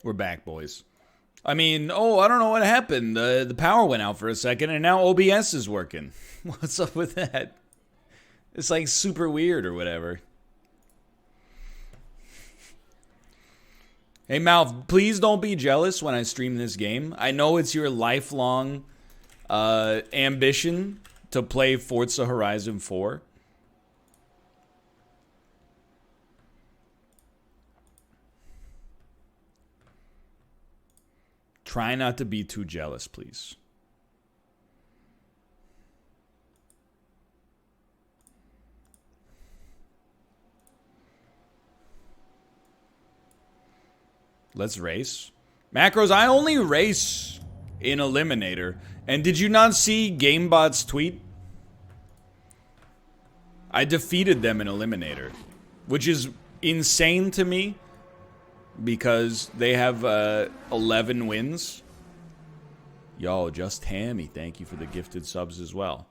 We're back, boys. I mean, I don't know what happened. The power went out for a second, and now OBS is working. What's up with that? It's like super weird or whatever. Hey, Mouth, please don't be jealous when I stream this game. I know it's your lifelong ambition to play Forza Horizon 4. Try not to be too jealous, please. Let's race. Macros, I only race in Eliminator. And did you not see GameBot's tweet? I defeated them in Eliminator, which is insane to me because they have 11 wins. Yo, Just Hammy, thank you for the gifted subs as well.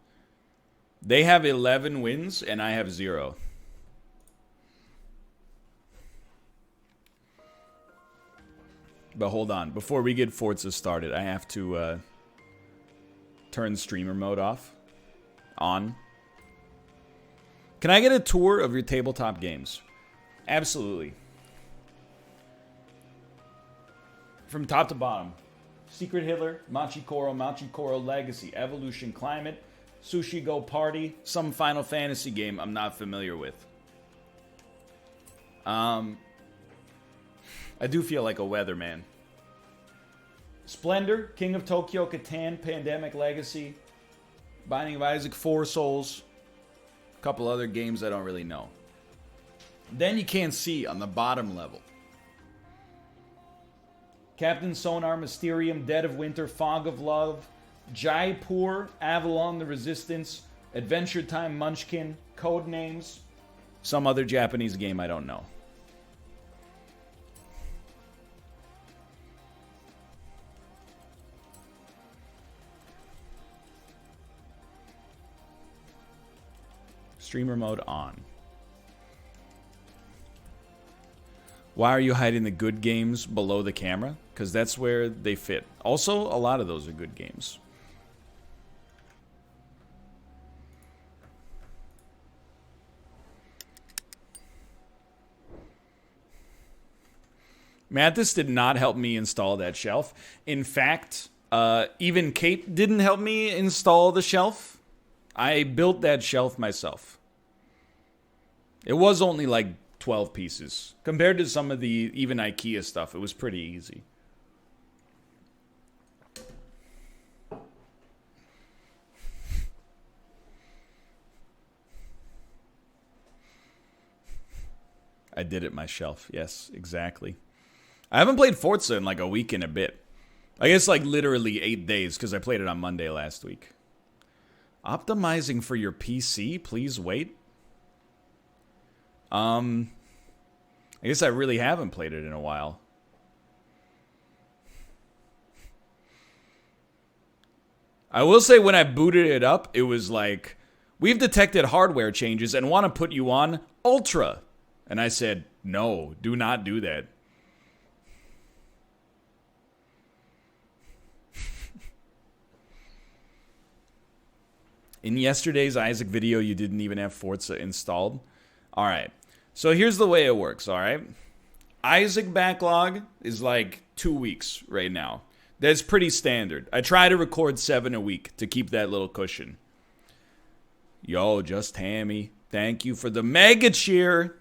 They have 11 wins and I have 0. But hold on, before we get Forza started, I have to turn streamer mode off. On. Can I get a tour of your tabletop games? Absolutely. From top to bottom. Secret Hitler, Machikoro Legacy, Evolution Climate, Sushi Go Party, some Final Fantasy game I'm not familiar with. I do feel like a weatherman. Splendor, King of Tokyo, Catan, Pandemic Legacy, Binding of Isaac, Four Souls, a couple other games I don't really know. Then you can't see on the bottom level. Captain Sonar, Mysterium, Dead of Winter, Fog of Love, Jaipur, Avalon the Resistance, Adventure Time, Munchkin, Codenames, some other Japanese game I don't know. Streamer mode on. Why are you hiding the good games below the camera? Because that's where they fit. Also, a lot of those are good games. Mathis did not help me install that shelf. In fact, even Kate didn't help me install the shelf. I built that shelf myself. It was only like 12 pieces. Compared to some of the even IKEA stuff, it was pretty easy. I did it myself. Yes, exactly. I haven't played Forza in like a week and a bit. I guess like literally 8 days because I played it on Monday last week. Optimizing for your PC, please wait. I guess I really haven't played it in a while. I will say when I booted it up, it was like, we've detected hardware changes and want to put you on Ultra. And I said, no, do not do that. In yesterday's Isaac video, you didn't even have Forza installed. All right. So here's the way it works, all right? Isaac backlog is like 2 weeks right now. That's pretty standard. I try to record 7 a week to keep that little cushion. Yo, Just Hammy, thank you for the mega cheer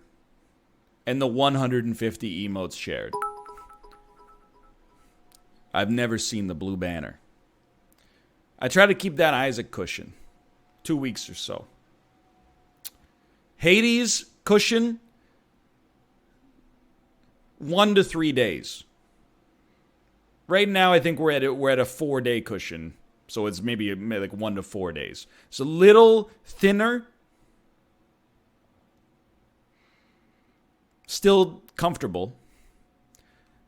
and the 150 emotes shared. I've never seen the blue banner. I try to keep that Isaac cushion. 2 weeks or so. Hades cushion, 1 to 3 days. Right now, I think we're at a 4-day cushion, so it's maybe like 1 to 4 days. It's a little thinner, still comfortable.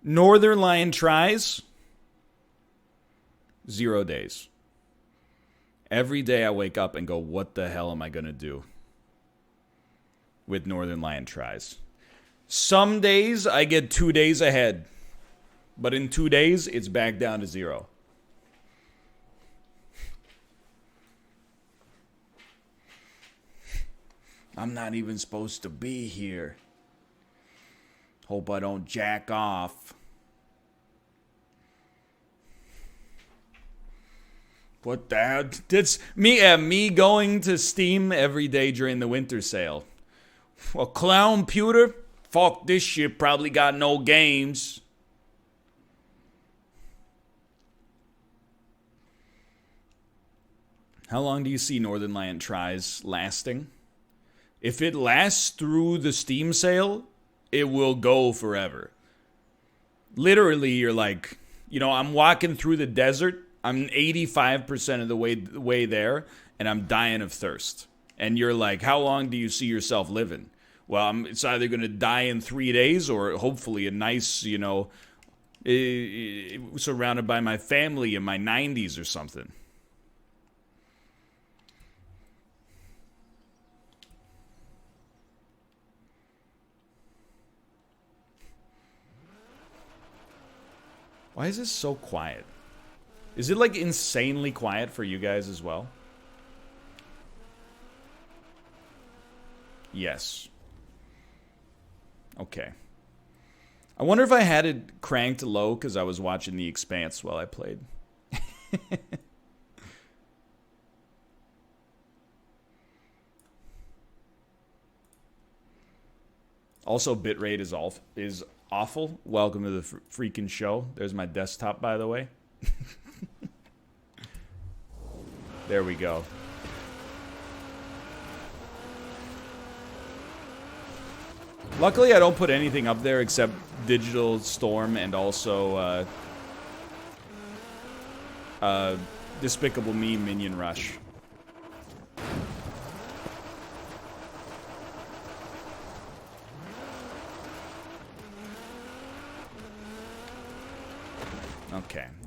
Northern Lion tries 0 days. Every day I wake up and go, what the hell am I going to do with Northern Lion tries? Some days I get 2 days ahead. But in 2 days, it's back down to 0. I'm not even supposed to be here. Hope I don't jack off. What the hell? That's me going to Steam every day during the winter sale. Well, clown pewter? Fuck this shit, probably got no games. How long do you see Northern Lion Tries lasting? If it lasts through the Steam sale, it will go forever. Literally, you're like, I'm walking through the desert. I'm 85% of the way there, and I'm dying of thirst. And you're like, how long do you see yourself living? Well, it's either going to die in 3 days or hopefully a nice, surrounded by my family in my 90s or something. Why is this so quiet? Is it like insanely quiet for you guys as well? Yes. Okay. I wonder if I had it cranked low because I was watching The Expanse while I played. Also, bitrate is awful. Welcome to the freaking show. There's my desktop, by the way. There we go. Luckily, I don't put anything up there except Digital Storm and also Despicable Me Minion Rush.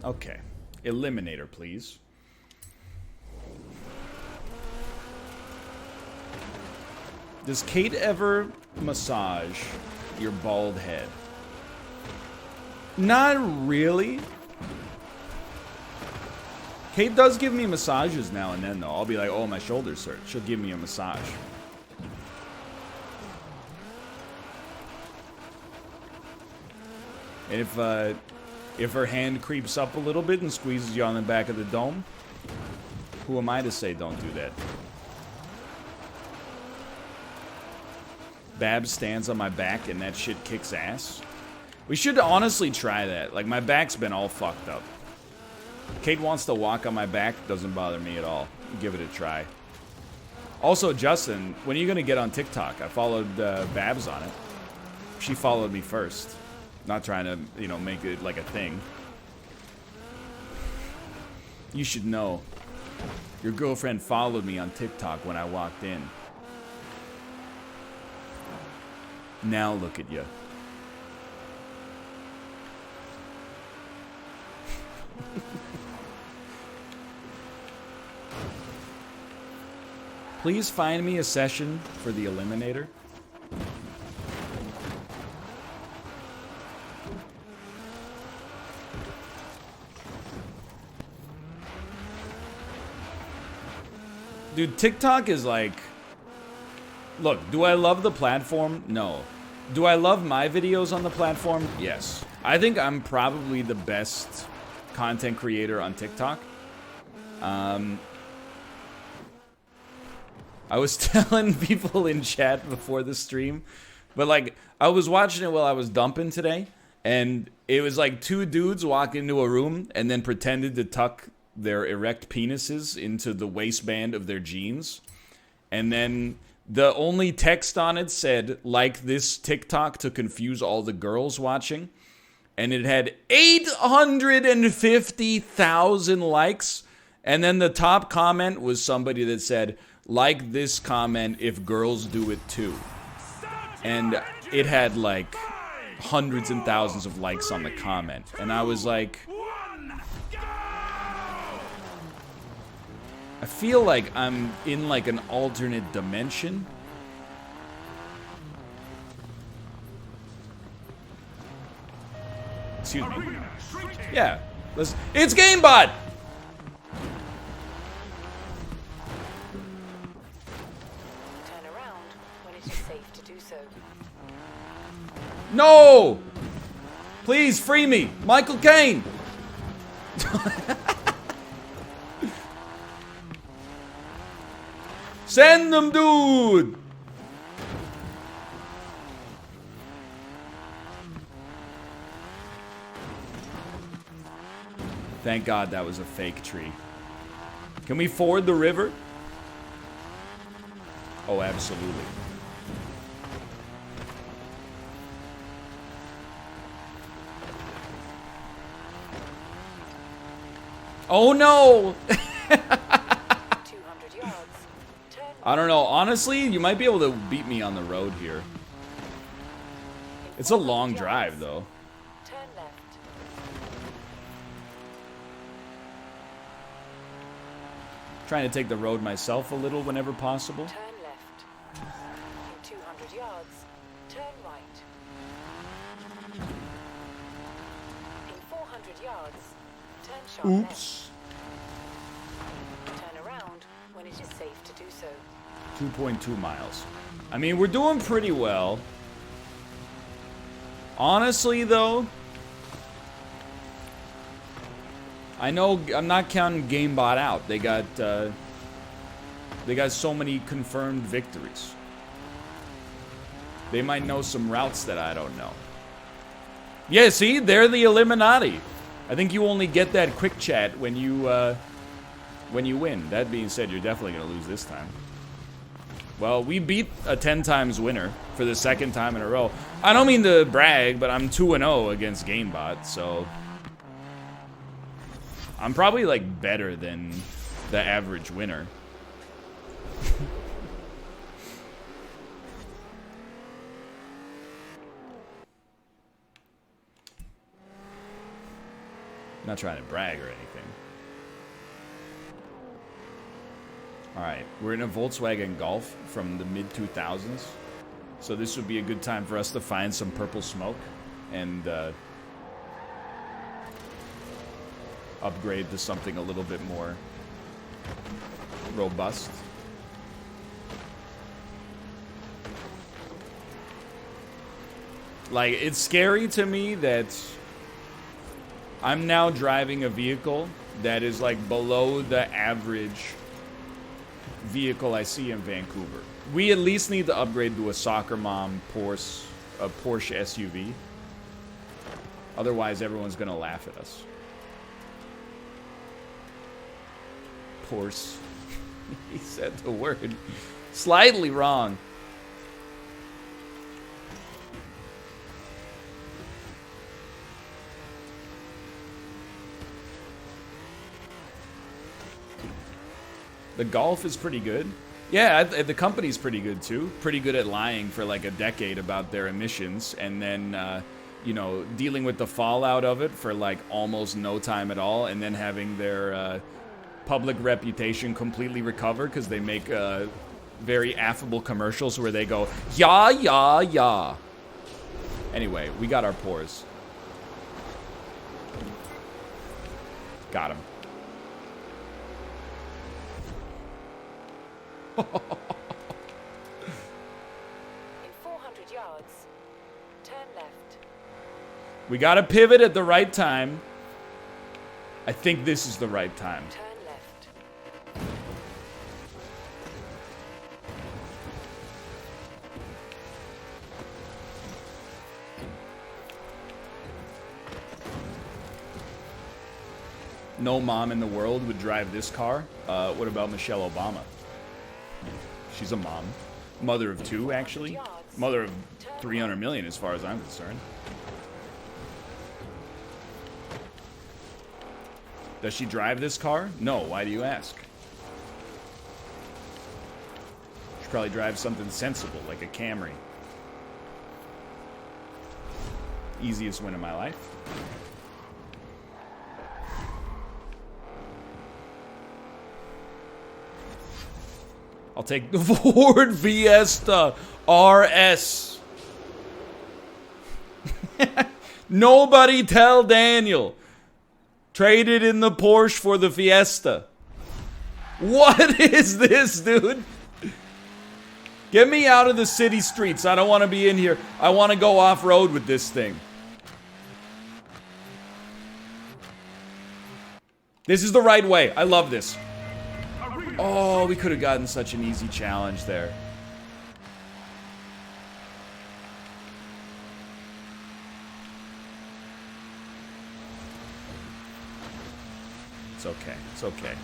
Okay. Eliminator, please. Does Kate ever massage your bald head? Not really. Kate does give me massages now and then, though. I'll be like, oh, my shoulders hurt. She'll give me a massage. And if her hand creeps up a little bit and squeezes you on the back of the dome, who am I to say don't do that? Babs stands on my back and that shit kicks ass. We should honestly try that. Like, my back's been all fucked up. Kate wants to walk on my back. Doesn't bother me at all. Give it a try. Also, Justin, when are you going to get on TikTok? I followed Babs on it. She followed me first. Not trying to, make it like a thing. You should know. Your girlfriend followed me on TikTok when I walked in. Now look at you. Please find me a session for the Eliminator. Dude, TikTok is like... Look, do I love the platform? No. Do I love my videos on the platform? Yes. I think I'm probably the best content creator on TikTok. I was telling people in chat before the stream, but like, I was watching it while I was dumping today, and it was like two dudes walk into a room and then pretended to tuck their erect penises into the waistband of their jeans. And then the only text on it said, like this TikTok to confuse all the girls watching. And it had 850,000 likes. And then the top comment was somebody that said, like this comment if girls do it too. And it had like hundreds and thousands of likes on the comment. And I was like... I feel like I'm in like an alternate dimension. excuse me. Yeah. It's GameBot! Turn around when it is safe to do so. No! Please free me! Michael Caine! Send them, dude! Thank God that was a fake tree. Can we ford the river? Oh, absolutely. Oh no! 200 yards. Turn I don't know. Honestly, you might be able to beat me on the road here. It's a long drive, though. Turn left. Trying to take the road myself a little whenever possible. Turn left. In 200 yards, turn right. In 400 yards, turn sharp left. Oops. Turn around when it is safe to do so. 2.2 miles. I mean, we're doing pretty well. Honestly, though, I know I'm not counting GameBot out. They got so many confirmed victories. They might know some routes that I don't know. Yeah, see, they're the Illuminati. I think you only get that quick chat when you win. That being said, you're definitely gonna lose this time. Well, we beat a 10 times winner for the second time in a row. I don't mean to brag, but I'm 2-0 against GameBot, so I'm probably like better than the average winner. Not trying to brag or anything. Alright, we're in a Volkswagen Golf from the mid-2000s. So this would be a good time for us to find some purple smoke and upgrade to something a little bit more robust. Like, it's scary to me that I'm now driving a vehicle that is like below the average vehicle I see in Vancouver. We at least need to upgrade to a soccer mom Porsche SUV. Otherwise, everyone's gonna laugh at us. Porsche. He said the word slightly wrong. The Golf is pretty good. Yeah, the company's pretty good too. Pretty good at lying for like a decade about their emissions, and then you know, dealing with the fallout of it for like almost no time at all, and then having their public reputation completely recover because they make very affable commercials where they go, "Yeah, yeah, yeah." Anyway, we got our pores. Got him. In 400 yards, turn left. We gotta pivot at the right time. I think this is the right time. Turn left. No mom in the world would drive this car. What about Michelle Obama? She's a mom. Mother of two, actually. Mother of 300 million, as far as I'm concerned. Does she drive this car? No. Why do you ask? She probably drives something sensible, like a Camry. Easiest win of my life. I'll take the Ford Fiesta RS. Nobody tell Daniel. Traded in the Porsche for the Fiesta. What is this, dude? Get me out of the city streets. I don't want to be in here. I want to go off-road with this thing. This is the right way. I love this. Oh, we could have gotten such an easy challenge there. It's okay. It's okay.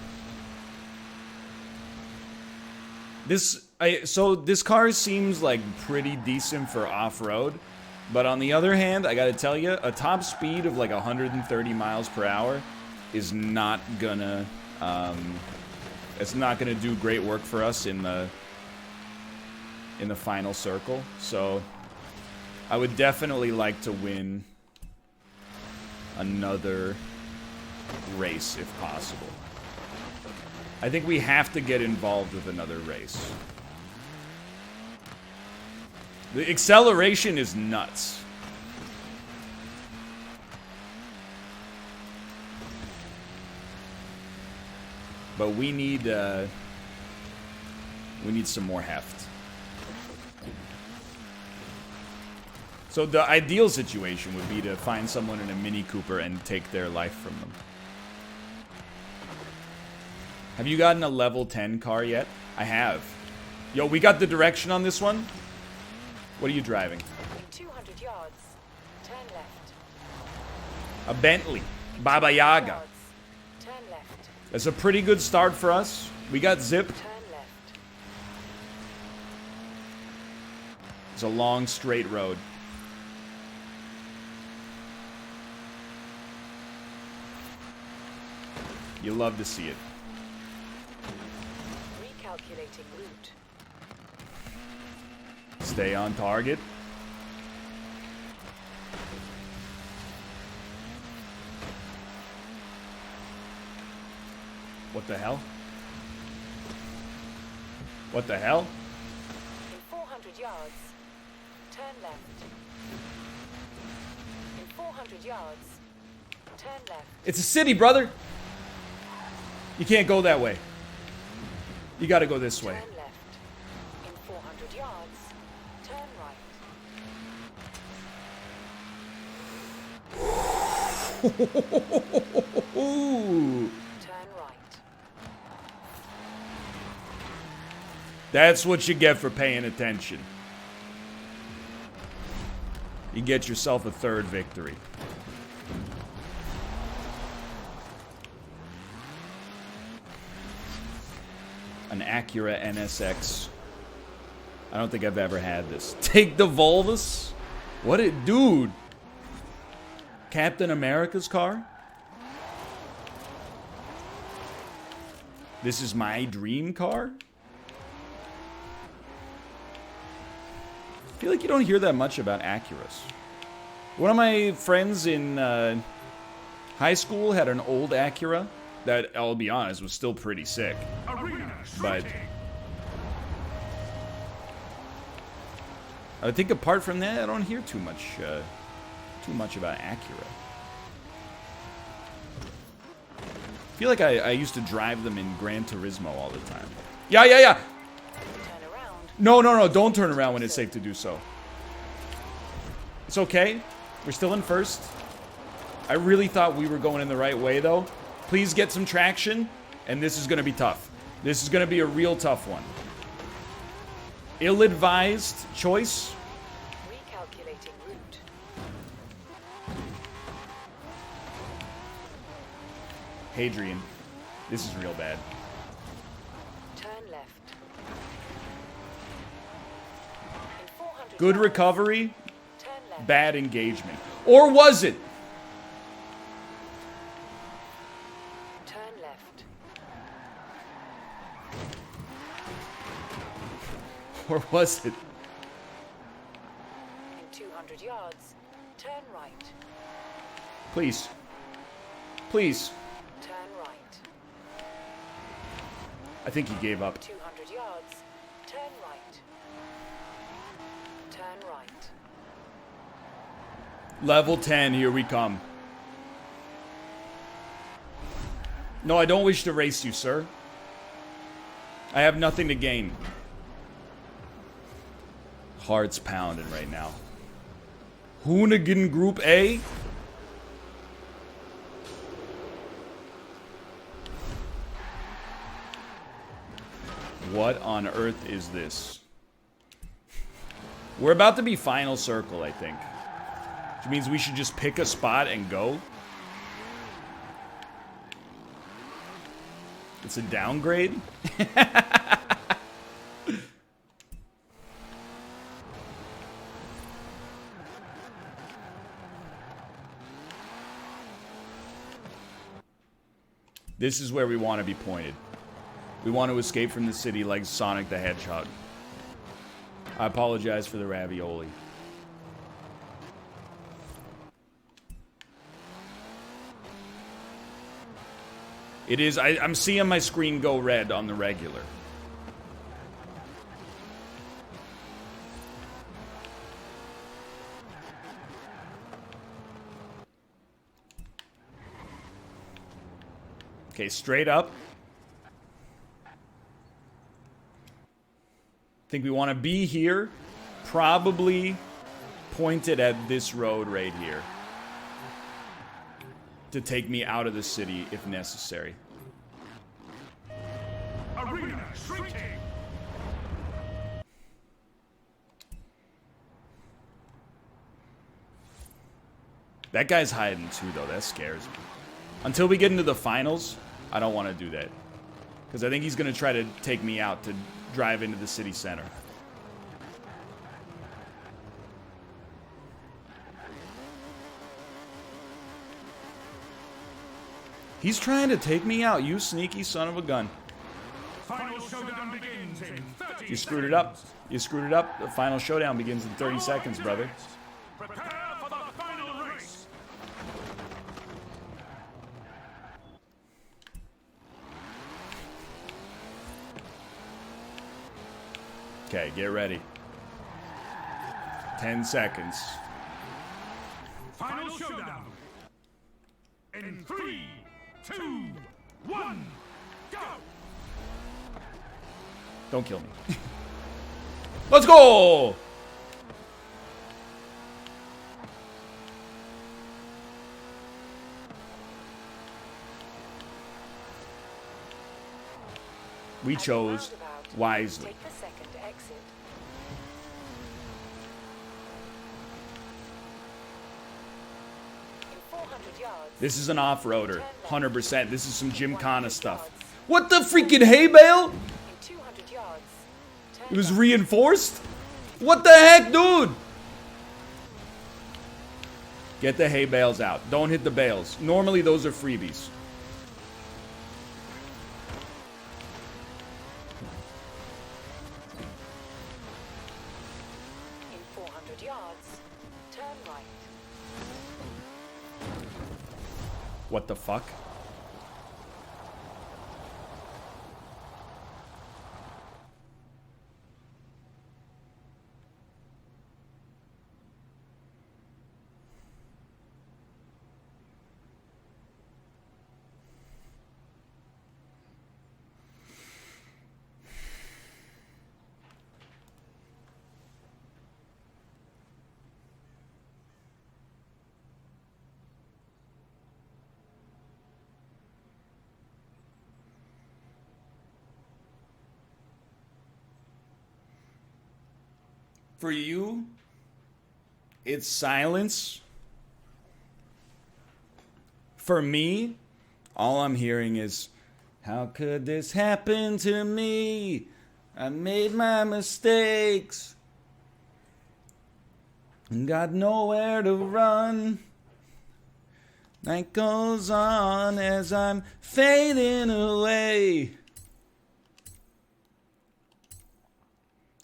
So this car seems like pretty decent for off-road, but on the other hand, I gotta tell you, a top speed of like 130 miles per hour is not gonna, it's not gonna do great work for us in the final circle. So I would definitely like to win another race if possible. I think we have to get involved with another race. The acceleration is nuts. But we need some more heft. So the ideal situation would be to find someone in a Mini Cooper and take their life from them. Have you gotten a level 10 car yet? I have. Yo, we got the direction on this one. What are you driving? In 200 yards, turn left. A Bentley. Baba Yaga. Yards, turn left. That's a pretty good start for us. We got zip. Turn left. It's a long, straight road. You love to see it. Recalculating route. Stay on target. What the hell? What the hell? In 400 yards, turn left. In 400 yards, turn left. It's a city, brother. You can't go that way. You gotta go this way. Turn left. In 400 yards, turn right. Ooh. Turn right. That's what you get for paying attention. You get yourself a third victory. An Acura NSX. I don't think I've ever had this. Take the Volvus? What it, dude? Captain America's car? This is my dream car? I feel like you don't hear that much about Acuras. One of my friends in high school had an old Acura that, I'll be honest, was still pretty sick. But I think apart from that, I don't hear too much about Acura. I feel like I used to drive them in Gran Turismo all the time. Yeah. Turn around. No, don't turn around when it's safe to do so. It's okay. We're still in first. I really thought we were going in the right way, though. Please get some traction, and this is going to be tough. This is going to be a real tough one. Ill-advised choice. Recalculating route. Hadrian, this is real bad. Turn left. In 400 Good yards, recovery, turn left. bad engagement. Or was it? Turn left. Or was it? In 200 yards, turn right. Please. Please. Turn right. I think he gave up. 200 yards, turn right. Turn right. Level 10, here we come. No, I don't wish to race you, sir. I have nothing to gain. Heart's pounding right now. Hoonigan Group A. What on earth is this? We're about to be final circle, I think. Which means we should just pick a spot and go. It's a downgrade? This is where we want to be pointed. We want to escape from the city like Sonic the Hedgehog. I apologize for the ravioli. It is, I'm seeing my screen go red on the regular. Okay, straight up. Think we want to be here. Probably pointed at this road right here. To take me out of the city if necessary. Arena shrinking. That guy's hiding too, though. That scares me. Until we get into the finals, I don't want to do that. Because I think he's going to try to take me out to drive into the city center. He's trying to take me out, you sneaky son of a gun. Final showdown begins in 30 You screwed it up. You screwed it up. The final showdown begins in 30 seconds, brother. Prepare for the final race. Okay, get ready. 10 seconds. Final showdown. In 3, 2, 1, go! Don't kill me. Let's go! We chose wisely. Take the second exit. In 400 yards, This is an off-roader. 100%. This is some Gymkhana stuff. What the freaking hay bale? in 200 yards, turn It was right. reinforced? What the heck, dude? Get the hay bales out. Don't hit the bales. Normally, those are freebies. In 400 yards, turn right. What the fuck? For you, it's silence. For me, all I'm hearing is, how could this happen to me? I made my mistakes. Got nowhere to run. Night goes on as I'm fading away.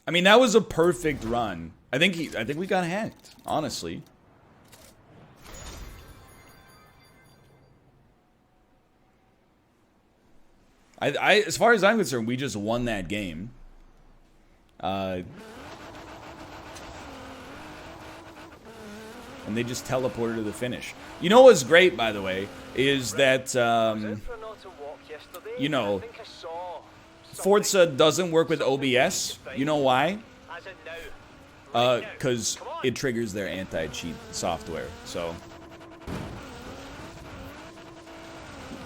I mean, that was a perfect run. I think we got hacked, honestly. As far as I'm concerned, we just won that game. And they just teleported to the finish. You know what's great, by the way, is that, you know, Forza doesn't work with OBS. You know why? Because it triggers their anti-cheat software. So,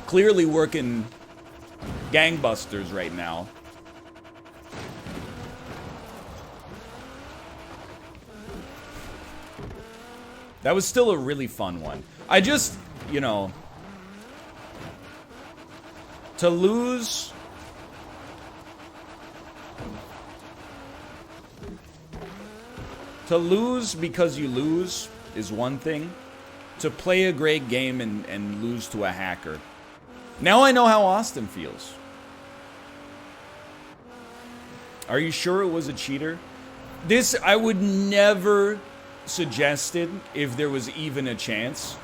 clearly working gangbusters right now. That was still a really fun one. I just, you know, to lose because you lose is one thing. To play a great game and lose to a hacker. Now I know how Austin feels. Are you sure it was a cheater? This, I would never suggest it if there was even a chance.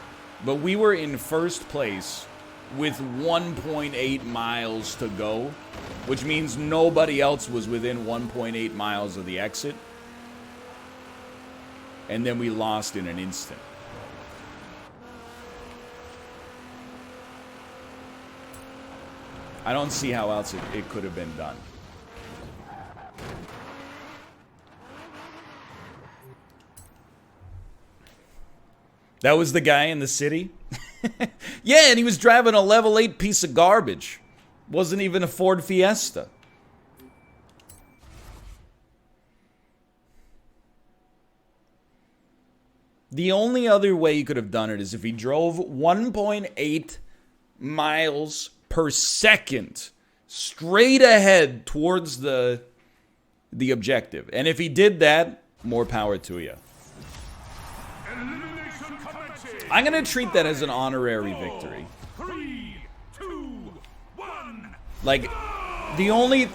But we were in first place with 1.8 miles to go. Which means nobody else was within 1.8 miles of the exit. And then we lost in an instant. I don't see how else it could have been done. That was the guy in the city? Yeah, and he was driving a level 8 piece of garbage. Wasn't even a Ford Fiesta. The only other way he could have done it is if he drove 1.8 miles per second straight ahead towards the objective. And if he did that, more power to you. I'm going to treat that as an honorary victory. 3, 2, 1. Like, the only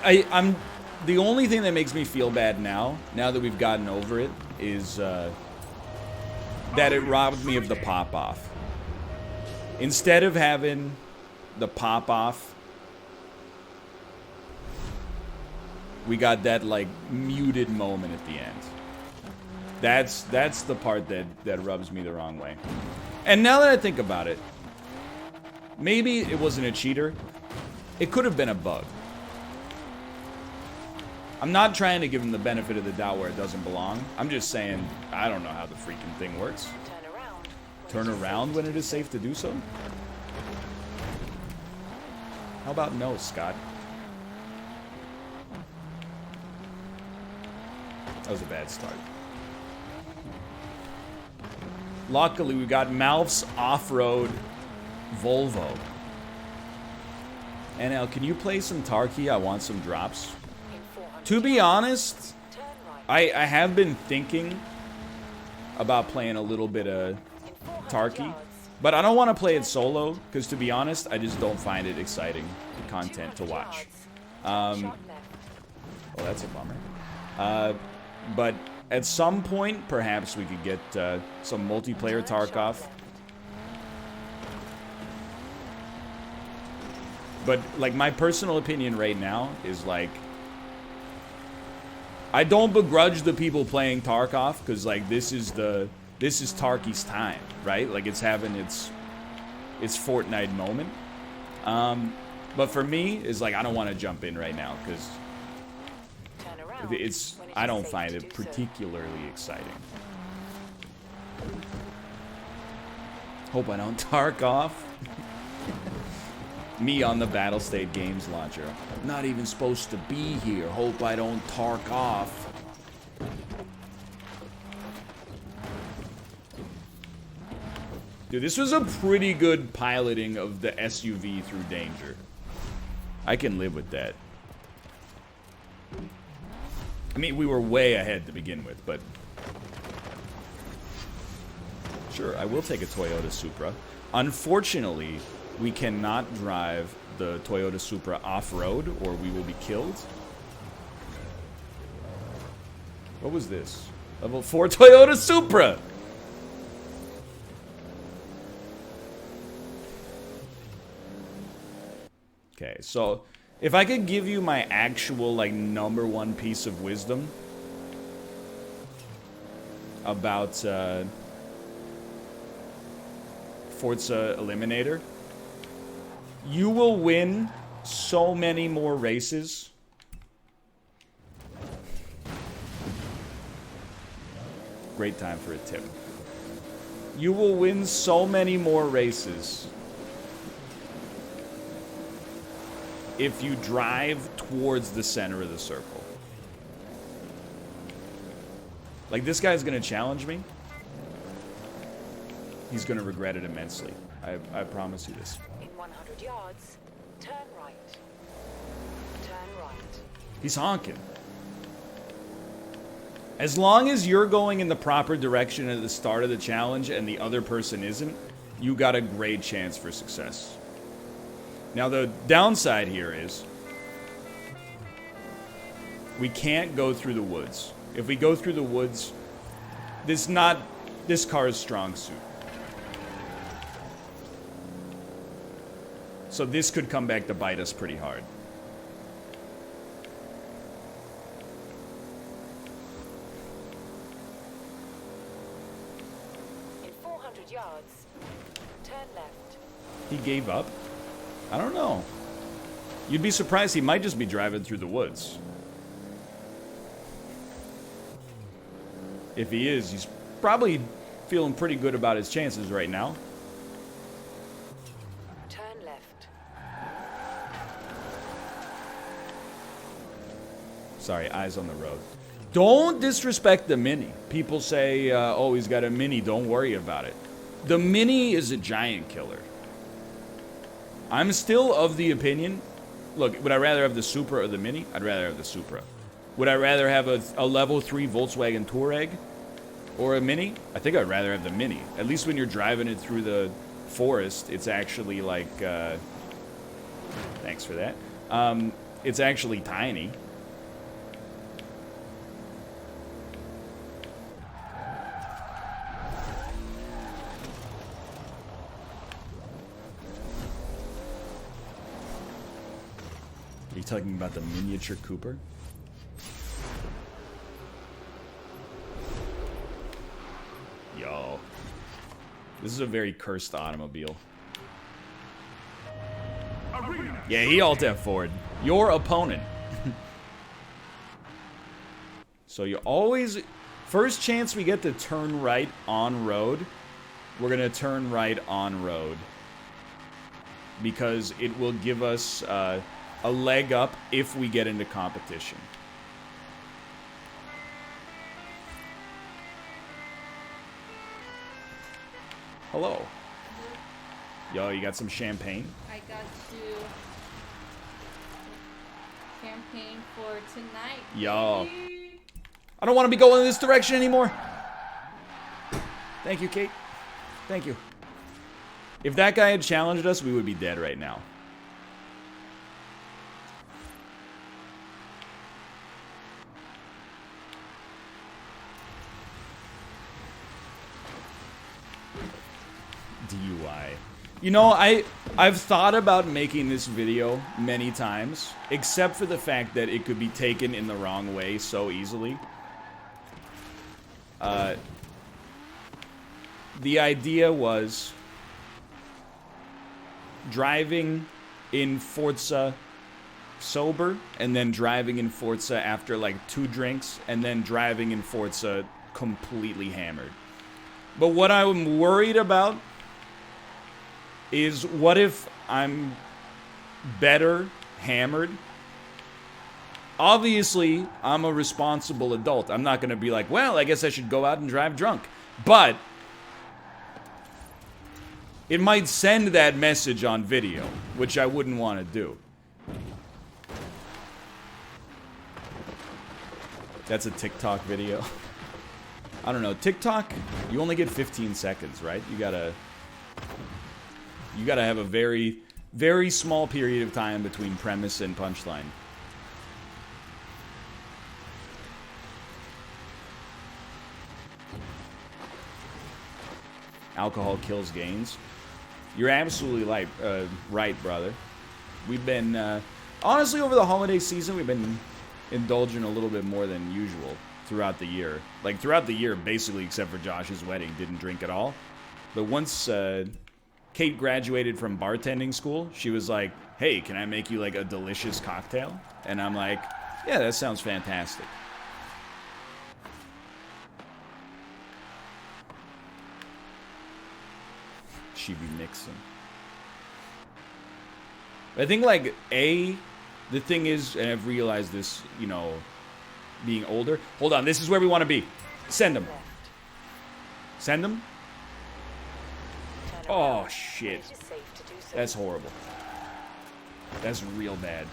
thing that makes me feel bad now that we've gotten over it, is that it robbed me of the pop-off. Instead of having the pop-off, we got that, like, muted moment at the end. That's the part that rubs me the wrong way. And now that I think about it, maybe it wasn't a cheater. It could have been a bug. I'm not trying to give him the benefit of the doubt where it doesn't belong. I'm just saying, I don't know how the freaking thing works. Turn around when it is safe to do so? How about no, Scott? That was a bad start. Luckily, we got Malf's off-road Volvo. NL, can you play some Tarkov? I want some drops. To be honest, I have been thinking about playing a little bit of Tarkov, but I don't want to play it solo, because to be honest, I just don't find it exciting content to watch. Oh, that's a bummer. But at some point, perhaps we could get some multiplayer Tarkov. But, like, my personal opinion right now is, like, I don't begrudge the people playing Tarkov, because, like, this is Tarky's time, right? Like, it's having its Fortnite moment. But for me, it's like, I don't want to jump in right now, because I don't find it particularly exciting. Hope I don't Tarkov. Me on the Battlestate Games launcher. Not even supposed to be here. Hope I don't Tarkov. Dude, this was a pretty good piloting of the SUV through danger. I can live with that. I mean, we were way ahead to begin with, but... Sure, I will take a Toyota Supra. Unfortunately, we cannot drive the Toyota Supra off-road, or we will be killed. What was this? Level 4 Toyota Supra! Okay, so... if I could give you my actual, like, #1 piece of wisdom about Forza Eliminator, you will win so many more races. Great time for a tip. You will win so many more races if you drive towards the center of the circle. Like, this guy's gonna challenge me. He's gonna regret it immensely. I promise you this. In 100 yards, turn right. Turn right. He's honking. As long as you're going in the proper direction at the start of the challenge and the other person isn't, you got a great chance for success. Now, the downside here is we can't go through the woods. If we go through the woods, this car's strong suit. So this could come back to bite us pretty hard. In 400 yards, turn left. He gave up? I don't know. You'd be surprised he might just be driving through the woods. If he is, he's probably feeling pretty good about his chances right now. Turn left. Sorry, eyes on the road. Don't disrespect the Mini. People say, oh, he's got a Mini, don't worry about it. The Mini is a giant killer. I'm still of the opinion, look, would I rather have the Supra or the Mini? I'd rather have the Supra. Would I rather have a level 3 Volkswagen Touareg or a Mini? I think I'd rather have the Mini. At least when you're driving it through the forest, it's actually like, thanks for that. It's actually tiny. Are you talking about the miniature Cooper? Yo. This is a very cursed automobile. Yeah, he alt F4'd. Your opponent. So you always... First chance we get to turn right on road, we're going to turn right on road. Because it will give us a leg up if we get into competition. Hello. Yo, you got some champagne? I got you champagne for tonight. Yo. baby. I don't want to be going in this direction anymore. Thank you, Kate. Thank you. If that guy had challenged us, we would be dead right now. DUI. You know, I've thought about making this video many times, except for the fact that it could be taken in the wrong way so easily. The idea was driving in Forza sober, and then driving in Forza after like 2 drinks, and then driving in Forza completely hammered. But what I'm worried about is, what if I'm better hammered? Obviously, I'm a responsible adult. I'm not going to be like, well, I guess I should go out and drive drunk. But it might send that message on video, which I wouldn't want to do. That's a TikTok video. I don't know. TikTok, you only get 15 seconds, right? You gotta have a very, very small period of time between premise and punchline. Alcohol kills gains. You're absolutely right, brother. We've been, honestly, over the holiday season, we've been indulging a little bit more than usual throughout the year. Like, throughout the year, basically, except for Josh's wedding, didn't drink at all. But once Kate graduated from bartending school. She was like, hey, can I make you like a delicious cocktail? And I'm like, yeah, that sounds fantastic. She be mixing. I think like the thing is, and I've realized this, you know, being older. Hold on, this is where we want to be. Send them. Send them. Oh shit. That's horrible. That's real bad.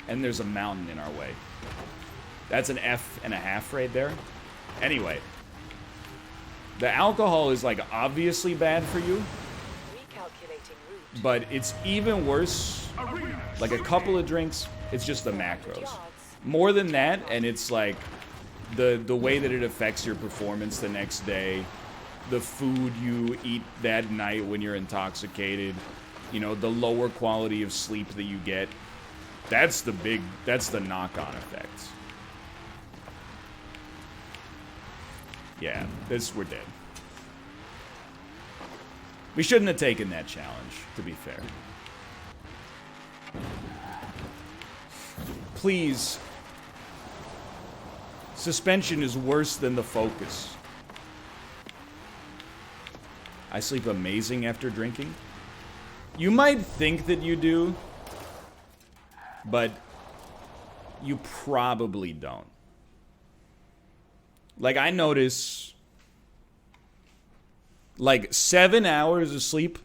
And there's a mountain in our way. That's an F.5 right there. Anyway. The alcohol is like obviously bad for you. But it's even worse. Like a couple of drinks, it's just the macros. More than that, and it's like the way that it affects your performance the next day, the food you eat that night when you're intoxicated, you know, the lower quality of sleep that you get. That's the knock-on effects. Yeah, we're dead. We shouldn't have taken that challenge, to be fair. Please. Suspension is worse than the focus. I sleep amazing after drinking. You might think that you do, but you probably don't. Like, I notice, like, 7 hours of sleep,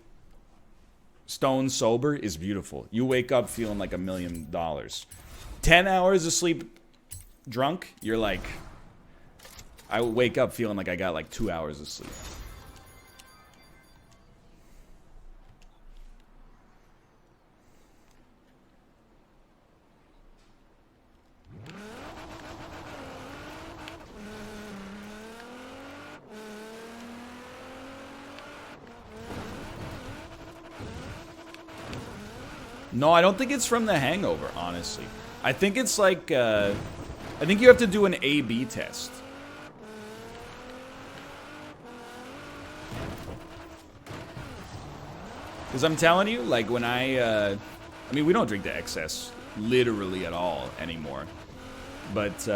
stone sober, is beautiful. You wake up feeling like $1 million. 10 hours of sleep drunk, you're like, I wake up feeling like I got like 2 hours of sleep. No, I don't think it's from the hangover, honestly. I think it's like, I think you have to do an A/B test. Because I'm telling you, like, when I mean, we don't drink to excess, literally at all anymore. But,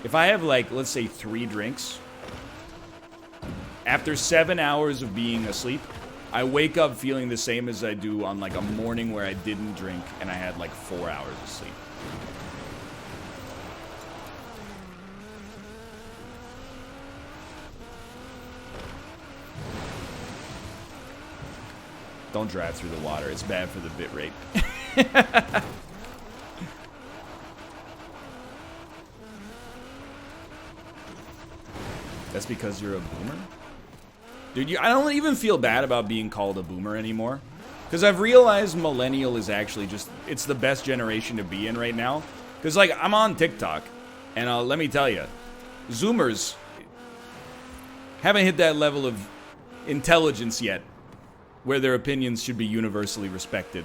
if I have, like, let's say 3 drinks, after 7 hours of being asleep, I wake up feeling the same as I do on, like, a morning where I didn't drink and I had, like, 4 hours of sleep. Don't drive through the water. It's bad for the bit rate. That's because you're a boomer? Dude, I don't even feel bad about being called a boomer anymore. Because I've realized Millennial is actually just, it's the best generation to be in right now. Because, like, I'm on TikTok, and let me tell you, Zoomers haven't hit that level of intelligence yet, where their opinions should be universally respected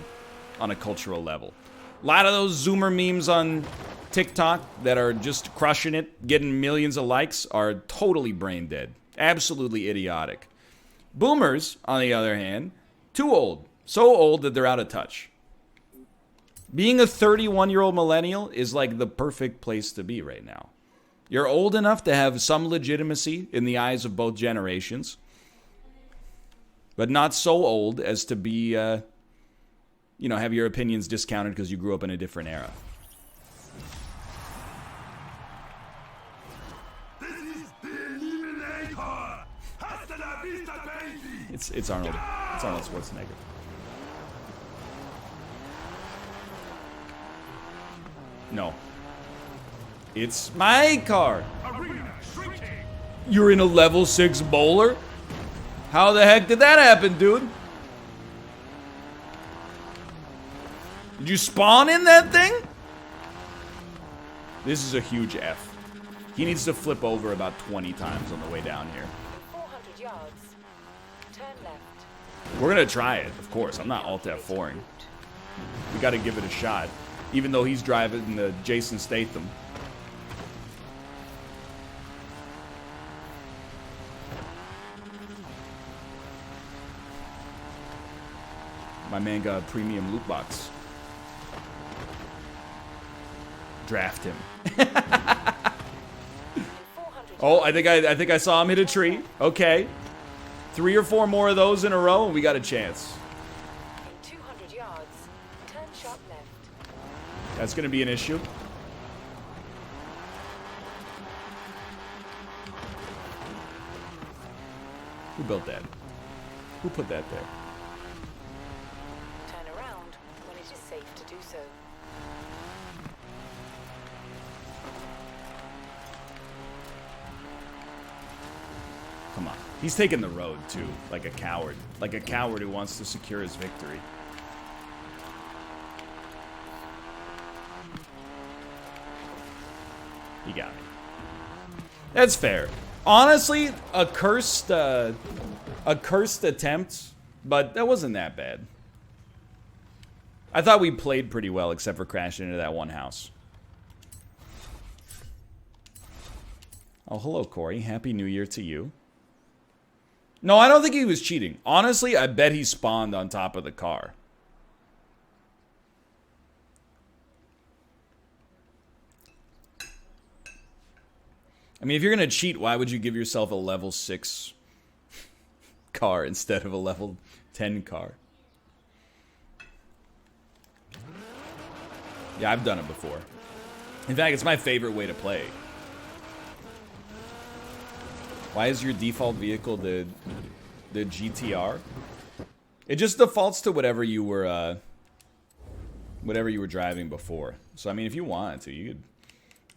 on a cultural level. A lot of those Zoomer memes on TikTok that are just crushing it, getting millions of likes, are totally brain dead. Absolutely idiotic. Boomers, on the other hand, too old. So old that they're out of touch. Being a 31-year-old millennial is like the perfect place to be right now. You're old enough to have some legitimacy in the eyes of both generations, but not so old as to be, have your opinions discounted because you grew up in a different era. It's Arnold. It's Arnold Schwarzenegger. No. It's my car. You're in a level 6 bowler? How the heck did that happen, dude? Did you spawn in that thing? This is a huge F. He needs to flip over about 20 times on the way down here. 400 yards. Turn left. We're gonna try it, of course. I'm not Alt F4ing. We gotta give it a shot. Even though he's driving the Jason Statham. My man got a premium loot box. Draft him. Oh, I think I saw him hit a tree. Okay. 3 or 4 more of those in a row, and we got a chance. In 200 yards, turn sharp left. That's going to be an issue. Who built that? Who put that there? Turn around when it is safe to do so. Come on. He's taking the road, too, like a coward. Like a coward who wants to secure his victory. He got me. That's fair. Honestly, a cursed attempt, but that wasn't that bad. I thought we played pretty well, except for crashing into that one house. Oh, hello, Corey. Happy New Year to you. No, I don't think he was cheating. Honestly, I bet he spawned on top of the car. I mean, if you're going to cheat, why would you give yourself a level 6 car instead of a level 10 car? Yeah, I've done it before. In fact, it's my favorite way to play. Why is your default vehicle the GTR? It just defaults to whatever you were driving before. So I mean, if you wanted to, you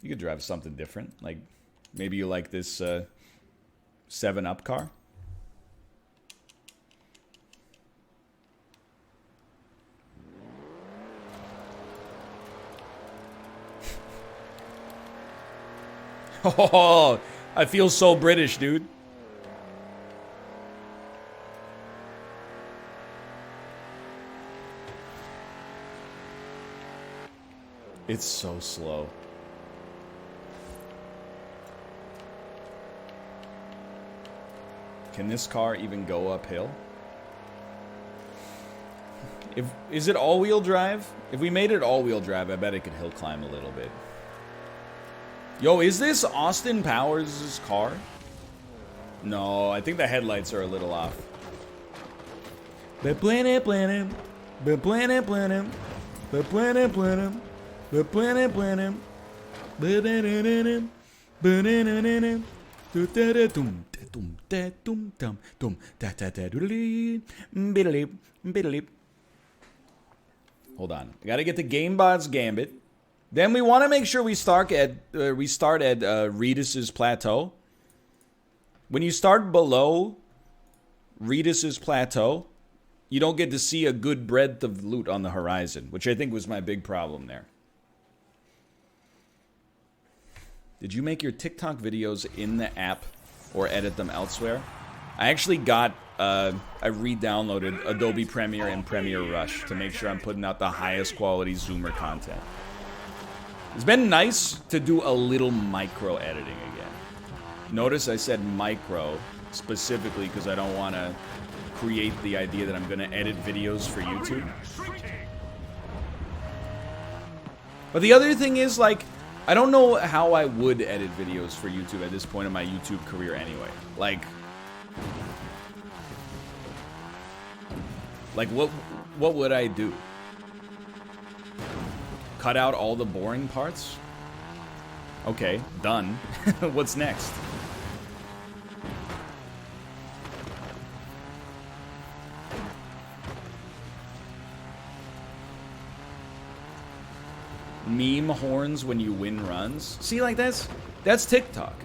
could drive something different. Like maybe you like this 7-Up car. Oh, I feel so British, dude. It's so slow. Can this car even go uphill? Is it all-wheel drive? If we made it all-wheel drive, I bet it could hill climb a little bit. Yo, is this Austin Powers' car? No, I think the headlights are a little off. Hold on. I gotta get the GameBot's Gambit. Then we want to make sure we start at Redis's Plateau. When you start below Redis's Plateau, you don't get to see a good breadth of loot on the horizon, which I think was my big problem there. Did you make your TikTok videos in the app or edit them elsewhere? I actually got, I re-downloaded Adobe Premiere and Premiere Rush to make sure I'm putting out the highest quality Zoomer content. It's been nice to do a little micro editing again. Notice I said micro specifically because I don't want to create the idea that I'm going to edit videos for YouTube. But the other thing is, like, I don't know how I would edit videos for YouTube at this point in my YouTube career anyway. Like what would I do? Cut out all the boring parts? Okay, done. What's next? Meme horns when you win runs? See, like that's TikTok.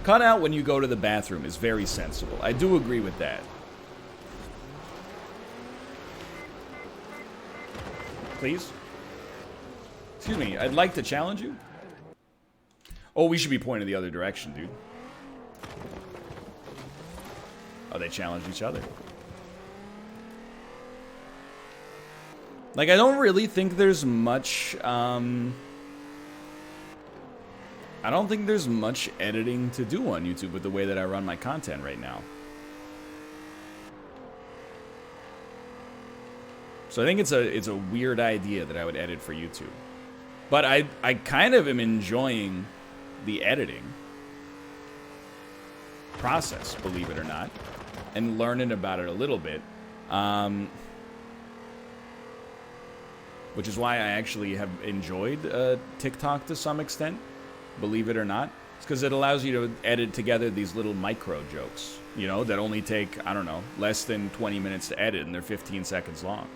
Cut out when you go to the bathroom is very sensible. I do agree with that. Please? Excuse me, I'd like to challenge you. Oh, we should be pointing the other direction, dude. Oh, they challenged each other. Like, I don't really think there's much, I don't think there's much editing to do on YouTube with the way that I run my content right now. So I think it's a weird idea that I would edit for YouTube. But I kind of am enjoying the editing process, believe it or not, and learning about it a little bit. Which is why I actually have enjoyed TikTok to some extent, believe it or not. It's because it allows you to edit together these little micro jokes, you know, that only take, I don't know, less than 20 minutes to edit, and they're 15 seconds long.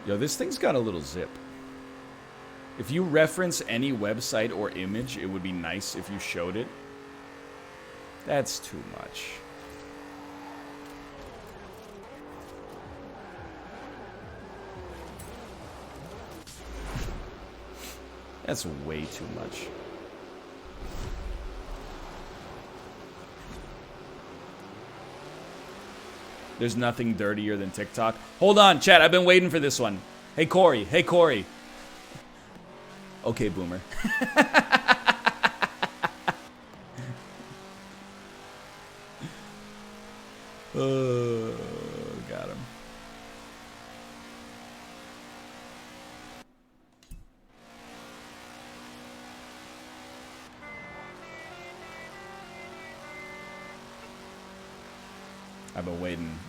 Yo, this thing's got a little zip. If you reference any website or image, it would be nice if you showed it. That's too much. That's way too much. There's nothing dirtier than TikTok. Hold on, chat. I've been waiting for this one. Hey, Corey. Hey, Corey. Okay, boomer. Got him.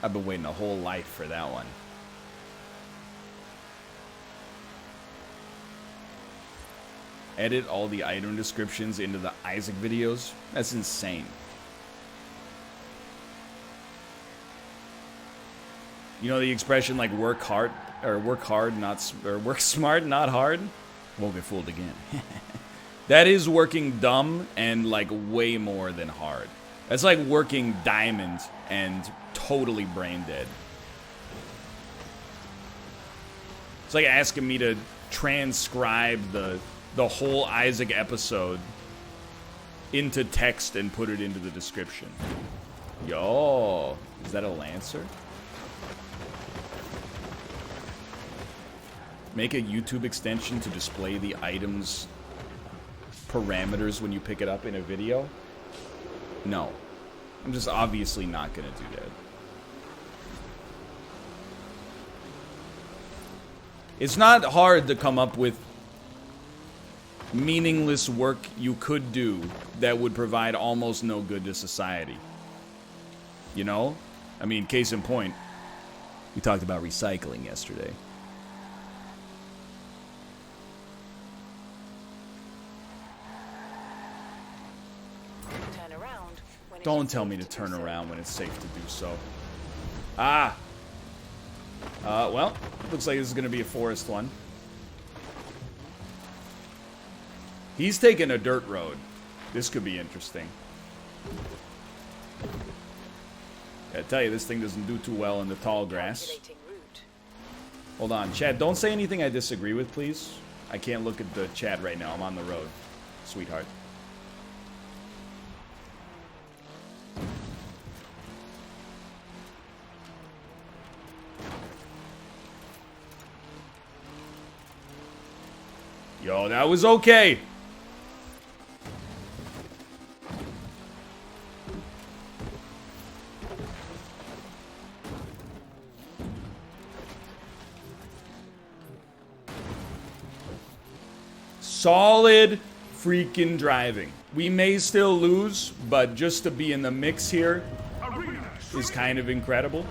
I've been waiting a whole life for that one. Edit all the item descriptions into the Isaac videos? That's insane. You know the expression like work hard or work smart, not hard? Won't get fooled again. That is working dumb and like way more than hard. That's like working diamond and totally brain dead. It's like asking me to transcribe the whole Isaac episode into text and put it into the description. Yo, is that a Lancer? Make a YouTube extension to display the item's parameters when you pick it up in a video? No. I'm just obviously not gonna do that. It's not hard to come up with meaningless work you could do that would provide almost no good to society. You know? I mean, case in point, we talked about recycling yesterday. Don't tell me to turn around when it's safe to do so. Ah! Well, looks like this is going to be a forest one. He's taking a dirt road. This could be interesting. I tell you, this thing doesn't do too well in the tall grass. Hold on, Chad, don't say anything I disagree with, please. I can't look at the chat right now. I'm on the road, sweetheart. Yo, that was okay. Solid freaking driving. We may still lose, but just to be in the mix here is kind of incredible.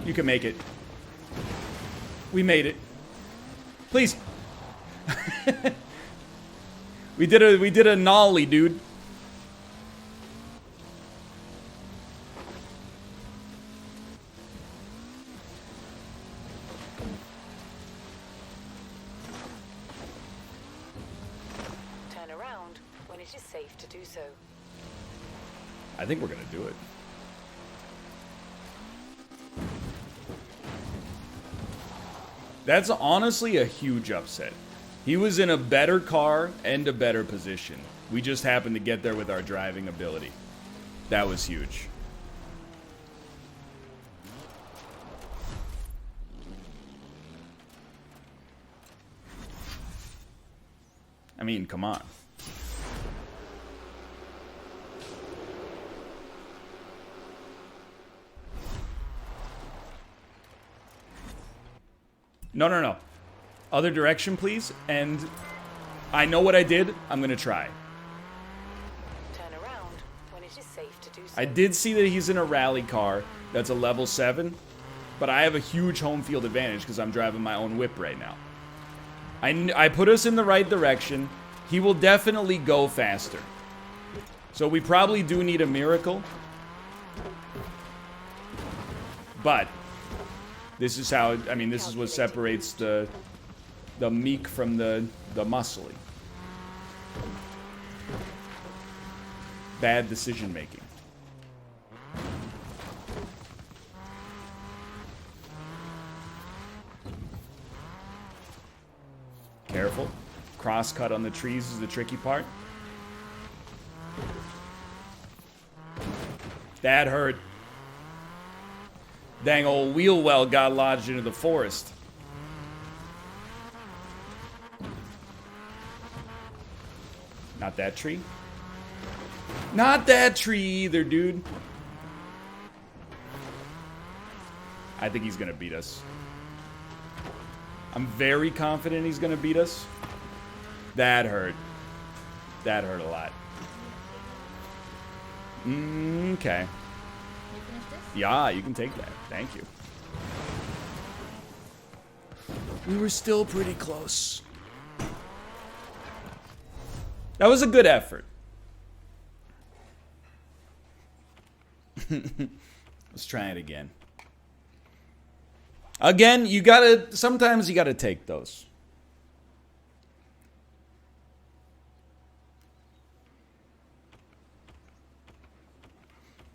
You can make it. We made it. Please. We did a nollie, dude. Turn around when it is safe to do so. I think we're gonna do it. That's honestly a huge upset. He was in a better car and a better position. We just happened to get there with our driving ability. That was huge. mean, come on. No, no, no. Other direction, please. And I know what I did. I'm going to try. Turn around when it is safe to do so. I did see that he's in a rally car that's a level 7, but I have a huge home field advantage because I'm driving my own whip right now. I put us in the right direction. He will definitely go faster. So we probably do need a miracle. But this is how, I mean, this is what separates the meek from the muscly. Bad decision making. Careful. Cross-cut on the trees is the tricky part. That hurt. Dang old wheel well got lodged into the forest. Not that tree. Not that tree either, dude. I think he's gonna beat us. I'm very confident he's gonna beat us. That hurt. That hurt a lot. Okay. You finish this? Yeah, you can take that. Thank you. We were still pretty close. That was a good effort. Let's try it again. Again, you gotta, sometimes you gotta take those.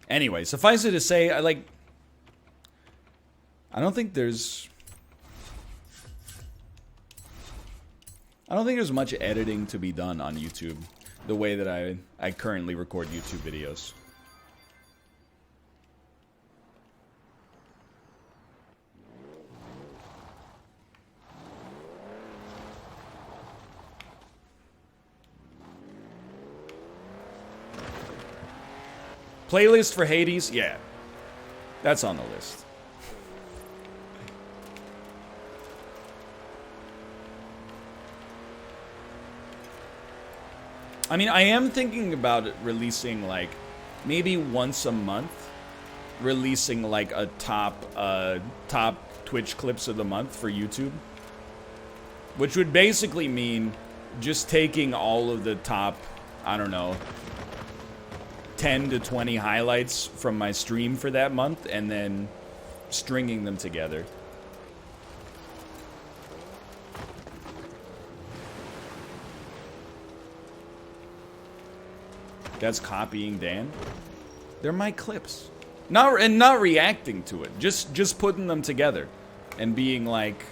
Anyway, suffice it to say, I don't think there's much editing to be done on YouTube the way that I currently record YouTube videos. Playlist for Hades? Yeah. That's on the list. I mean, I am thinking about releasing, like, maybe once a month, releasing, like, a top Twitch clips of the month for YouTube. Which would basically mean just taking all of the top, I don't know, 10 to 20 highlights from my stream for that month and then stringing them together. That's copying Dan. They're my clips. Not reacting to it. Just putting them together and being like,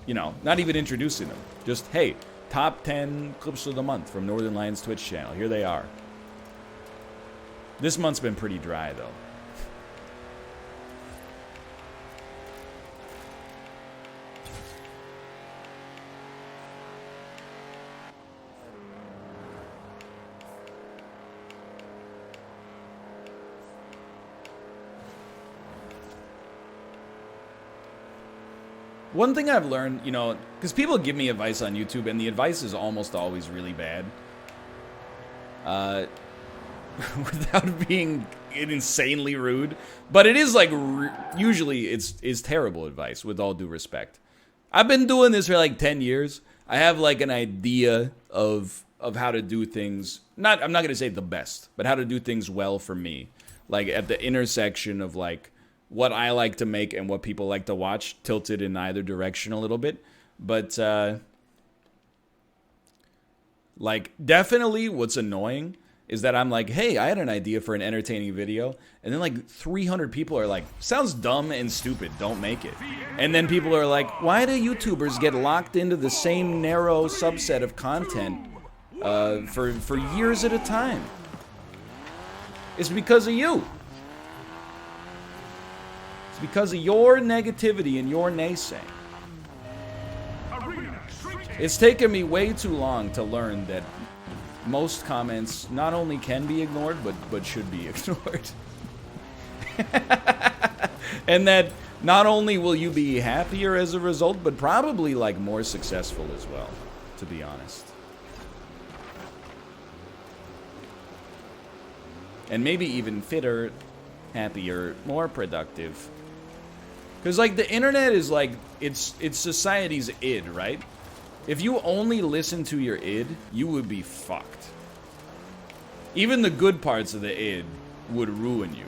you know, not even introducing them. Just, hey, top 10 clips of the month from Northern Lions Twitch channel. Here they are. This month's been pretty dry, though. One thing I've learned, you know, because people give me advice on YouTube, and the advice is almost always really bad. Without being insanely rude, but it is like usually it's terrible advice, with all due respect. I've been doing this for like 10 years. I have like an idea of how to do things. I'm not gonna say the best, but how to do things well for me, like at the intersection of like what I like to make and what people like to watch, tilted in either direction a little bit. But like definitely what's annoying is that I'm like, hey, I had an idea for an entertaining video, and then like 300 people are like, sounds dumb and stupid, don't make it. And then people are like, why do YouTubers get locked into the same narrow subset of content for years at a time? It's because of you. It's because of your negativity and your naysaying. Arena. It's taken me way too long to learn that most comments not only can be ignored, but should be ignored. And that not only will you be happier as a result, but probably like more successful as well, to be honest. And maybe even fitter, happier, more productive. Because like the internet is like, it's society's id, right? If you only listen to your id, you would be fucked. Even the good parts of the id would ruin you.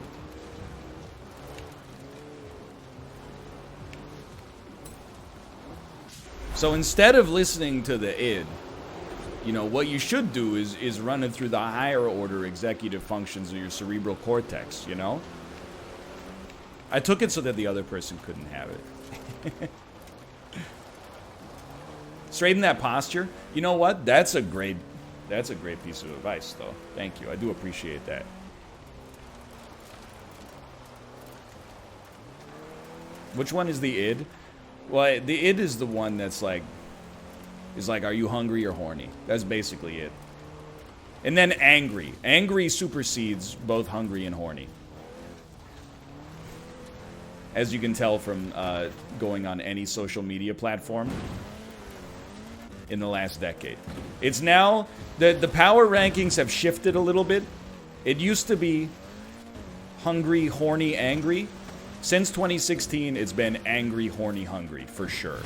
So instead of listening to the id, you know, what you should do is run it through the higher order executive functions of your cerebral cortex, you know? I took it so that the other person couldn't have it. Straighten that posture. You know what? That's a great piece of advice, though. Thank you. I do appreciate that. Which one is the id? Well, the id is the one that's like, are you hungry or horny? That's basically it. And then angry. Angry supersedes both hungry and horny. As you can tell from going on any social media platform in the last decade. It's now, the power rankings have shifted a little bit. It used to be hungry, horny, angry. Since 2016, it's been angry, horny, hungry, for sure.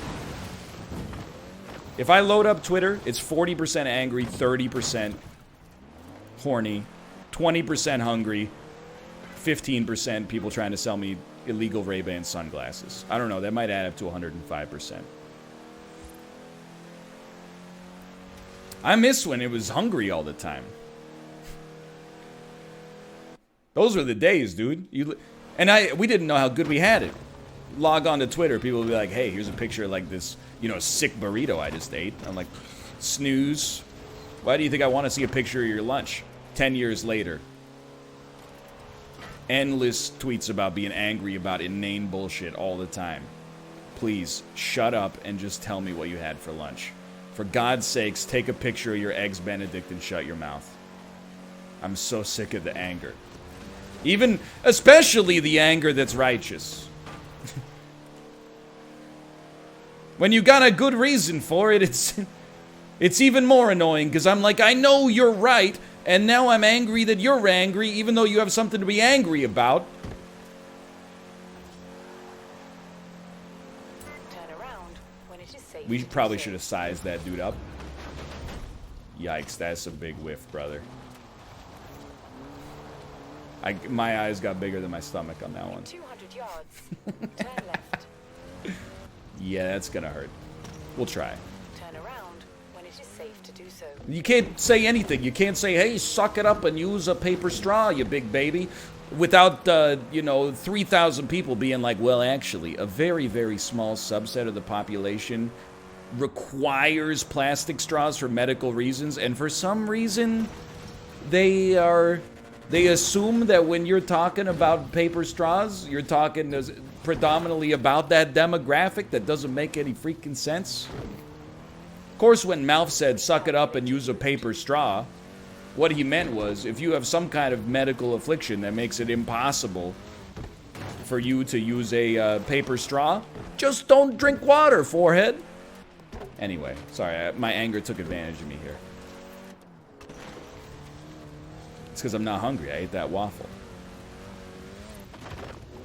If I load up Twitter, it's 40% angry, 30% horny, 20% hungry, 15% people trying to sell me illegal Ray-Ban sunglasses. I don't know, that might add up to 105%. I miss when it was hungry all the time. Those were the days, dude. We didn't know how good we had it. Log on to Twitter, people would be like, hey, here's a picture of like this, you know, sick burrito I just ate. I'm like, snooze. Why do you think I want to see a picture of your lunch? 10 years later. Endless tweets about being angry about inane bullshit all the time. Please, shut up and just tell me what you had for lunch. For God's sakes, take a picture of your Eggs Benedict and shut your mouth. I'm so sick of the anger. Especially the anger that's righteous. When you got a good reason for it, it's even more annoying, because I'm like, I know you're right, and now I'm angry that you're angry, even though you have something to be angry about. Turn around when it is safe. We probably should have sized that dude up. Yikes, that's a big whiff, brother. My eyes got bigger than my stomach on that one. 200 yards. Turn left. Yeah, that's gonna hurt. We'll try. Turn around when it is safe to do so. You can't say anything. You can't say, hey, suck it up and use a paper straw, you big baby. Without, 3,000 people being like, well, actually, a very, very small subset of the population requires plastic straws for medical reasons. And for some reason, they assume that when you're talking about paper straws, you're talking predominantly about that demographic. That doesn't make any freaking sense. Of course, when Malf said, suck it up and use a paper straw, what he meant was, if you have some kind of medical affliction that makes it impossible for you to use a paper straw, just don't drink water, forehead. Anyway, sorry, my anger took advantage of me here. It's because I'm not hungry. I ate that waffle.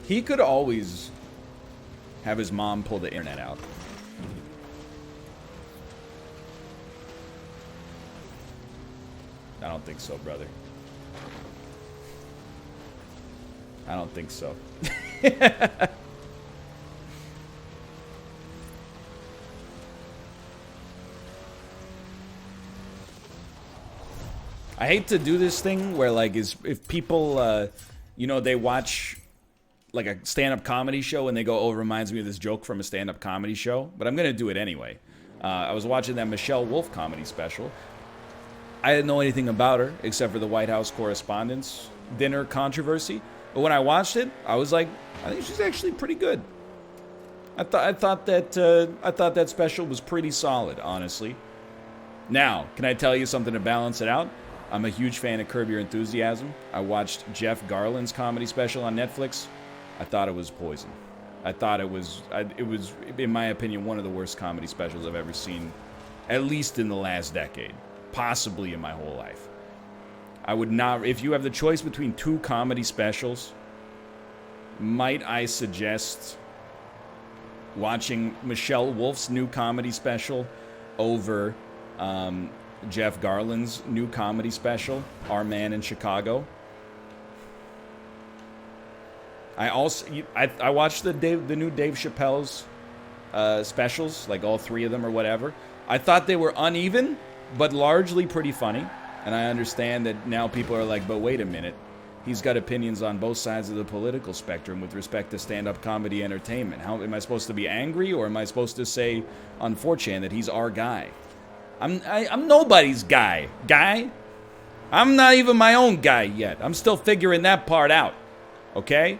He could always have his mom pull the internet out. I don't think so, brother. I don't think so. I hate to do this thing where, like, if people, they watch, like, a stand-up comedy show and they go, oh, it reminds me of this joke from a stand-up comedy show. But I'm going to do it anyway. I was watching that Michelle Wolf comedy special. I didn't know anything about her except for the White House Correspondents' Dinner controversy. But when I watched it, I was like, I think she's actually pretty good. I thought that special was pretty solid, honestly. Now, can I tell you something to balance it out? I'm a huge fan of Curb Your Enthusiasm. I watched Jeff Garland's comedy special on Netflix. I thought it was poison. I thought it was, in my opinion, one of the worst comedy specials I've ever seen, at least in the last decade, possibly in my whole life. I would not, if you have the choice between two comedy specials, might I suggest watching Michelle Wolf's new comedy special over Jeff Garland's new comedy special, Our Man in Chicago. I watched the new Dave Chappelle's specials, like all three of them or whatever. I thought they were uneven, but largely pretty funny. And I understand that now people are like, but wait a minute. He's got opinions on both sides of the political spectrum with respect to stand-up comedy entertainment. How am I supposed to be angry, or am I supposed to say on 4chan that he's our guy? I'm nobody's guy. I'm not even my own guy yet. I'm still figuring that part out. Okay?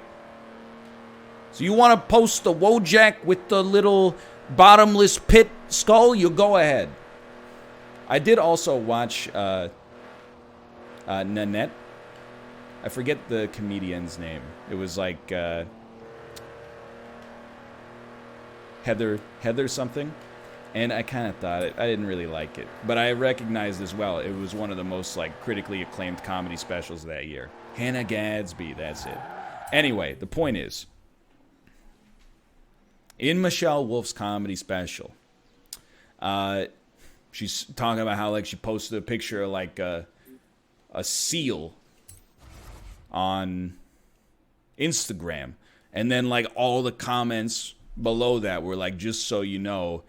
So you want to post the Wojak with the little bottomless pit skull? You go ahead. I did also watch Nanette. I forget the comedian's name. It was like Heather something. And I kind of thought I didn't really like it. But I recognized as well, it was one of the most like critically acclaimed comedy specials that year. Hannah Gadsby, that's it. Anyway, the point is, in Michelle Wolf's comedy special, she's talking about how like she posted a picture of like a seal on Instagram, and then like all the comments below that were like, just so you know,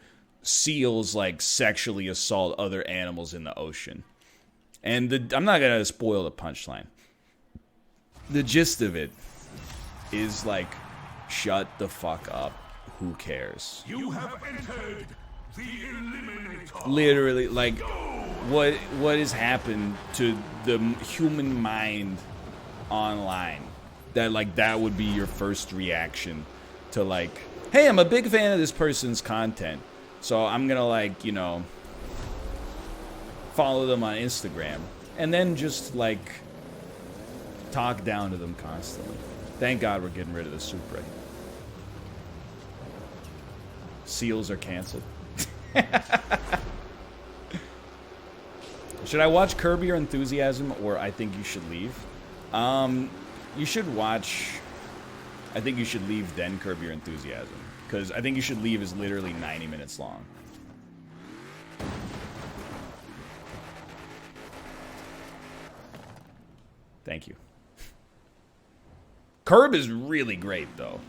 seals like sexually assault other animals in the ocean. And I'm not gonna spoil the punchline. The gist of it is like, shut the fuck up. Who cares? You have entered the Eliminator. Literally, like, what has happened to the human mind online that like that would be your first reaction to like, hey, I'm a big fan of this person's content, so I'm gonna like, you know, follow them on Instagram and then just like talk down to them constantly. Thank God we're getting rid of the Supra. Seals are canceled. Should I watch Curb Your Enthusiasm or I Think You Should Leave? You should watch I Think You Should Leave, then Curb Your Enthusiasm. Because I Think You Should Leave is literally 90 minutes long. Thank you. Curb is really great, though.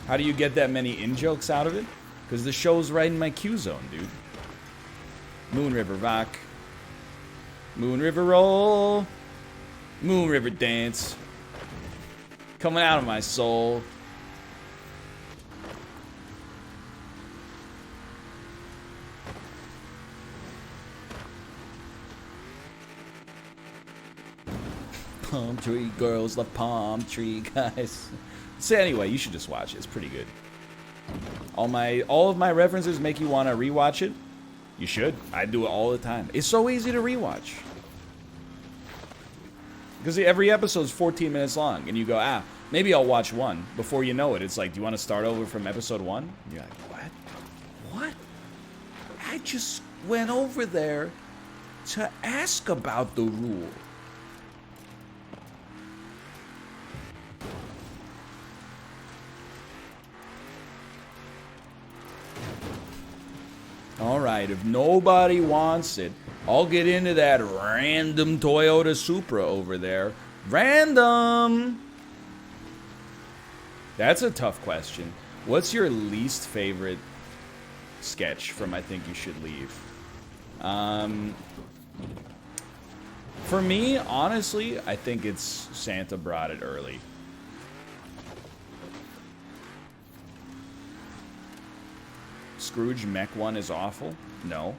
How do you get that many in-jokes out of it? Because the show's right in my Q zone, dude. Moon River Rock. Moon River Roll. Moon River Dance. Coming out of my soul. Palm tree girls love palm tree guys. So anyway, you should just watch it. It's pretty good. All of my references make you want to rewatch it. You should. I do it all the time. It's so easy to rewatch. Because every episode's 14 minutes long, and you go, maybe I'll watch one. Before you know it, it's like, do you want to start over from episode 1? And you're like, what? I just went over there to ask about the rule. Alright, if nobody wants it, I'll get into that random Toyota Supra over there. Random! That's a tough question. What's your least favorite sketch from I Think You Should Leave? For me, honestly, I think it's Santa Brought It Early. Scrooge Mech one is awful? No.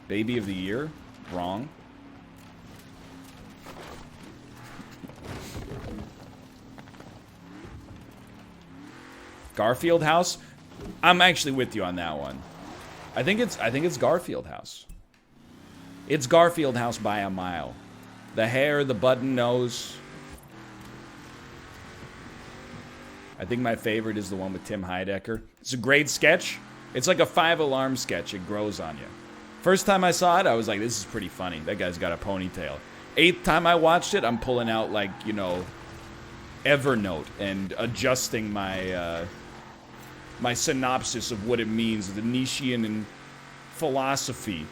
Baby of the Year? Wrong. Garfield House? I'm actually with you on that one. I think it's Garfield House. It's Garfield House by a mile. The hair, the button nose. I think my favorite is the one with Tim Heidecker. It's a great sketch. It's like a 5-alarm sketch. It grows on you. First time I saw it, I was like, this is pretty funny. That guy's got a ponytail. 8th time I watched it, I'm pulling out, like, you know, Evernote and adjusting my my synopsis of what it means, the Nietzschean and philosophy.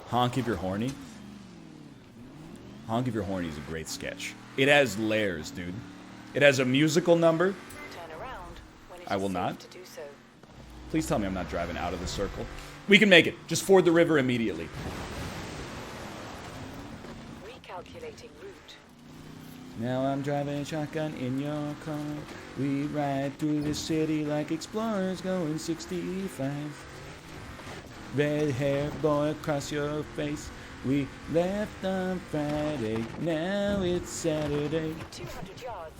Honk if you're horny. Honk if you're horny is a great sketch. It has layers, dude. It has a musical number. Turn around when it I is will safe not. to do so. Please tell me I'm not driving out of the circle. We can make it. Just ford the river immediately. Recalculating route. Now I'm driving shotgun in your car. We ride through the city like explorers going 65. Red hair boy across your face. We left on Friday, now it's Saturday. 200 yards.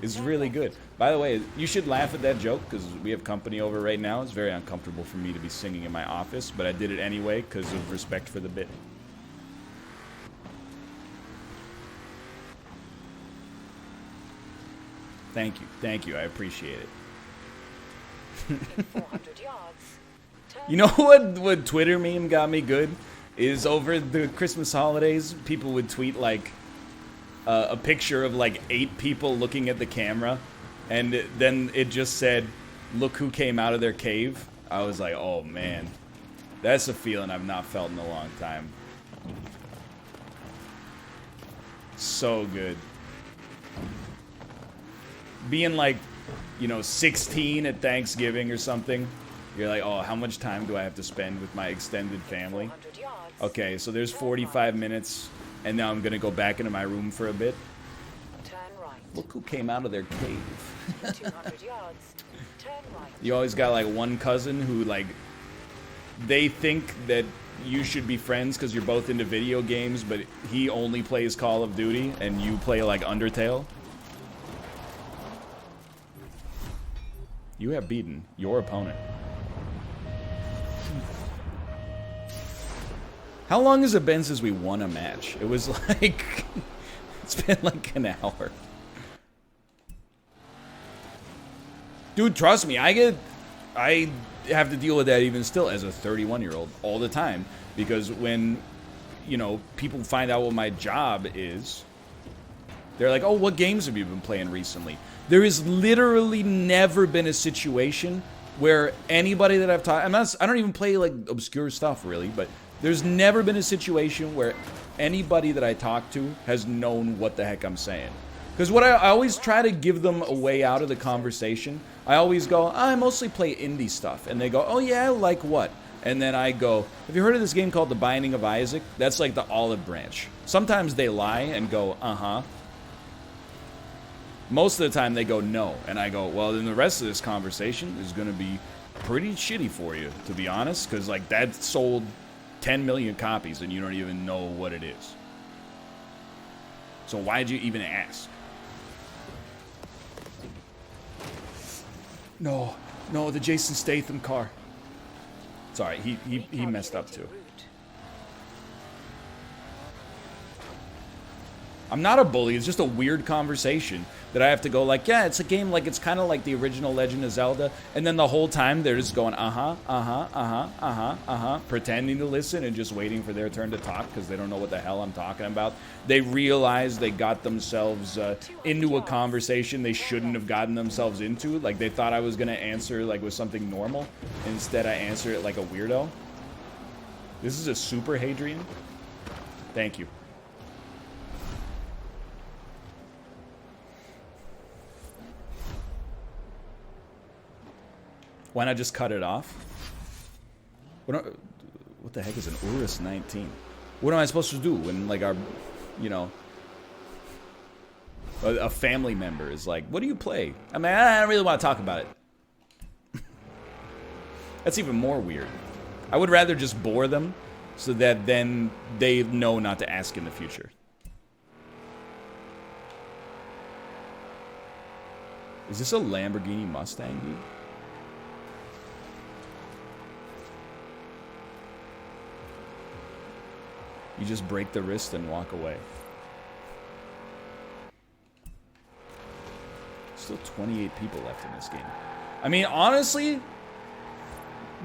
It's really good. By the way, you should laugh at that joke because we have company over right now. It's very uncomfortable for me to be singing in my office, but I did it anyway because of respect for the bit. Thank you, I appreciate it. In 400 yards. Turn You know what Twitter meme got me good? Is over the Christmas holidays, people would tweet like a picture of like 8 people looking at the camera, and then it just said, "Look who came out of their cave." I was like, oh man, that's a feeling I've not felt in a long time. So good. Being like, you know, 16 at Thanksgiving or something. You're like, oh, how much time do I have to spend with my extended family? 400 yards. Okay, so there's 45 minutes, and now I'm gonna go back into my room for a bit. Turn right. Look who came out of their cave. 200 yards. Turn right. You always got like one cousin who like, they think that you should be friends because you're both into video games, but he only plays Call of Duty, and you play like Undertale. You have beaten your opponent. How long has it been since we won a match? It was like... it's been like an hour. Dude, trust me, I have to deal with that even still as a 31-year-old all the time. Because when, you know, people find out what my job is, they're like, oh, what games have you been playing recently? There has literally never been a situation where anybody that I've talked... I don't even play like obscure stuff really, but... There's never been a situation where anybody that I talk to has known what the heck I'm saying. Because what I always try to give them a way out of the conversation. I always go, I mostly play indie stuff. And they go, oh yeah, like what? And then I go, have you heard of this game called The Binding of Isaac? That's like the olive branch. Sometimes they lie and go, uh-huh. Most of the time they go, no. And I go, well, then the rest of this conversation is going to be pretty shitty for you, to be honest. Because like that sold 10 million copies and you don't even know what it is. So why'd you even ask? No, the Jason Statham car. Sorry, he messed up too. I'm not a bully, it's just a weird conversation that I have to go like, yeah, it's a game like, it's kind of like the original Legend of Zelda, and then the whole time they're just going, pretending to listen and just waiting for their turn to talk because they don't know what the hell I'm talking about. They realize they got themselves into a conversation they shouldn't have gotten themselves into. Like, they thought I was going to answer like with something normal. Instead, I answer it like a weirdo. This is a super Hadrian. Thank you. Why not just cut it off? What the heck is an Urus 19? What am I supposed to do when, like, our, you know... A family member is like, what do you play? I mean, I don't really want to talk about it. That's even more weird. I would rather just bore them so that then they know not to ask in the future. Is this a Lamborghini Mustang, dude? You just break the wrist and walk away. Still 28 people left in this game. I mean, honestly,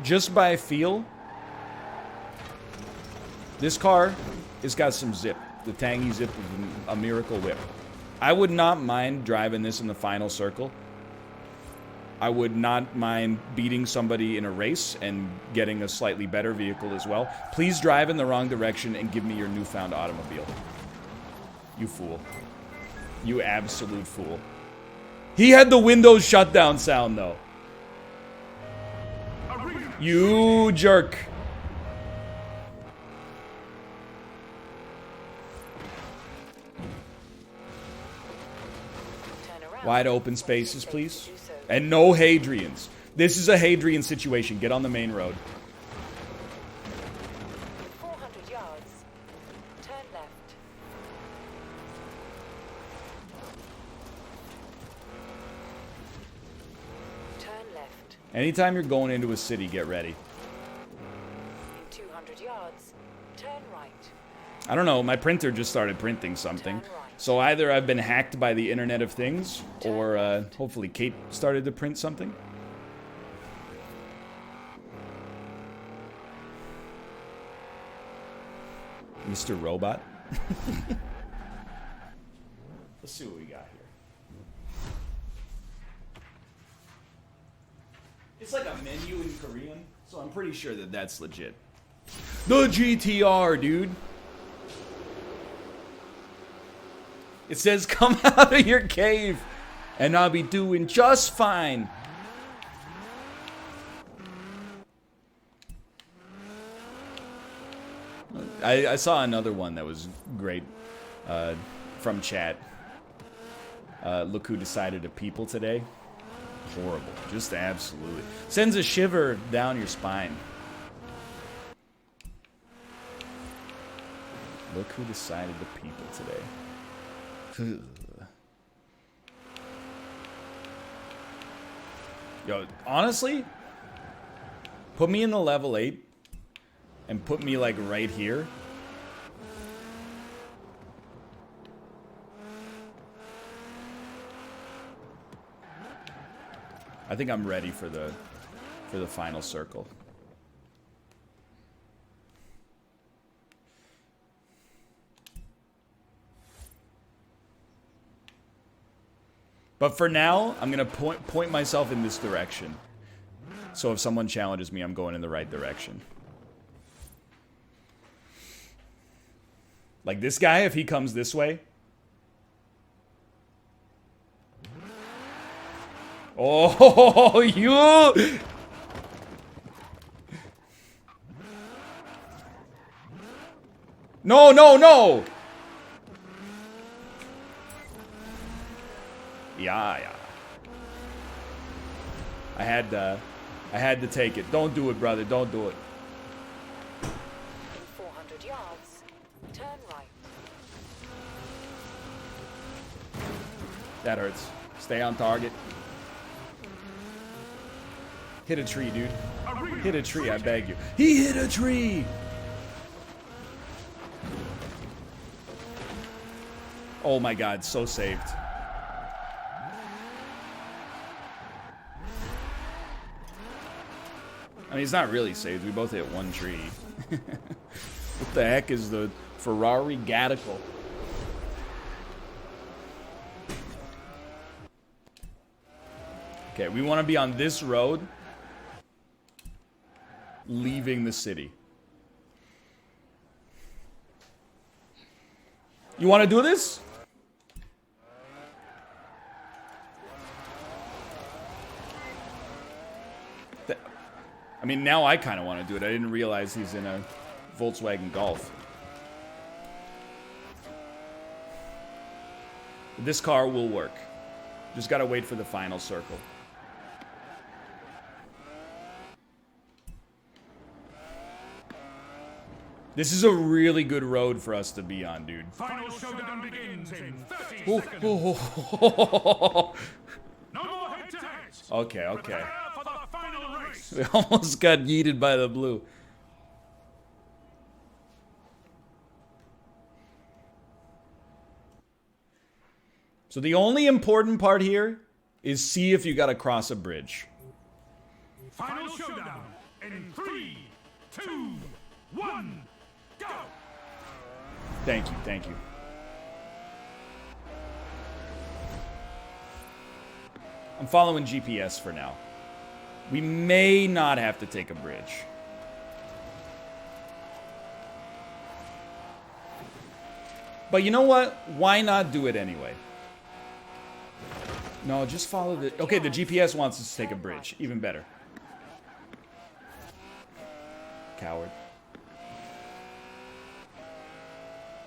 just by feel, this car has got some zip. The tangy zip of a miracle whip. I would not mind driving this in the final circle. I would not mind beating somebody in a race and getting a slightly better vehicle as well. Please drive in the wrong direction and give me your newfound automobile. You fool. You absolute fool. He had the Windows shutdown sound, though. You jerk. Wide open spaces, please. And no Hadrians. This is a Hadrian situation. Get on the main road. 400 yards. Turn left. Turn left. Anytime you're going into a city, get ready. In 200 yards. Turn right. I don't know, my printer just started printing something. So either I've been hacked by the Internet of Things, or hopefully Kate started to print something. Mr. Robot. Let's see what we got here. It's like a menu in Korean, so I'm pretty sure that that's legit. The GTR, dude. It says, come out of your cave, and I'll be doing just fine. I saw another one that was great from chat. Look who decided to people today. Horrible. Just absolutely. Sends a shiver down your spine. Look who decided to people today. Yo, honestly, put me in the level 8 and put me like right here. I think I'm ready for the final circle. But for now, I'm gonna point myself in this direction. So if someone challenges me, I'm going in the right direction. Like this guy, if he comes this way. Oh, you! No, no, no! Yeah. I had to take it. Don't do it, brother. Don't do it. 400 yards. Turn right. That hurts. Stay on target. Hit a tree, dude. Hit a tree, I beg you. He hit a tree! Oh my god, so saved. I mean, he's not really saved. We both hit one tree. What the heck is the Ferrari Gattical? Okay, we want to be on this road, leaving the city. You want to do this? I mean, now I kind of want to do it. I didn't realize he's in a Volkswagen Golf. This car will work. Just gotta wait for the final circle. This is a really good road for us to be on, dude. Final showdown begins in 30 Ooh, seconds. ooh, ooh. No more head-to-heads. Okay, okay. Prepare for the final race. We almost got yeeted by the blue. So the only important part here is see if you gotta cross a bridge. Final showdown in 3, 2, 1, go. Thank you, thank you. I'm following GPS for now. We may not have to take a bridge. But you know what? Why not do it anyway? No, just follow the... Okay, the GPS wants us to take a bridge. Even better. Coward.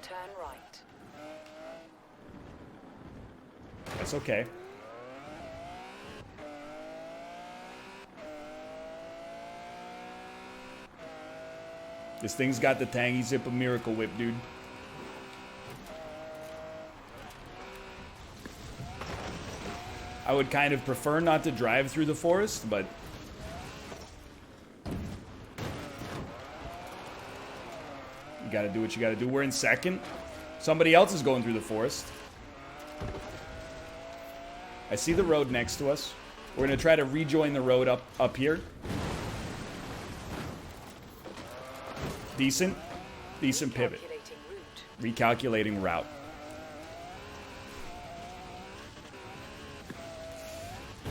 Turn right. That's okay. This thing's got the tangy zip of Miracle Whip, dude. I would kind of prefer not to drive through the forest, but... You gotta do what you gotta do. We're in second. Somebody else is going through the forest. I see the road next to us. We're gonna try to rejoin the road up here. Decent pivot. Recalculating route.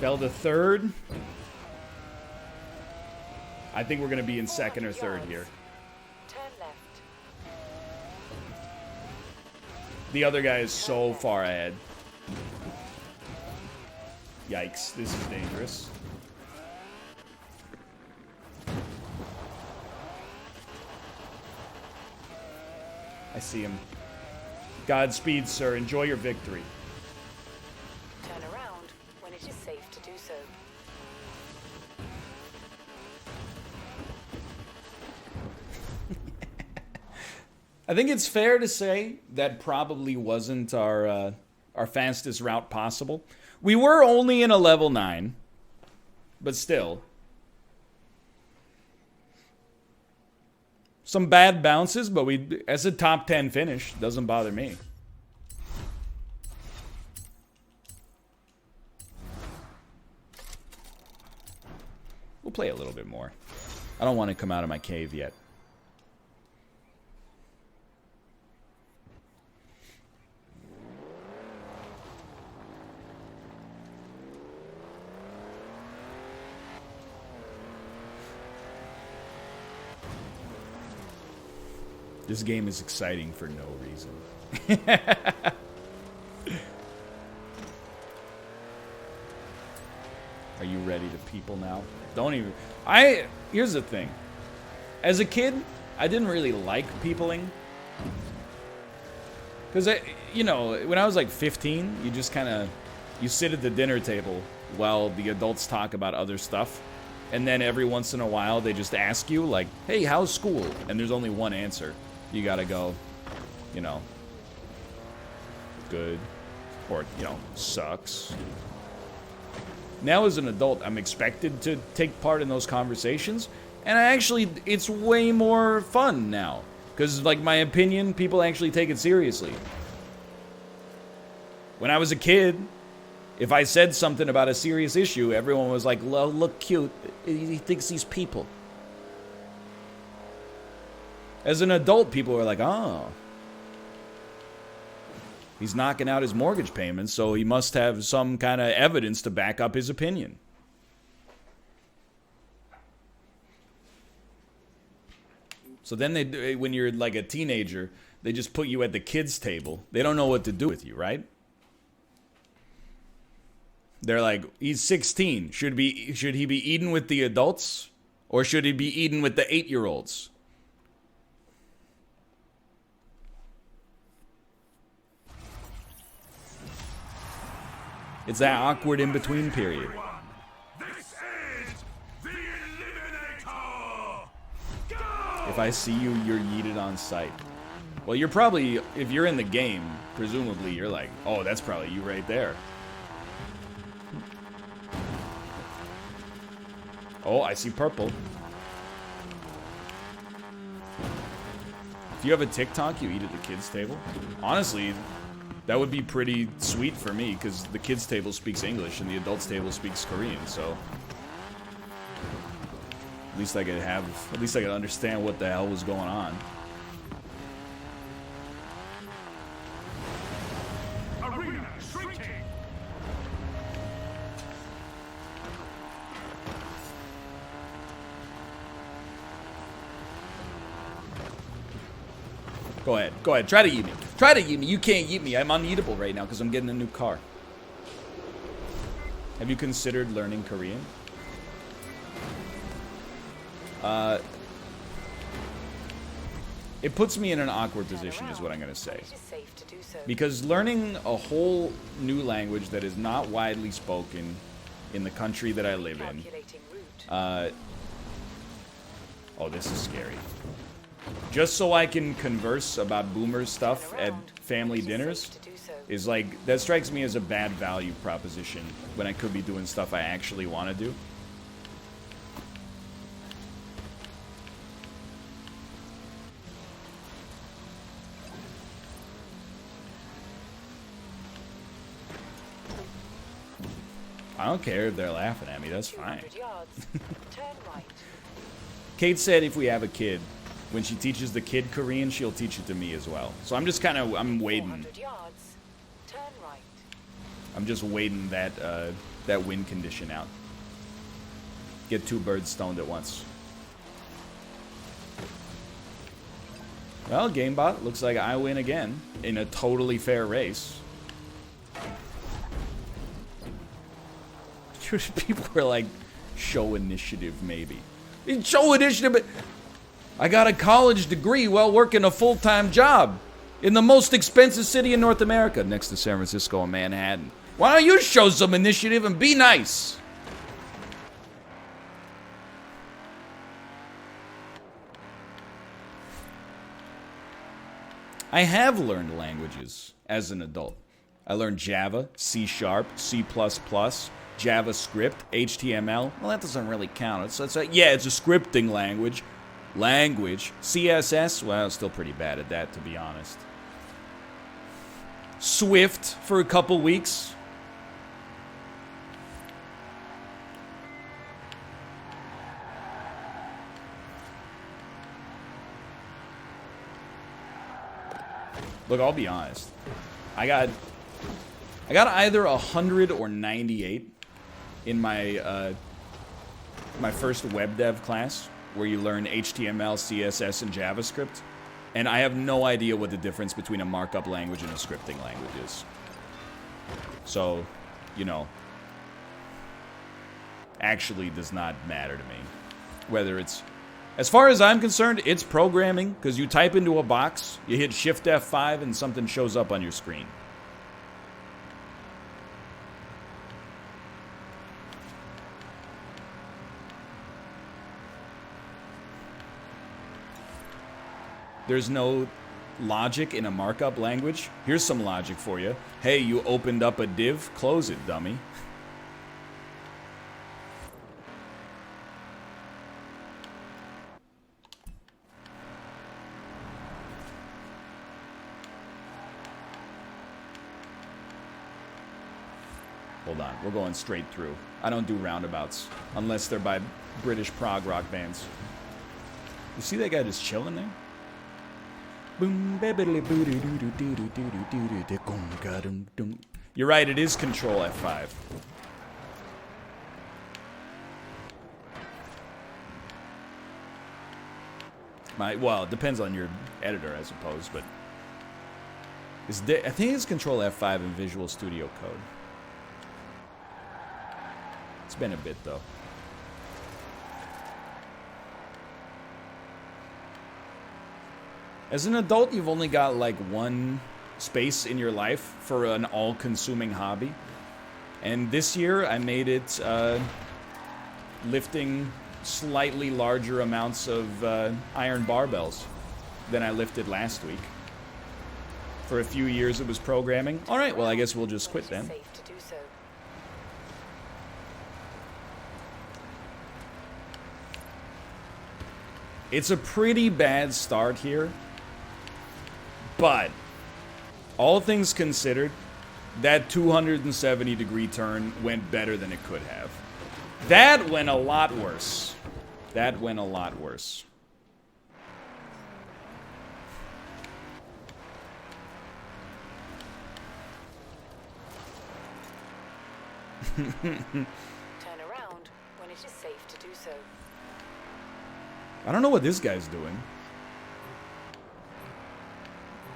Fell to third. I think we're gonna be in second or third here. Turn left. The other guy is so far ahead. Yikes, this is dangerous. I see him. Godspeed, sir. Enjoy your victory. Turn around when it is safe to do so. I think it's fair to say that probably wasn't our fastest route possible. We were only in a level 9, but still. Some bad bounces, but we, as a top 10 finish, doesn't bother me. We'll play a little bit more. I don't want to come out of my cave yet. This game is exciting for no reason. Are you ready to people now? Don't even... Here's the thing. As a kid, I didn't really like peopling. Because, you know, when I was like 15, you just kind of... You sit at the dinner table while the adults talk about other stuff. And then every once in a while, they just ask you, like, hey, how's school? And there's only one answer. You gotta go, you know, good, or, you know, sucks. Now as an adult, I'm expected to take part in those conversations, and it's way more fun now. Because, like, my opinion, people actually take it seriously. When I was a kid, if I said something about a serious issue, everyone was like, look cute, he thinks he's people. As an adult, people are like, oh, he's knocking out his mortgage payments, so he must have some kind of evidence to back up his opinion. So then when you're like a teenager, they just put you at the kids' table. They don't know what to do with you, right? They're like, he's 16. Should he be eaten with the adults? Or should he be eaten with the 8-year-olds? It's that awkward in-between period. This is the Eliminator! Go! If I see you, you're yeeted on sight. Well, you're probably, if you're in the game, presumably you're like, oh, that's probably you right there. Oh, I see purple. If you have a TikTok, you eat at the kids' table. Honestly, that would be pretty sweet for me, because the kids' table speaks English and the adults' table speaks Korean, so... At least I could understand what the hell was going on. Arena shrinking! Go ahead, try to eat me. Try to eat me, you can't eat me. I'm uneatable right now because I'm getting a new car. Have you considered learning Korean? It puts me in an awkward position is what I'm going to say. It is safe to do so. Because learning a whole new language that is not widely spoken in the country that I live in. Calculating route. Oh, this is scary. Just so I can converse about boomer stuff at family dinners is like, that strikes me as a bad value proposition when I could be doing stuff I actually want to do. I don't care if they're laughing at me, that's fine. 200 yards. Turn right. Kate said if we have a kid, when she teaches the kid Korean, she'll teach it to me as well. So I'm just kind of, I'm waiting. 400 yards. Turn right. I'm just waiting that, that wind condition out. Get two birds stoned at once. Well, GameBot, looks like I win again in a totally fair race. People are like, show initiative, maybe. Show initiative, but I got a college degree while working a full-time job in the most expensive city in North America, next to San Francisco and Manhattan. Why don't you show some initiative and be nice? I have learned languages as an adult. I learned Java, C#, C++, JavaScript, HTML. Well, that doesn't really count. It's a scripting language. CSS, well, still pretty bad at that, to be honest. Swift for a couple weeks. Look, I'll be honest. I got either 100 or 98 in my my first web dev class, where you learn HTML, CSS, and JavaScript, and I have no idea what the difference between a markup language and a scripting language is. So, you know, actually does not matter to me. Whether it's, as far as I'm concerned, it's programming, because you type into a box, you hit Shift F5, and something shows up on your screen. There's no logic in a markup language. Here's some logic for you. Hey, you opened up a div, close it, dummy. Hold on, we're going straight through. I don't do roundabouts, unless they're by British prog rock bands. You see that guy just chilling there? You're right, it is Control F5. Well, it depends on your editor, I suppose, but I think it's Control F5 in Visual Studio Code. It's been a bit, though. As an adult, you've only got like one space in your life for an all-consuming hobby. And this year, I made it lifting slightly larger amounts of iron barbells than I lifted last week. For a few years, it was programming. All right, well, I guess we'll just quit then. Safe to do so. It's a pretty bad start here, but all things considered, that 270-degree turn went better than it could have. That went a lot worse. That went a lot worse. Turn around when it is safe to do so. I don't know what this guy's doing.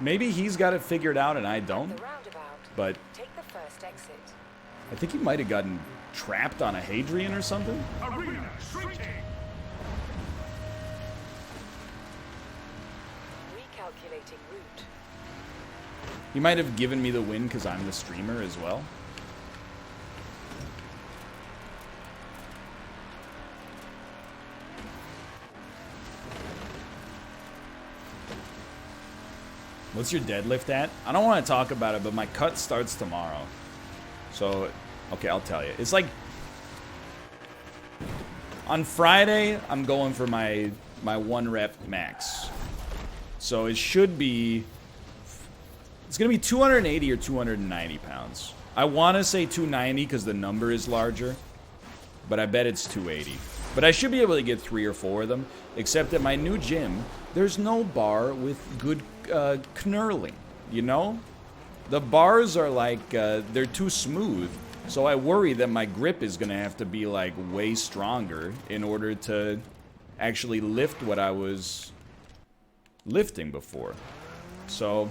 Maybe he's got it figured out and I don't. The roundabout. But Take the first exit. I think he might have gotten trapped on a Hadrian or something. Arena shrinking. Recalculating route. He might have given me the win because I'm the streamer as well. What's your deadlift at? I don't want to talk about it, but my cut starts tomorrow. So, okay, I'll tell you. It's like, on Friday, I'm going for my 1 rep max. So it should be, it's going to be 280 or 290 pounds. I want to say 290 because the number is larger, but I bet it's 280. But I should be able to get 3 or 4 of them, except at my new gym, there's no bar with good knurling, you know? The bars are like, they're too smooth, so I worry that my grip is gonna have to be like way stronger in order to actually lift what I was lifting before. So,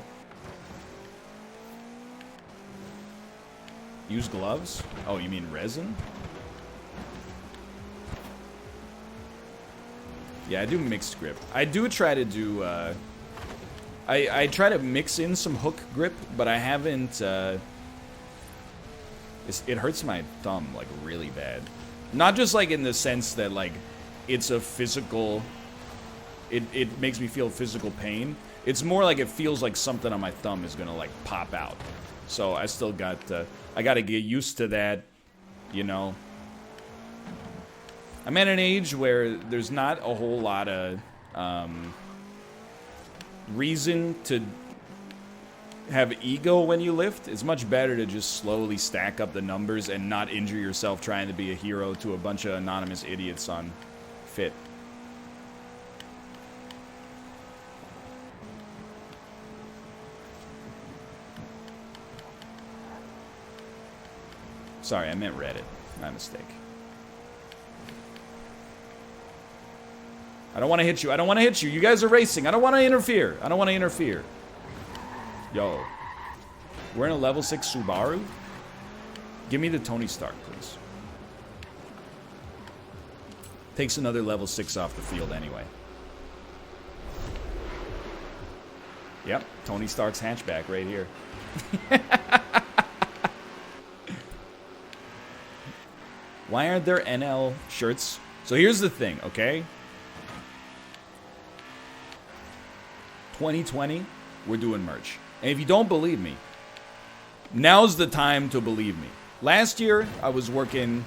use gloves? Oh, you mean resin? Yeah, I do mixed grip. I do try to do, I try to mix in some hook grip, but I haven't, it hurts my thumb, like, really bad. Not just, like, in the sense that, like, it's a physical, it makes me feel physical pain. It's more like it feels like something on my thumb is gonna, like, pop out. So I still got, I gotta get used to that, you know. I'm at an age where there's not a whole lot of reason to have ego when you lift. It's much better to just slowly stack up the numbers and not injure yourself trying to be a hero to a bunch of anonymous idiots on Fit. Sorry, I meant Reddit. My mistake. I don't want to hit you. I don't want to hit you. You guys are racing. I don't want to interfere. I don't want to interfere. Yo. We're in a level 6 Subaru? Give me the Tony Stark, please. Takes another level 6 off the field anyway. Yep. Tony Stark's hatchback right here. Why aren't there NL shirts? So here's the thing, okay? 2020, we're doing merch. And if you don't believe me, now's the time to believe me. Last year, I was working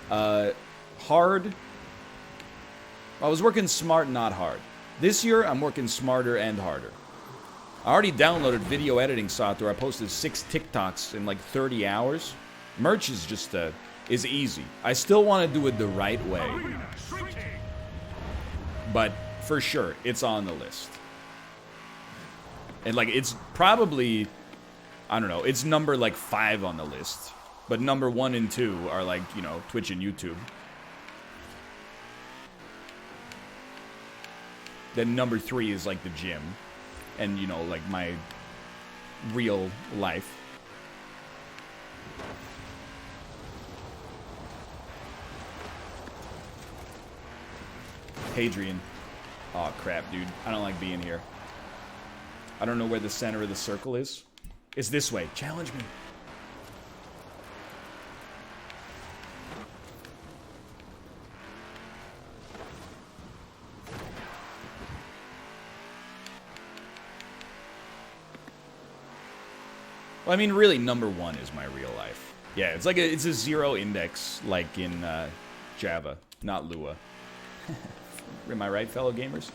hard. I was working smart, not hard. This year, I'm working smarter and harder. I already downloaded video editing software. I posted 6 TikToks in like 30 hours. Merch is just is easy. I still want to do it the right way. But for sure, it's on the list. And like, it's probably, I don't know, it's number like 5 on the list. But number 1 and 2 are like, you know, Twitch and YouTube. Then number 3 is like the gym. And, you know, like my real life. Hadrian. Oh, crap, dude. I don't like being here. I don't know where the center of the circle is. It's this way. Challenge me. Well, I mean, really, number 1 is my real life. Yeah, it's like it's a 0 index, like in Java, not Lua. Am I right, fellow gamers?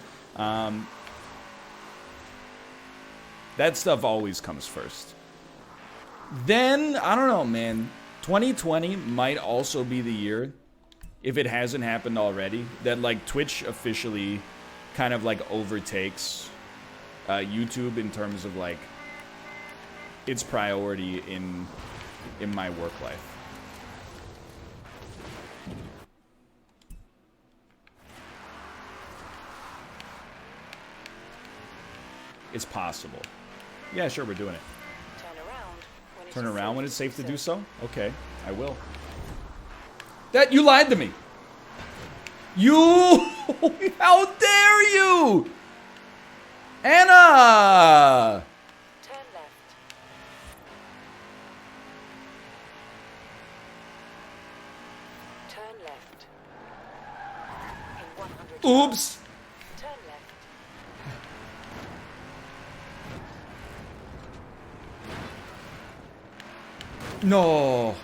That stuff always comes first. Then, I don't know, man. 2020 might also be the year, if it hasn't happened already, that like Twitch officially kind of like overtakes YouTube in terms of like its priority in my work life. It's possible. Yeah, sure, we're doing it. Turn around when it's safe to do so? Okay, I will. That, you lied to me! You! How dare you! Anna! Turn left. Turn left. In 100 Oops! Turn left. No.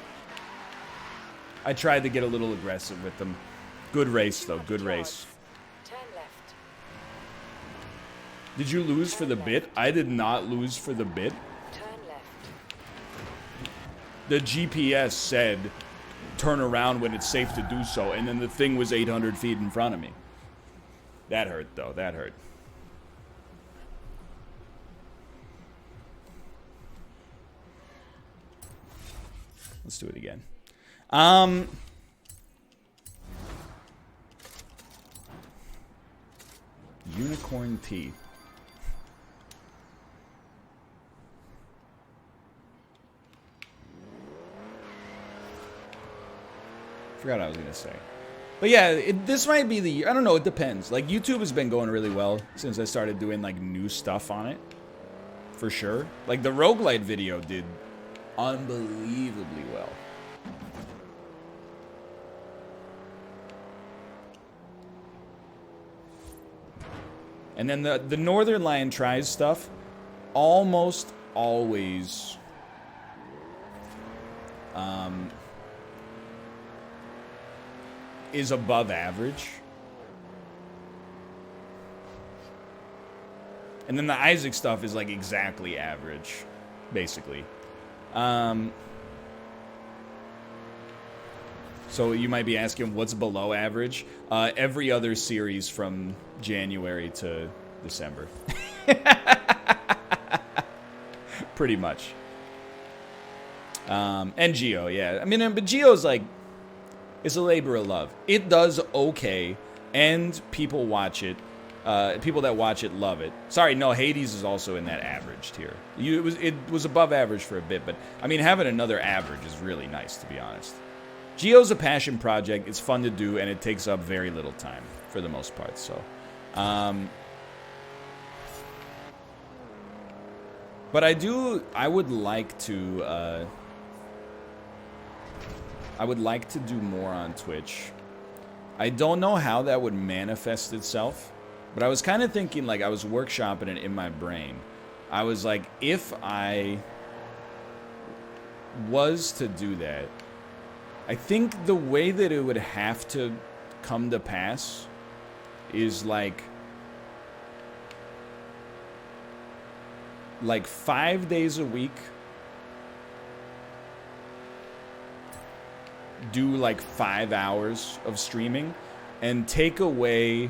I tried to get a little aggressive with them. Good race, though. Good race. Turn left. Did you lose for the bit? I did not lose for the bit. Turn left. The GPS said, turn around when it's safe to do so, and then the thing was 800 feet in front of me. That hurt, though. That hurt. Let's do it again. Unicorn tea. Forgot what I was gonna say. But yeah, this might be the year. I don't know, it depends. Like, YouTube has been going really well since I started doing, like, new stuff on it. For sure. Like, the roguelite video did unbelievably well. And then the Northern Lion Tries stuff almost always is above average. And then the Isaac stuff is like exactly average, basically. So you might be asking, what's below average? Every other series from January to December. Pretty much. And Geo, yeah. I mean, but Geo's like, it's a labor of love. It does okay, and people watch it. People that watch it love it. Sorry, no, Hades is also in that average tier. It was above average for a bit, but I mean, having another average is really nice, to be honest. Geo's a passion project. It's fun to do, and it takes up very little time for the most part. So, but I would like to do more on Twitch. I don't know how that would manifest itself, but I was kind of thinking, like, I was workshopping it in my brain. I was like, if I was to do that, I think the way that it would have to come to pass is like 5 days a week, do like 5 hours of streaming, and take away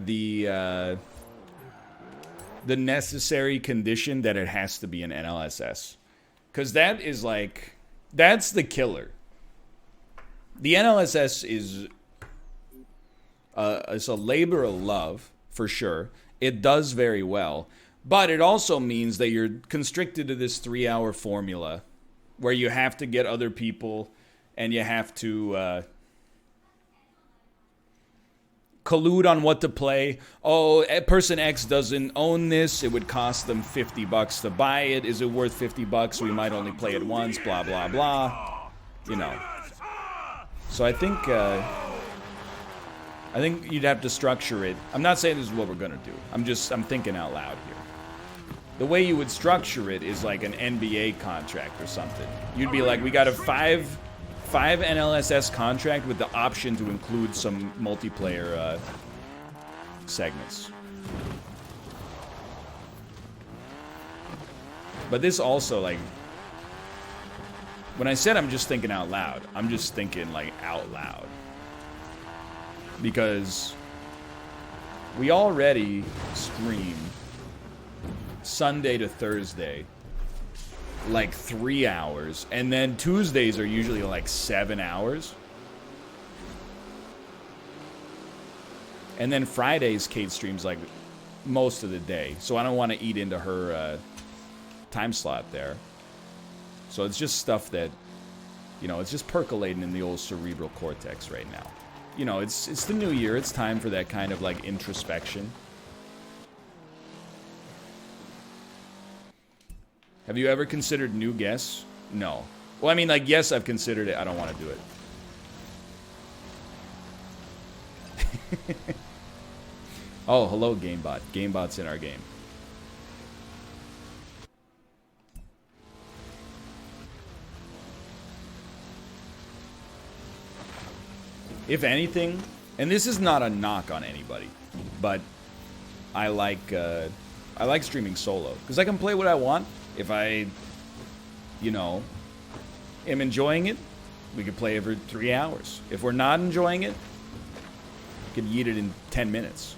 the necessary condition that it has to be an NLSS, because that is like, that's the killer. The NLSS is it's a labor of love, for sure. It does very well. But it also means that you're constricted to this 3-hour formula where you have to get other people and you have to collude on what to play. Oh, person X doesn't own this. It would cost them $50 to buy it. Is it worth $50? We might only play it once, blah, blah, blah. You know. So I think you'd have to structure it. I'm not saying this is what we're gonna do. I'm thinking out loud here. the way you would structure it is like an NBA contract or something. You'd be like, we got a five NLSS contract with the option to include some multiplayer segments. But this also, like, when I said I'm just thinking out loud, I'm just thinking, like, out loud. Because we already stream Sunday to Thursday, like 3 hours. And then Tuesdays are usually like 7 hours. And then Fridays, Kate streams like most of the day. So I don't want to eat into her time slot there. So it's just stuff that, you know, it's just percolating in the old cerebral cortex right now. You know, it's the new year. It's time for that kind of like introspection. Have you ever considered new guests? No. Well, I mean, like, yes, I've considered it. I don't want to do it. Oh, hello, GameBot. GameBot's in our game. If anything, and this is not a knock on anybody, but I like streaming solo because I can play what I want. If I, you know, am enjoying it, we could play every 3 hours. If we're not enjoying it, we could eat it in 10 minutes.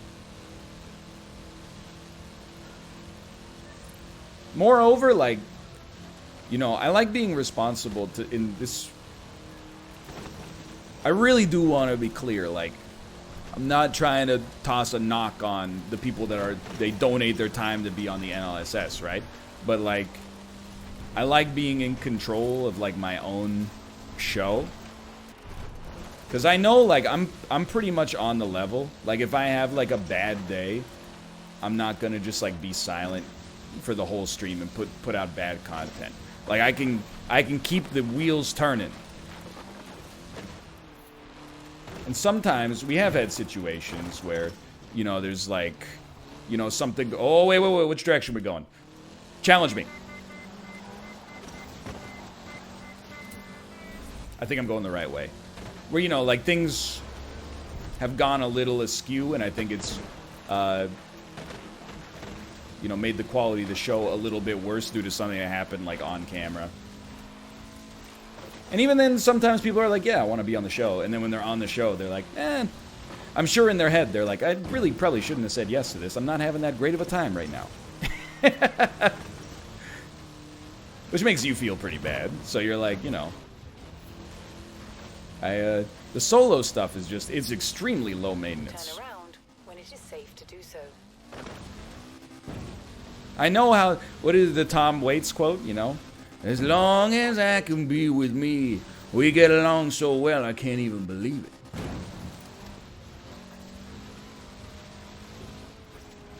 Moreover, like, you know, I like being responsible to in this. I really do want to be clear, like, I'm not trying to toss a knock on the people that they donate their time to be on the NLSS, right? But, like, I like being in control of, like, my own show. Because I know, like, I'm pretty much on the level. Like, if I have, like, a bad day, I'm not going to just, like, be silent for the whole stream and put out bad content. Like, I can keep the wheels turning. And sometimes we have had situations where, you know, there's like, you know, something. Oh, wait, which direction are we going? Challenge me. I think I'm going the right way. Where, you know, like things have gone a little askew, and I think it's, you know, made the quality of the show a little bit worse due to something that happened, like, on camera. And even then, sometimes people are like, yeah, I want to be on the show. And then when they're on the show, they're like, I'm sure in their head, they're like, I really probably shouldn't have said yes to this. I'm not having that great of a time right now. Which makes you feel pretty bad. So you're like, you know, the solo stuff is just, it's extremely low maintenance. Turn around when it is safe to do so. I know how, what is the Tom Waits quote, you know? As long as I can be with me, we get along so well I can't even believe it.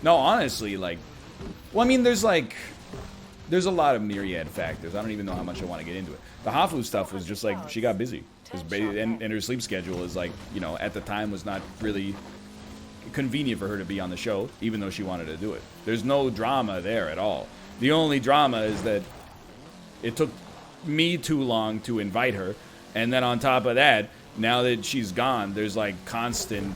No, honestly, like, well, I mean, there's a lot of myriad factors. I don't even know how much I want to get into it. The Hafu stuff was just like, she got busy. And her sleep schedule is like, you know, at the time was not really convenient for her to be on the show, even though she wanted to do it. There's no drama there at all. The only drama is that it took me too long to invite her, and then on top of that, now that she's gone, there's like constant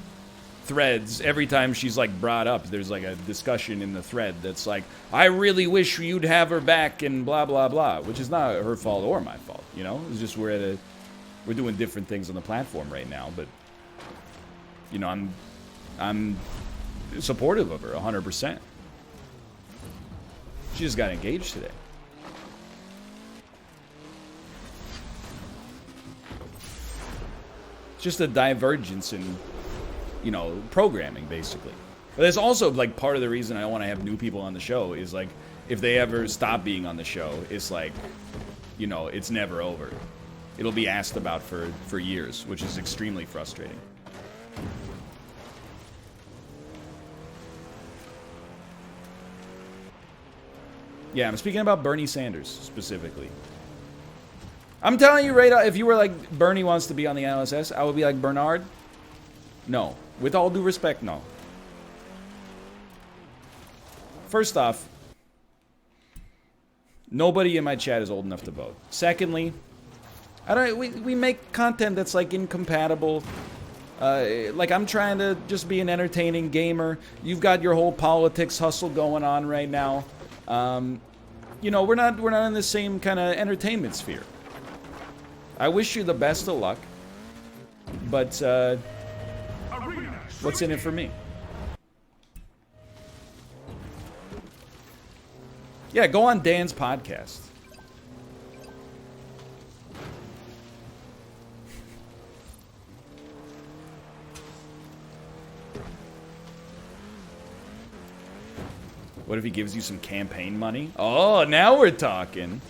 threads. Every time she's like brought up, there's like a discussion in the thread that's like, I really wish you'd have her back and blah blah blah, which is not her fault or my fault, you know. It's just we're doing different things on the platform right now, but you know, I'm supportive of her 100%. She just got engaged today. Just a divergence in, you know, programming, basically. But it's also, like, part of the reason I want to have new people on the show is, like, if they ever stop being on the show, it's like, you know, it's never over. It'll be asked about for years, which is extremely frustrating. Yeah, I'm speaking about Bernie Sanders, specifically. I'm telling you right now, if you were like, Bernie wants to be on the LSS, I would be like, Bernard, no. With all due respect, no. First off, Nobody in my chat is old enough to vote. Secondly, we make content that's like incompatible. Like I'm trying to just be an entertaining gamer. You've got your whole politics hustle going on right now. You know, we're not in the same kind of entertainment sphere. I wish you the best of luck, but what's in it for me? Yeah, go on Dan's podcast. What if he gives you some campaign money? Oh, now we're talking.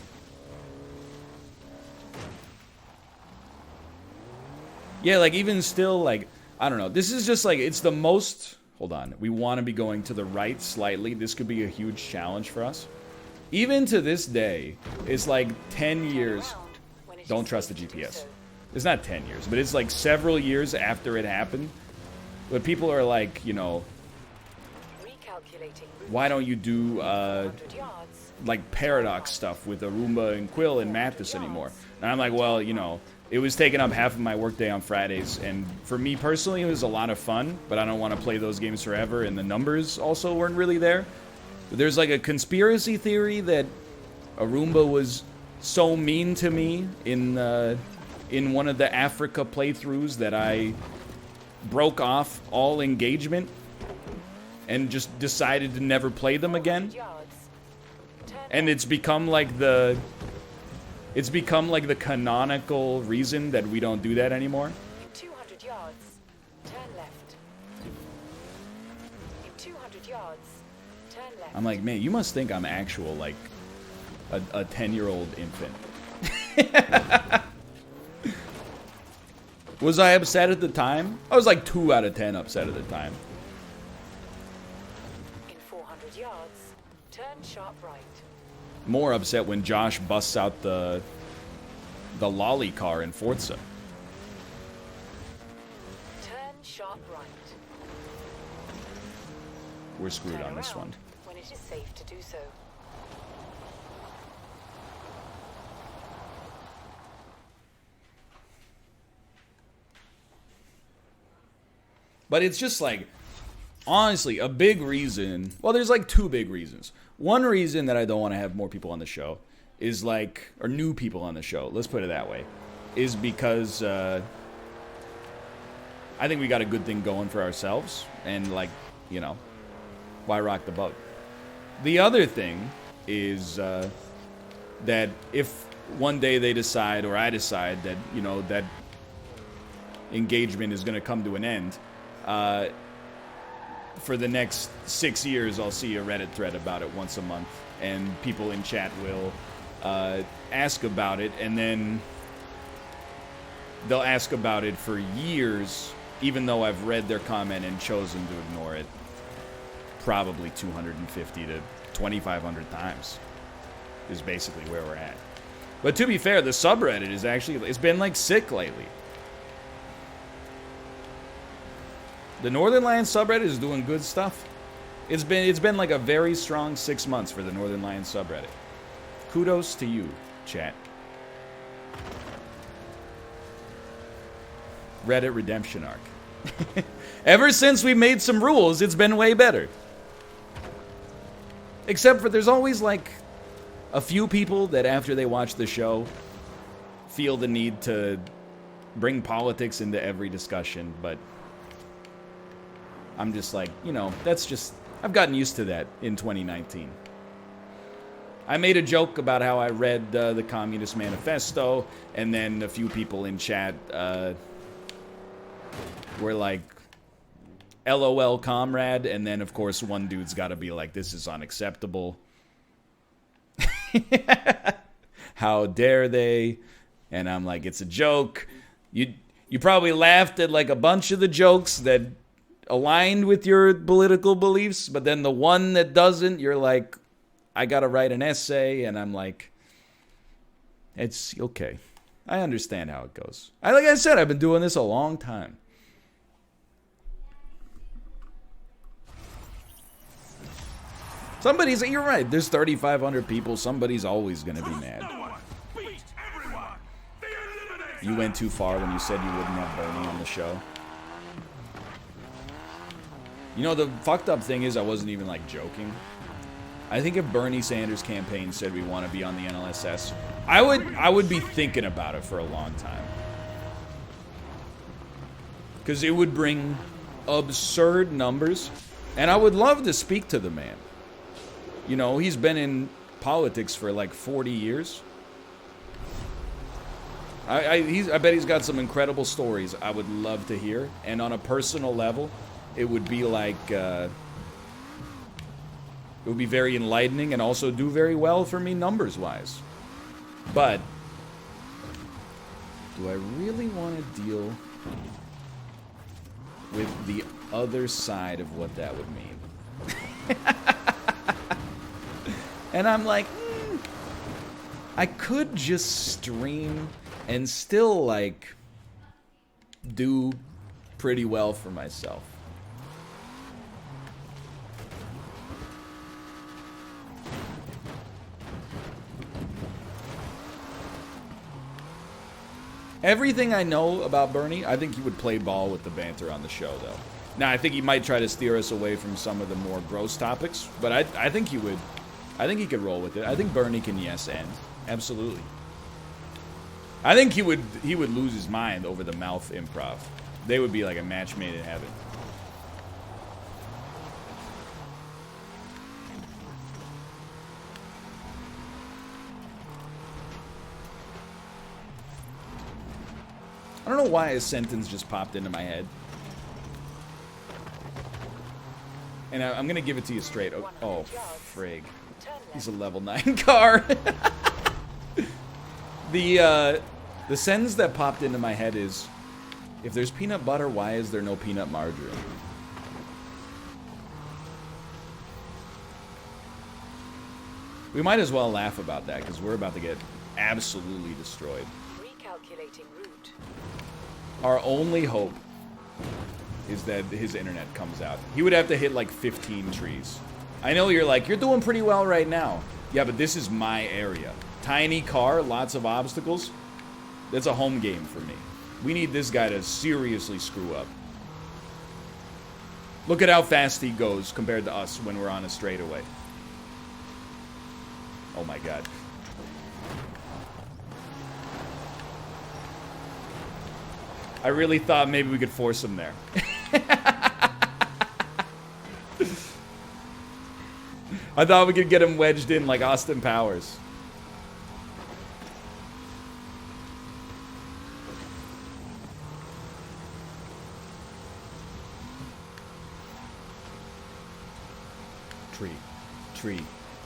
Yeah, like even still, like, I don't know. This is just like, it's the most... Hold on. We want to be going to the right slightly. This could be a huge challenge for us. Even to this day, it's like 10 years. Don't trust the GPS. It's not 10 years, but it's like several years after it happened. But people are like, you know, why don't you do like paradox stuff with Arumba and Quill and Mathis anymore? And I'm like, well, you know, it was taking up half of my workday on Fridays, and for me personally, it was a lot of fun, but I don't want to play those games forever, and the numbers also weren't really there. But there's like a conspiracy theory that Arumba was so mean to me in one of the Africa playthroughs that I broke off all engagement and just decided to never play them again. And it's become like the canonical reason that we don't do that anymore. In 200 yards, turn left. In 200 yards, turn left. I'm like, man, you must think I'm actual, like, a 10-year-old infant. Was I upset at the time? I was like 2 out of 10 upset at the time. In 400 yards, turn sharp right. More upset when Josh busts out the lolly car in Forza. Turn sharp right. We're screwed Turn on this around one. when it is safe to do so. But it's just like, honestly, a big reason. Well, there's like 2 big reasons. One reason that I don't want to have more people on the show is like, or new people on the show, let's put it that way, is because I think we got a good thing going for ourselves, and like, you know, why rock the boat? The other thing is that if one day they decide, or I decide that, you know, that engagement is going to come to an end, for the next 6 years, I'll see a Reddit thread about it once a month, and people in chat will ask about it, and then they'll ask about it for years, even though I've read their comment and chosen to ignore it probably 250 to 2,500 times is basically where we're at. But to be fair, the subreddit is actually, it's been like sick lately. The Northern Lions subreddit is doing good stuff. It's been like a very strong 6 months for the Northern Lions subreddit. Kudos to you, chat. Reddit redemption arc. Ever since we made some rules, it's been way better. Except for there's always like a few people that after they watch the show feel the need to bring politics into every discussion, but I'm just like, you know, that's just, I've gotten used to that in 2019. I made a joke about how I read the Communist Manifesto, and then a few people in chat were like, LOL comrade, and then of course one dude's gotta be like, this is unacceptable. How dare they? And I'm like, it's a joke. You probably laughed at like a bunch of the jokes that aligned with your political beliefs, but then the one that doesn't, you're like, I gotta write an essay, and I'm like, it's okay. I understand how it goes. Like I said, I've been doing this a long time. Somebody's, you're right, there's 3,500 people, somebody's always gonna be mad. You went too far when you said you wouldn't have Bernie on the show. You know, the fucked up thing is I wasn't even, like, joking. I think if Bernie Sanders' campaign said we want to be on the NLSS, I would be thinking about it for a long time. Because it would bring absurd numbers, and I would love to speak to the man. You know, he's been in politics for like 40 years. I bet he's got some incredible stories I would love to hear, and on a personal level, it would be like, it would be very enlightening and also do very well for me numbers-wise. But, do I really want to deal with the other side of what that would mean? And I'm like, I could just stream and still, like, do pretty well for myself. Everything I know about Bernie, I think he would play ball with the banter on the show, though. Now, I think he might try to steer us away from some of the more gross topics, but I think he would. I think he could roll with it. I think Bernie can yes and. Absolutely. I think he would lose his mind over the mouth improv. They would be like a match made in heaven. I don't know why a sentence just popped into my head. And I'm going to give it to you straight. Oh, frig. He's a level 9 car. The sentence that popped into my head is, if there's peanut butter, why is there no peanut margarine? We might as well laugh about that, because we're about to get absolutely destroyed. Recalculating route. Our only hope is that his internet comes out. He would have to hit like 15 trees. I know you're like, you're doing pretty well right now. Yeah, but this is my area. Tiny car, lots of obstacles. That's a home game for me. We need this guy to seriously screw up. Look at how fast he goes compared to us when we're on a straightaway. Oh my god. I really thought maybe we could force him there. I thought we could get him wedged in like Austin Powers.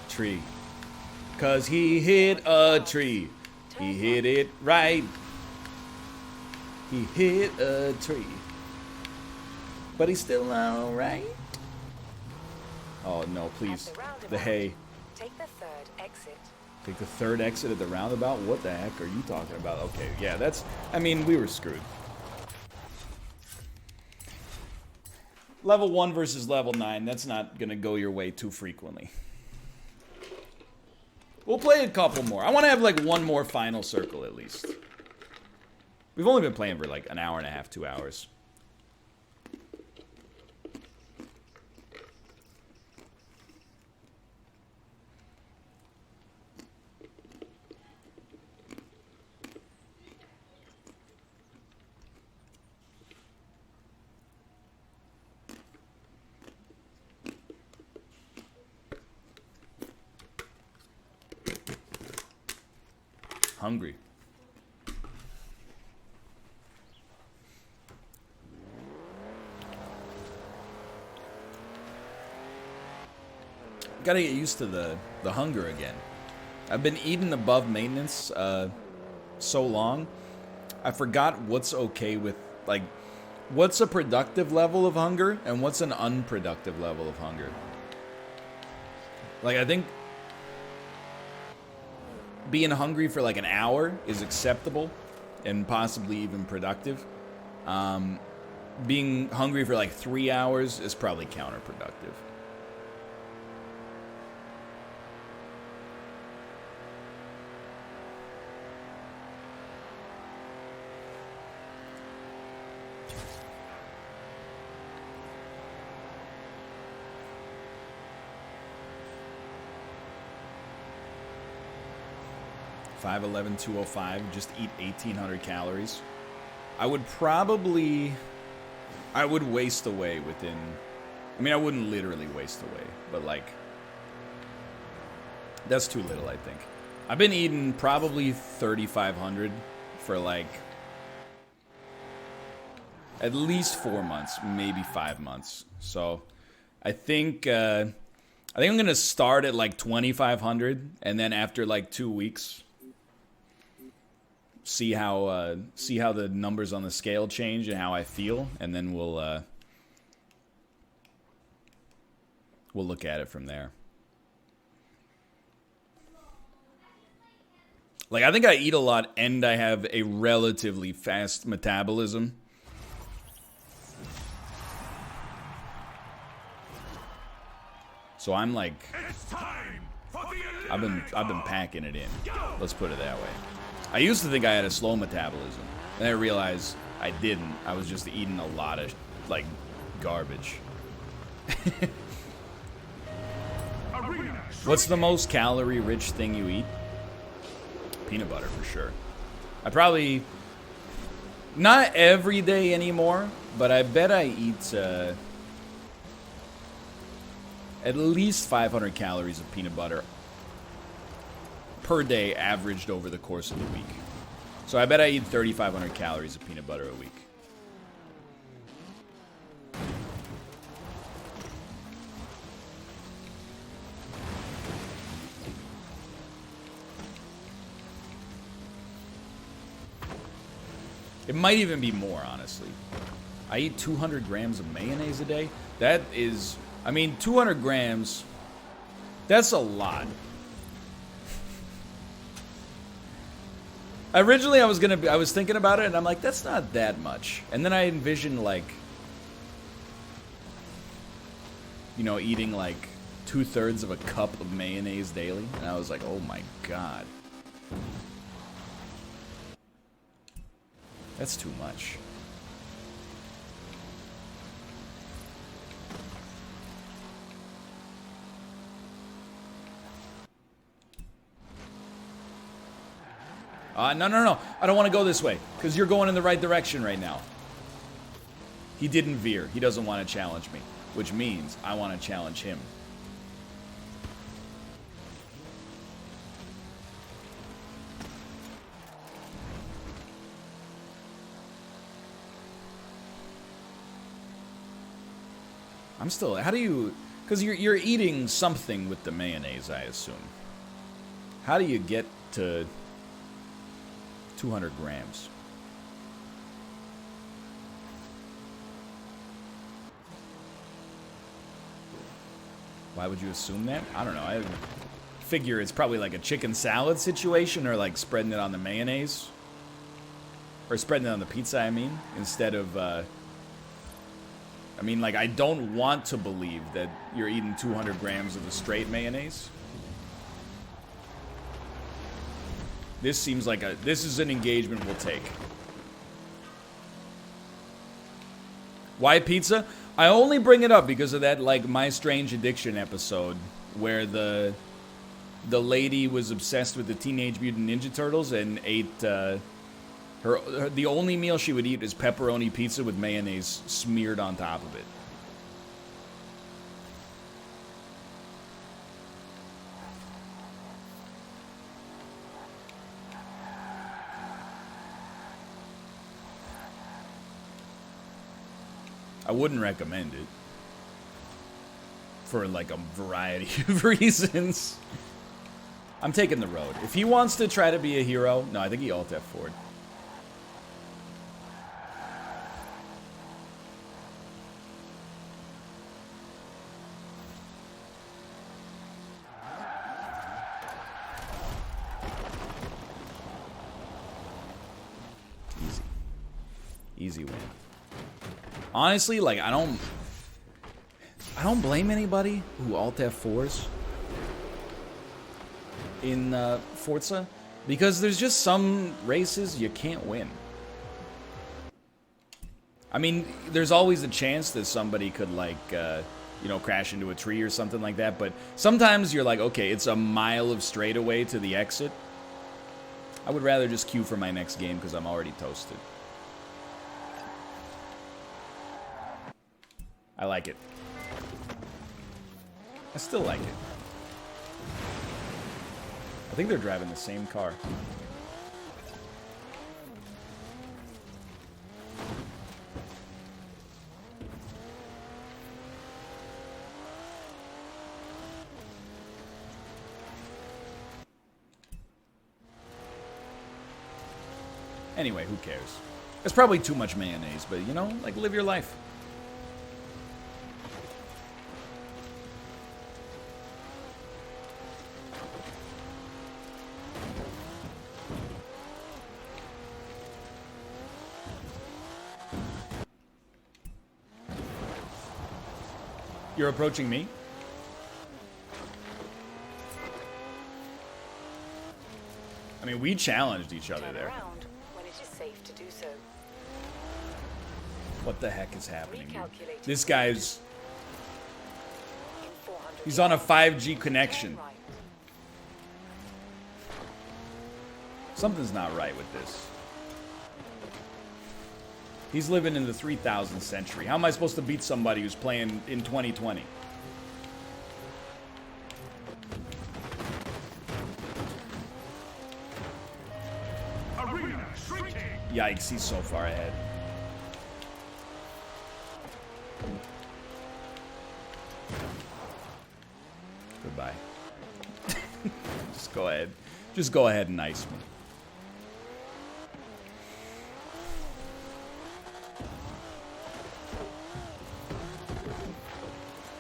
Tree. 'Cause he hit a tree. He hit it right. He hit a tree. But he's still alright. Oh no, please. The hay. Take the third exit. Take the third exit at the roundabout? What the heck are you talking about? Okay, yeah, that's... I mean, we were screwed. Level 1 versus level 9. That's not going to go your way too frequently. We'll play a couple more. I want to have, like, one more final circle, at least. We've only been playing for, like, an hour and a half, 2 hours. Hungry. Gotta get used to the hunger again. I've been eating above maintenance so long, I forgot what's okay with, like, what's a productive level of hunger and what's an unproductive level of hunger. Like, I think being hungry for like an hour is acceptable and possibly even productive. Being hungry for like 3 hours is probably counterproductive. 5'11", 205, just eat 1,800 calories. I would probably... I would waste away within... I mean, I wouldn't literally waste away, but like... That's too little, I think. I've been eating probably 3,500 for like... at least 4 months, maybe 5 months. So, I think I'm gonna start at like 2,500, and then after like 2 weeks, see how the numbers on the scale change and how I feel, and then we'll look at it from there. Like, I think I eat a lot, and I have a relatively fast metabolism. So I'm like, I've been packing it in. Let's put it that way. I used to think I had a slow metabolism, and I realized I didn't. I was just eating a lot of like garbage. What's the most calorie-rich thing you eat? Peanut butter, for sure. I probably... Not every day anymore, but I bet I eat at least 500 calories of peanut butter per day, averaged over the course of the week. So I bet I eat 3,500 calories of peanut butter a week. It might even be more, honestly. I eat 200 grams of mayonnaise a day. That is, I mean, 200 grams, that's a lot. Originally, I was thinking about it, and I'm like, that's not that much. And then I envisioned, like, you know, eating, like, 2/3 of a cup of mayonnaise daily. And I was like, oh my god. That's too much. No. I don't want to go this way, because you're going in the right direction right now. He didn't veer. He doesn't want to challenge me, which means I want to challenge him. I'm still... How do you... Because you're eating something with the mayonnaise, I assume. How do you get to 200 grams? Why would you assume that? I don't know. I figure it's probably like a chicken salad situation, or like spreading it on the mayonnaise. Or spreading it on the pizza, I mean. Instead of... I mean, like, I don't want to believe that you're eating 200 grams of the straight mayonnaise. This seems like this is an engagement we'll take. Why pizza? I only bring it up because of that, like, My Strange Addiction episode where the lady was obsessed with the Teenage Mutant Ninja Turtles and ate, the only meal she would eat is pepperoni pizza with mayonnaise smeared on top of it. I wouldn't recommend it. For like a variety of reasons. I'm taking the road. If he wants to try to be a hero... No, I think he alt F4'd. Easy win. Honestly, like, I don't blame anybody who alt F4s in Forza, because there's just some races you can't win. I mean, there's always a chance that somebody could, like, you know, crash into a tree or something like that, but sometimes you're like, okay, it's a mile of straightaway to the exit. I would rather just queue for my next game because I'm already toasted. I like it. I still like it. I think they're driving the same car. Anyway, who cares? It's probably too much mayonnaise, but you know, like, live your life. You're approaching me? I mean, we challenged each other there. When it is safe to do so. What the heck is happening? This guy's... He's on a 5G connection. Something's not right with this. He's living in the 3000th century. How am I supposed to beat somebody who's playing in 2020? Arena shrinking. Yikes, he's so far ahead. Goodbye. Just go ahead. Just go ahead and ice me.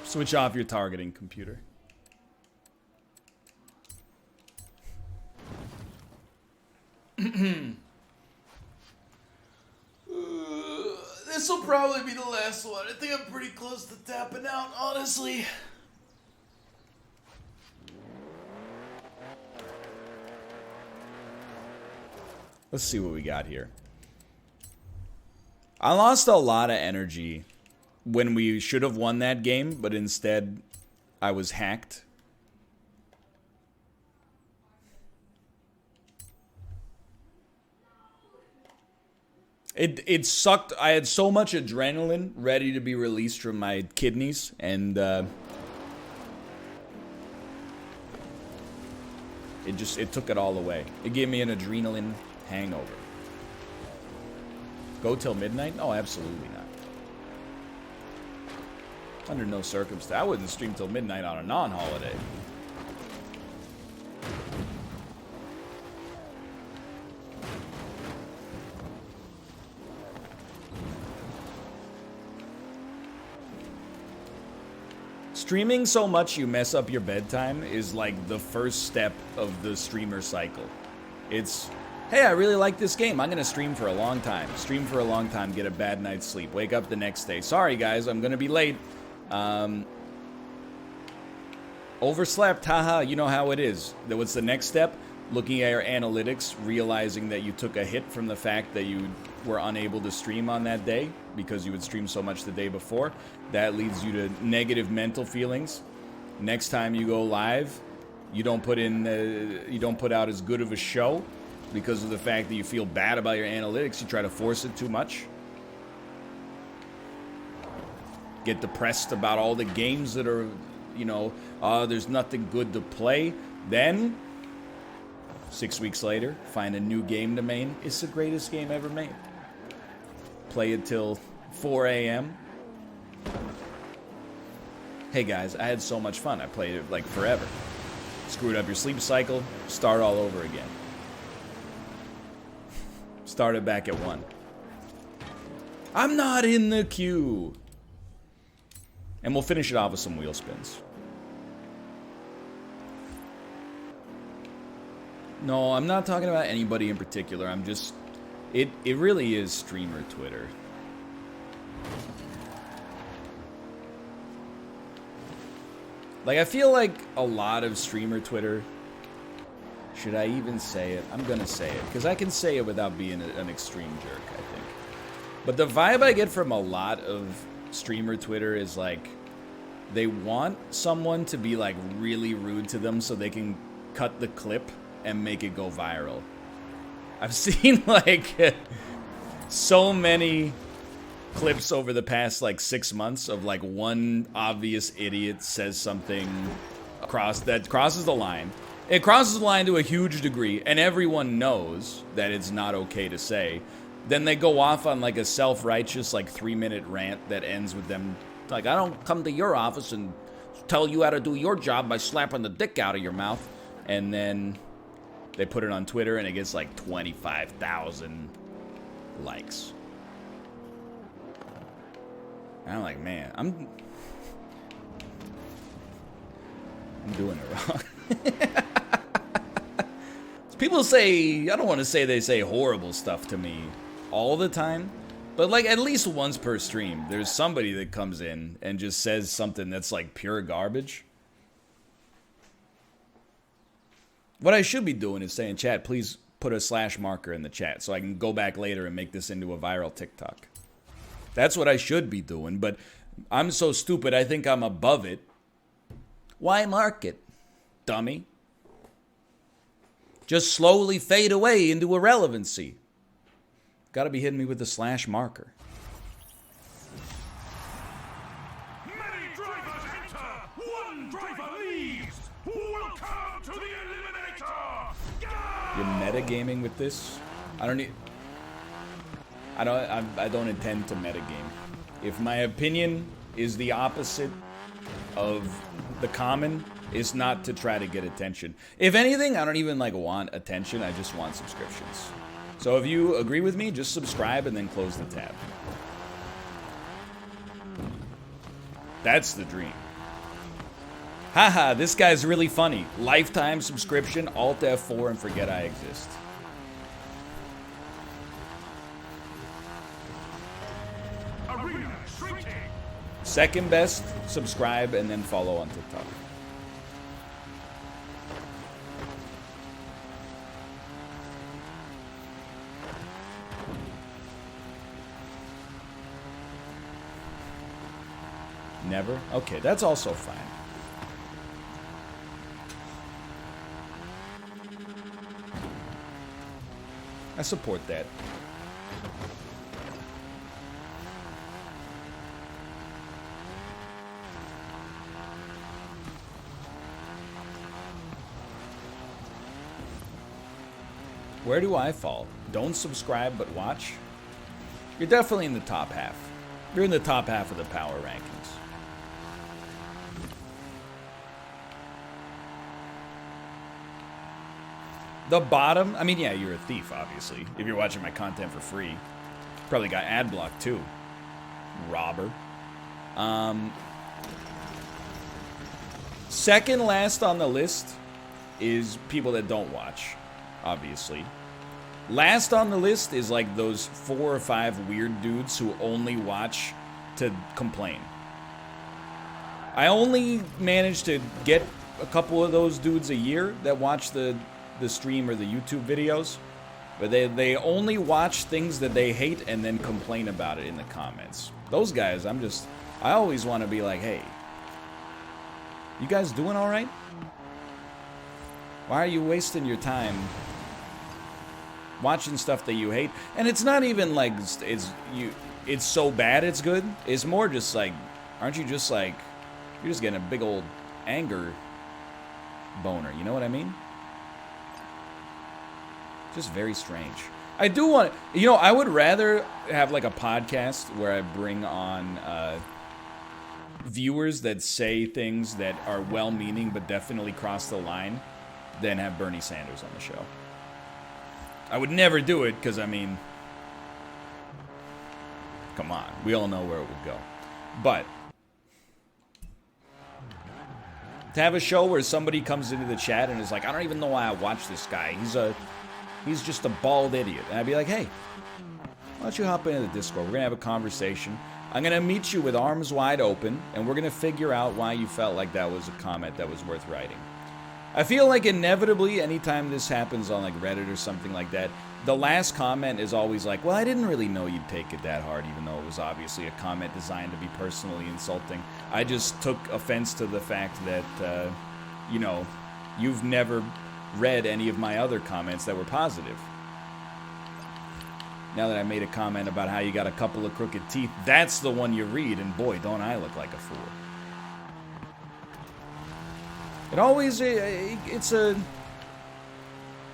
Switch off your targeting, computer. This will probably be the last one. I think I'm pretty close to tapping out, honestly. Let's see what we got here. I lost a lot of energy when we should have won that game, but instead I was hacked. It sucked. I had so much adrenaline ready to be released from my kidneys, and it took it all away. It gave me an adrenaline hangover. Go till midnight? Oh, absolutely not. Under no circumstance. I wouldn't stream till midnight on a non-holiday. Streaming so much you mess up your bedtime is like the first step of the streamer cycle. It's, hey, I really like this game. I'm going to stream for a long time. Stream for a long time, get a bad night's sleep. Wake up the next day. Sorry, guys, I'm going to be late. Overslept, haha, you know how it is. What's the next step? Looking at your analytics, realizing that you took a hit from the fact that you were unable to stream on that day because you had streamed so much the day before. That leads you to negative mental feelings. Next time you go live, you don't put out as good of a show because of the fact that you feel bad about your analytics. You try to force it too much. Get depressed about all the games that are, you know, there's nothing good to play. Then, 6 weeks later, find a new game to main. It's the greatest game ever made. Play it till 4 a.m. Hey guys, I had so much fun. I played it like forever. Screwed up your sleep cycle, start all over again. Start it back at 1. I'm not in the queue. And we'll finish it off with some wheel spins. No, I'm not talking about anybody in particular. I'm just... It really is streamer Twitter. Like, I feel like a lot of streamer Twitter... Should I even say it? I'm gonna say it. Because I can say it without being an extreme jerk, I think. But the vibe I get from a lot of streamer Twitter is like... They want someone to be like really rude to them so they can cut the clip and make it go viral. I've seen like so many clips over the past like 6 months of like one obvious idiot says something that crosses the line. It crosses the line to a huge degree, and everyone knows that it's not okay to say. Then they go off on like a self-righteous like 3-minute rant that ends with them like, I don't come to your office and tell you how to do your job by slapping the dick out of your mouth. And then they put it on Twitter and it gets like 25,000 likes. And I'm like, man, I'm doing it wrong. People say, I don't want to say they say horrible stuff to me all the time, but like at least once per stream, there's somebody that comes in and just says something that's like pure garbage. What I should be doing is saying, chat, please put a slash marker in the chat so I can go back later and make this into a viral TikTok. That's what I should be doing, but I'm so stupid I think I'm above it. Why mark it, dummy? Just slowly fade away into irrelevancy. Gotta be hitting me with the slash marker. Many drivers enter, one driver leaves. Welcome to the Eliminator. You're metagaming with this? I don't intend to metagame. If my opinion is the opposite of the common, it's not to try to get attention. If anything, I don't even like want attention, I just want subscriptions. So if you agree with me, just subscribe and then close the tab. That's the dream. Haha, this guy's really funny. Lifetime subscription, Alt F4 and forget I exist. Arena shrinking. Second best, subscribe and then follow on TikTok. Never? Okay, that's also fine. I support that. Where do I fall? Don't subscribe but watch? You're definitely in the top half. You're in the top half of the power rankings. The bottom, I mean, yeah, you're a thief, obviously. If you're watching my content for free. Probably got ad block, too. Robber. Second last on the list is people that don't watch, obviously. Last on the list is like those 4 or 5 weird dudes who only watch to complain. I only managed to get a couple of those dudes a year that watch the stream or the YouTube videos, but they only watch things that they hate and then complain about it in the comments. Those guys, I always want to be like, hey, you guys doing all right? Why are you wasting your time watching stuff that you hate? And it's not even like it's so bad it's good. It's more just like, aren't you just like, you're just getting a big old anger boner, you know what I mean? Just very strange. I do want to, you know, I would rather have like a podcast where I bring on viewers that say things that are well-meaning but definitely cross the line than have Bernie Sanders on the show. I would never do it because, I mean, come on. We all know where it would go. But to have a show where somebody comes into the chat and is like, I don't even know why I watch this guy. He's just a bald idiot. And I'd be like, hey, why don't you hop into the Discord? We're going to have a conversation. I'm going to meet you with arms wide open, and we're going to figure out why you felt like that was a comment that was worth writing. I feel like inevitably, anytime this happens on like Reddit or something like that, the last comment is always like, well, I didn't really know you'd take it that hard, even though it was obviously a comment designed to be personally insulting. I just took offense to the fact that, you know, you've never read any of my other comments that were positive. Now that I made a comment about how you got a couple of crooked teeth, that's the one you read, and boy, don't I look like a fool. It always, it's a...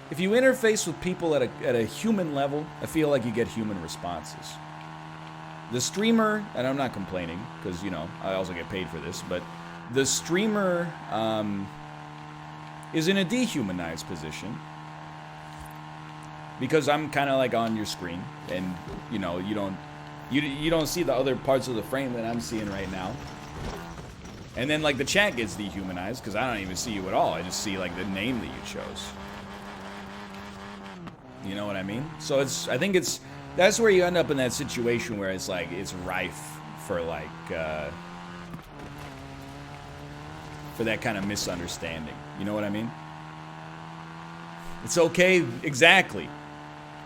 If you interface with people at a human level, I feel like you get human responses. The streamer, and I'm not complaining, because, you know, I also get paid for this, but the streamer is in a dehumanized position. Because I'm kind of like on your screen, and, you know, you don't see the other parts of the frame that I'm seeing right now. And then, like, the chat gets dehumanized, because I don't even see you at all. I just see, like, the name that you chose. You know what I mean? So I think that's where you end up in that situation where it's like, it's rife for like, for that kind of misunderstanding. You know what I mean? It's okay, exactly.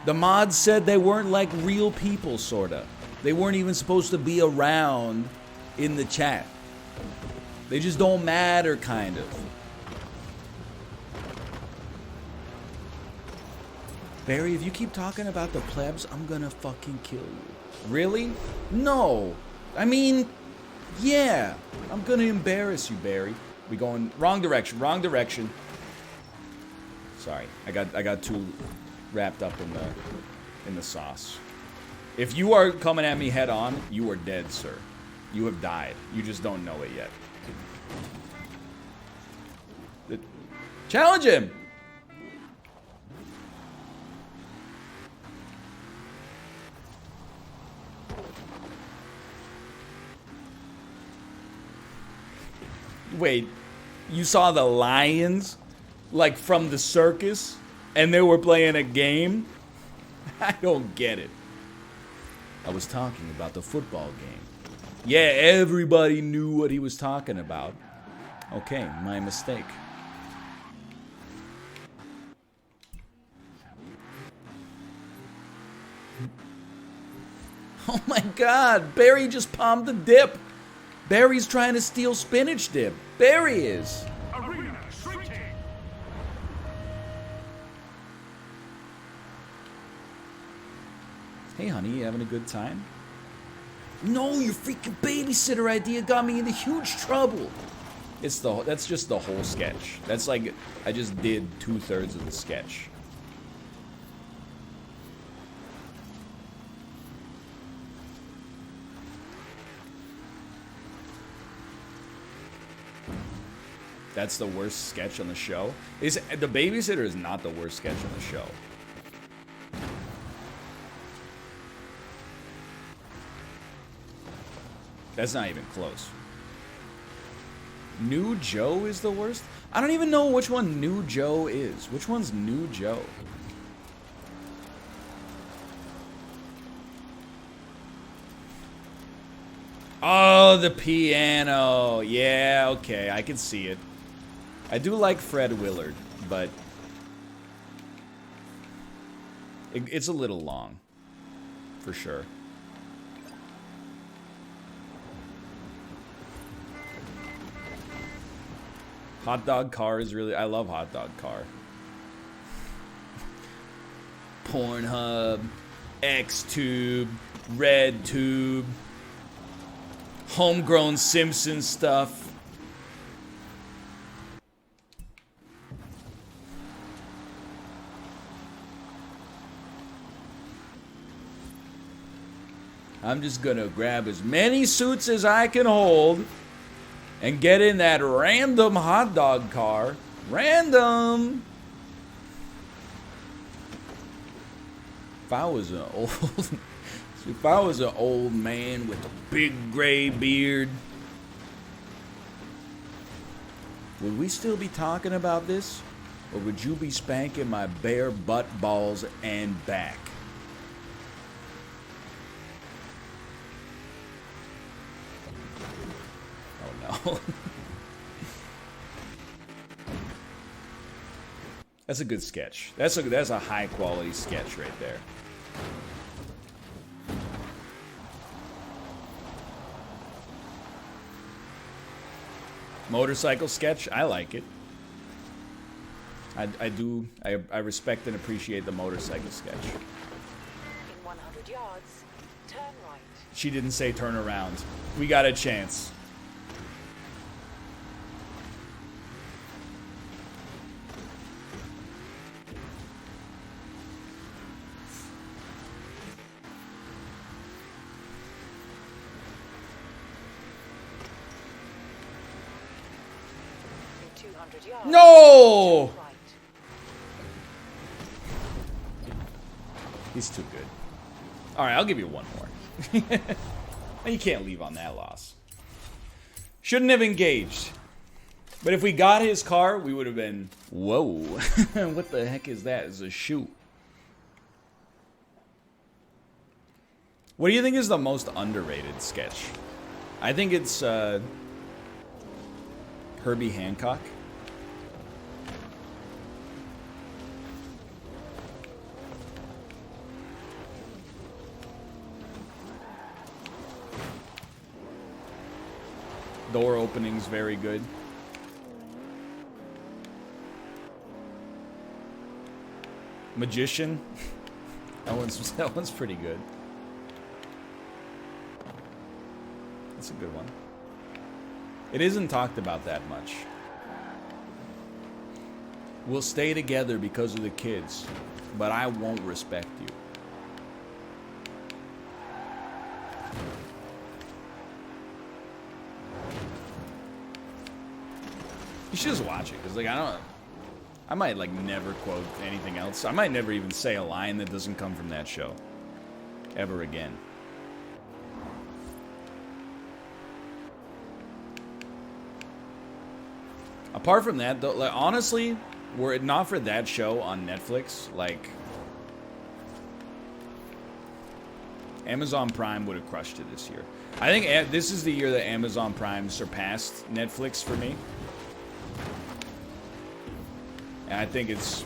The mods said they weren't like real people, sorta. They weren't even supposed to be around in the chat. They just don't matter, kind of. Barry, if you keep talking about the plebs, I'm gonna fucking kill you. Really? No. I mean, yeah. I'm gonna embarrass you, Barry. We going wrong direction, wrong direction. Sorry, I got too wrapped up in the sauce. If you are coming at me head on, you are dead, sir. You have died. You just don't know it yet. Challenge him! Wait, you saw the lions, like, from the circus, and they were playing a game? I don't get it. I was talking about the football game. Yeah, everybody knew what he was talking about. Okay, my mistake. Oh my god, Barry just palmed the dip. Barry's trying to steal spinach dip. Barry is. Arena shrinking. Hey, honey, you having a good time? No, your freaking babysitter idea got me into huge trouble. That's just the whole sketch. That's like, I just did 2/3 of the sketch. That's the worst sketch on the show. The babysitter is not the worst sketch on the show. That's not even close. New Joe is the worst? I don't even know which one New Joe is. Which one's New Joe? Oh, the piano. Yeah, okay, I can see it. I do like Fred Willard, but it's a little long, for sure. Hot Dog Car is really... I love Hot Dog Car. Pornhub, Xtube, RedTube, homegrown Simpsons stuff. I'm just gonna grab as many suits as I can hold and get in that random hot dog car. Random! If I was an old man with a big gray beard, would we still be talking about this? Or would you be spanking my bare butt, balls, and back? Oh no. That's a good sketch. That's a high quality sketch right there. Motorcycle sketch, I like it. I respect and appreciate the motorcycle sketch. In 100 200 yards, turn right. She didn't say turn around. We got a chance. In 200 yards, No! turn right. He's too good. All right, I'll give you one more. You can't leave on that loss. Shouldn't have engaged. But if we got his car, we would have been, whoa. What the heck is that? It's a shoe. What do you think is the most underrated sketch? I think it's Herbie Hancock. Door opening's very good. Magician. that one's pretty good. That's a good one. It isn't talked about that much. We'll stay together because of the kids, but I won't respect you. You should just watch it, because, like, I might, like, never quote anything else. I might never even say a line that doesn't come from that show. Ever again. Apart from that, though, like, honestly, were it not for that show on Netflix, like, Amazon Prime would have crushed it this year. I think this is the year that Amazon Prime surpassed Netflix for me. And I think it's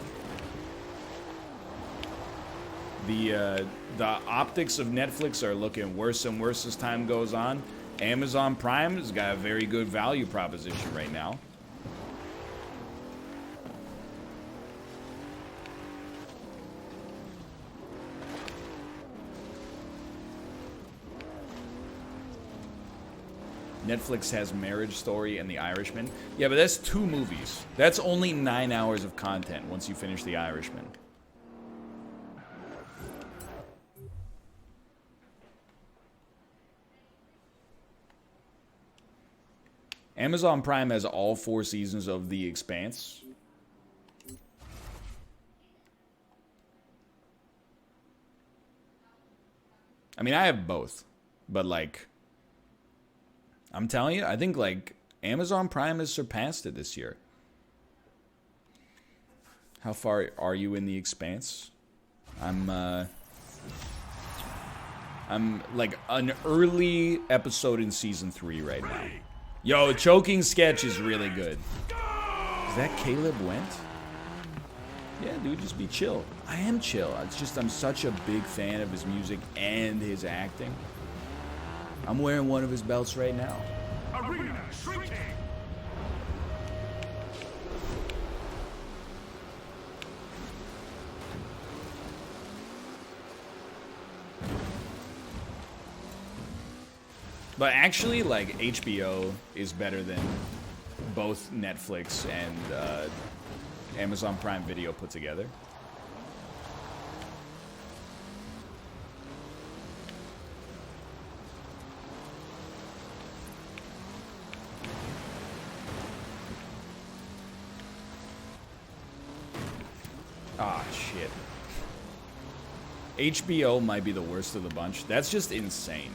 the optics of Netflix are looking worse and worse as time goes on. Amazon Prime has got a very good value proposition right now. Netflix has Marriage Story and The Irishman. Yeah, but that's 2 movies. That's only 9 hours of content once you finish The Irishman. Amazon Prime has all 4 seasons of The Expanse. I mean, I have both, but, like, I'm telling you, I think, like, Amazon Prime has surpassed it this year. How far are you in The Expanse? I'm like an early episode in season 3 right now. Yo, choking sketch is really good. Is that Caleb Went? Yeah, dude, just be chill. I am chill. It's just I'm such a big fan of his music and his acting. I'm wearing one of his belts right now. Arena shrinking. But actually, like, HBO is better than both Netflix and Amazon Prime Video put together. Ah, shit. HBO might be the worst of the bunch. That's just insane.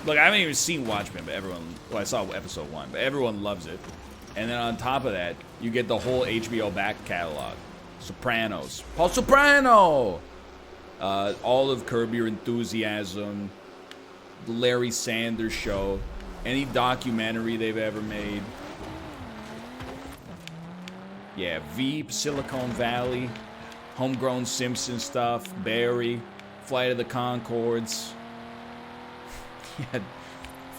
Look, I haven't even seen Watchmen, but everyone... Well, I saw episode 1, but everyone loves it. And then on top of that, you get the whole HBO back catalog. Sopranos. Paul Soprano! All of Curb Your Enthusiasm. The Larry Sanders Show. Any documentary they've ever made. Yeah, Veep, Silicon Valley, Homegrown Simpson stuff, Barry, Flight of the Conchords. He had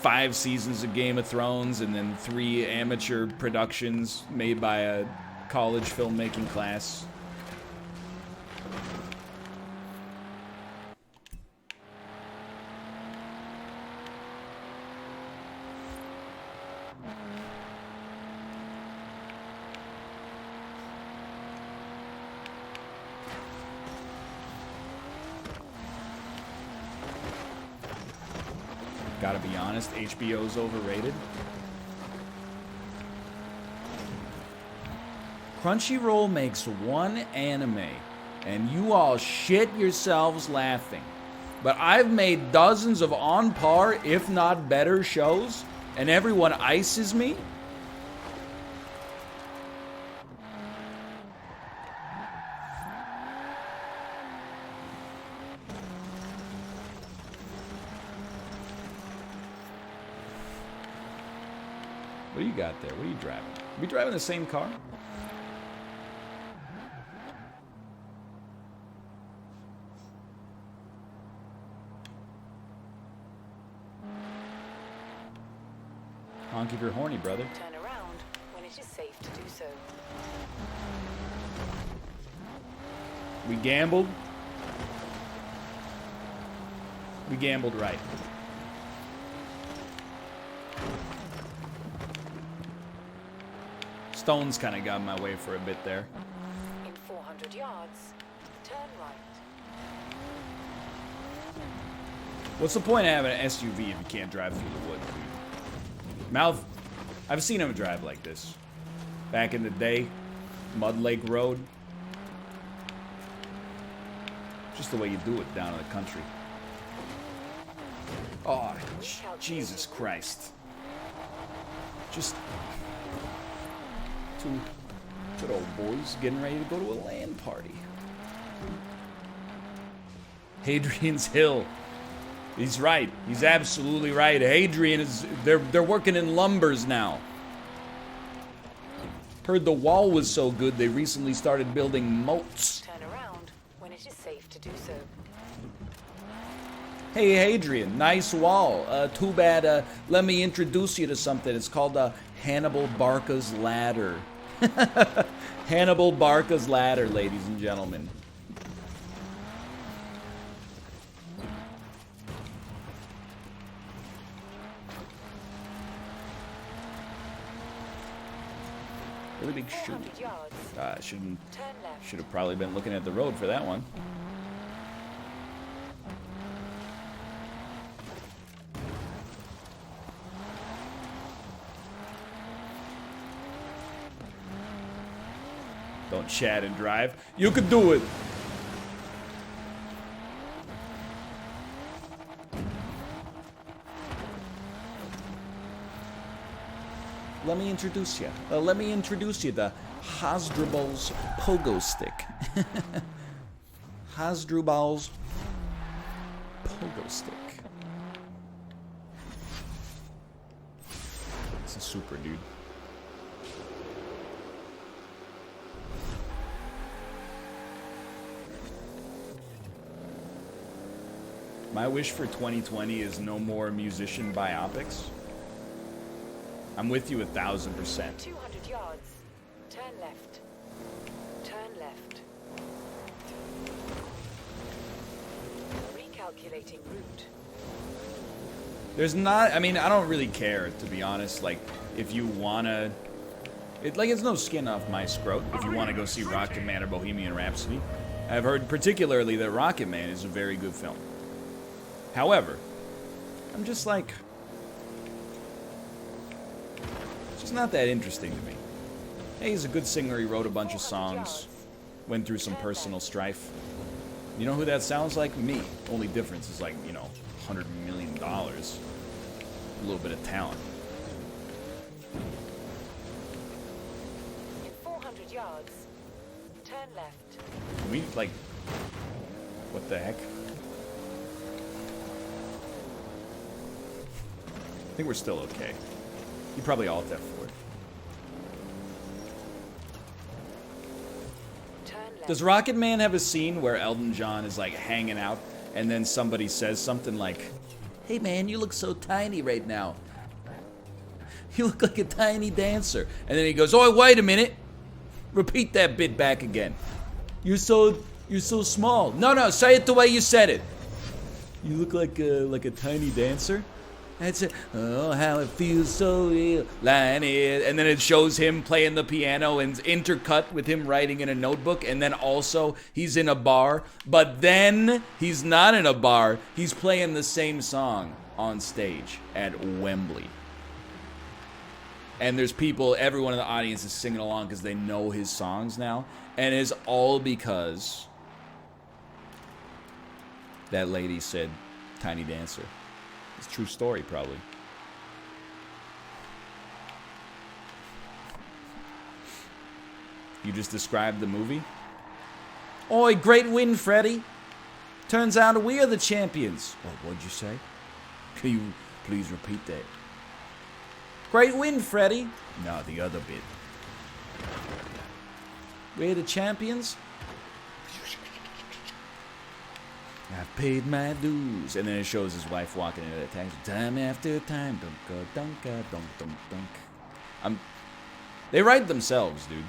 5 seasons of Game of Thrones and then 3 amateur productions made by a college filmmaking class. Gotta be honest, HBO's overrated. Crunchyroll makes one anime, and you all shit yourselves laughing. But I've made dozens of on par, if not better, shows, and everyone ices me? What do you got there? What are you driving? Are we driving the same car? Honk if you're horny, brother. Turn around when it is safe to do so. We gambled. We gambled right. Stones kind of got in my way for a bit there. In 400 yards, turn right. What's the point of having an SUV if you can't drive through the woods? Mouth, I've seen him drive like this. Back in the day, Mud Lake Road. Just the way you do it down in the country. Oh, Jesus Christ. Just two good old boys getting ready to go to a LAN party. Hadrian's Hill. He's right. He's absolutely right. Hadrian is... They're working in lumbers now. Heard the wall was so good they recently started building moats. Turn around when it is safe to do so. Hey, Hadrian, nice wall. Too bad, let me introduce you to something. It's called Hannibal Barca's Ladder. Hannibal Barca's Ladder, ladies and gentlemen. Really big shoe. 400 yards, turn left. Should have probably been looking at the road for that one. Don't chat and drive. You can do it. Let me introduce you. The Hasdrubal's pogo stick. Hasdrubal's pogo stick. It's a super dude. My wish for 2020 is no more musician biopics. I'm with you 1,000%. 200 yards, turn left. Turn left. Recalculating route. There's not, I mean, I don't really care, to be honest. Like, if you wanna, it's no skin off my scrote if you wanna go see Rocket Man or Bohemian Rhapsody. I've heard particularly that Rocket Man is a very good film. However, I'm just like, it's just not that interesting to me. Hey, he's a good singer, he wrote a bunch of songs, went through some personal strife. You know who that sounds like? Me. Only difference is like, you know, $100 million. A little bit of talent. In 400 yards, turn left. Can we, like, what the heck? I think we're still okay. You probably alt F4. Turn left. Does Rocket Man have a scene where Elton John is like hanging out and then somebody says something like, "Hey man, you look so tiny right now. You look like a tiny dancer." And then he goes, "Oh, wait a minute. Repeat that bit back again. You're so small." No, say it the way you said it. "You look like a tiny dancer." That's it. "Oh, how it feels so real, lying here." And then it shows him playing the piano and intercut with him writing in a notebook. And then also he's in a bar. But then he's not in a bar. He's playing the same song. on stage at Wembley. And there's people, everyone in the audience is singing along because they know his songs now. And it's all because that lady said Tiny Dancer. It's a true story, probably. You just described the movie? Oi, great win, Freddy. Turns out we are the champions. What'd you say? Can you please repeat that? Great win, Freddy. No, the other bit. We're the champions. I've paid my dues. And then it shows his wife walking into that taxi. Time after time. Dunka, dunka, dunk, dunk, dunk. They write themselves, dude.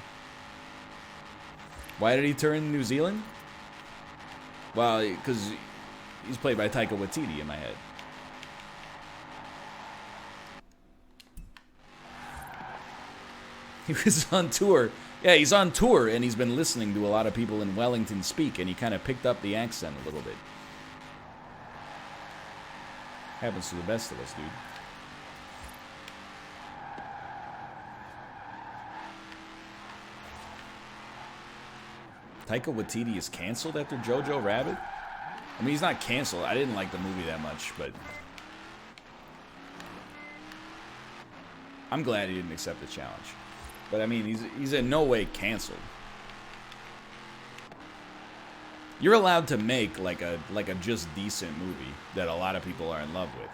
Why did he turn New Zealand? Well, because he's played by Taika Waititi in my head. He was on tour. Yeah, he's on tour, and he's been listening to a lot of people in Wellington speak, and he kind of picked up the accent a little bit. Happens to the best of us, dude. Taika Waititi is canceled after Jojo Rabbit? I mean, he's not canceled. I didn't like the movie that much, but I'm glad he didn't accept the challenge. But I mean, he's in no way canceled. You're allowed to make like a just decent movie that a lot of people are in love with.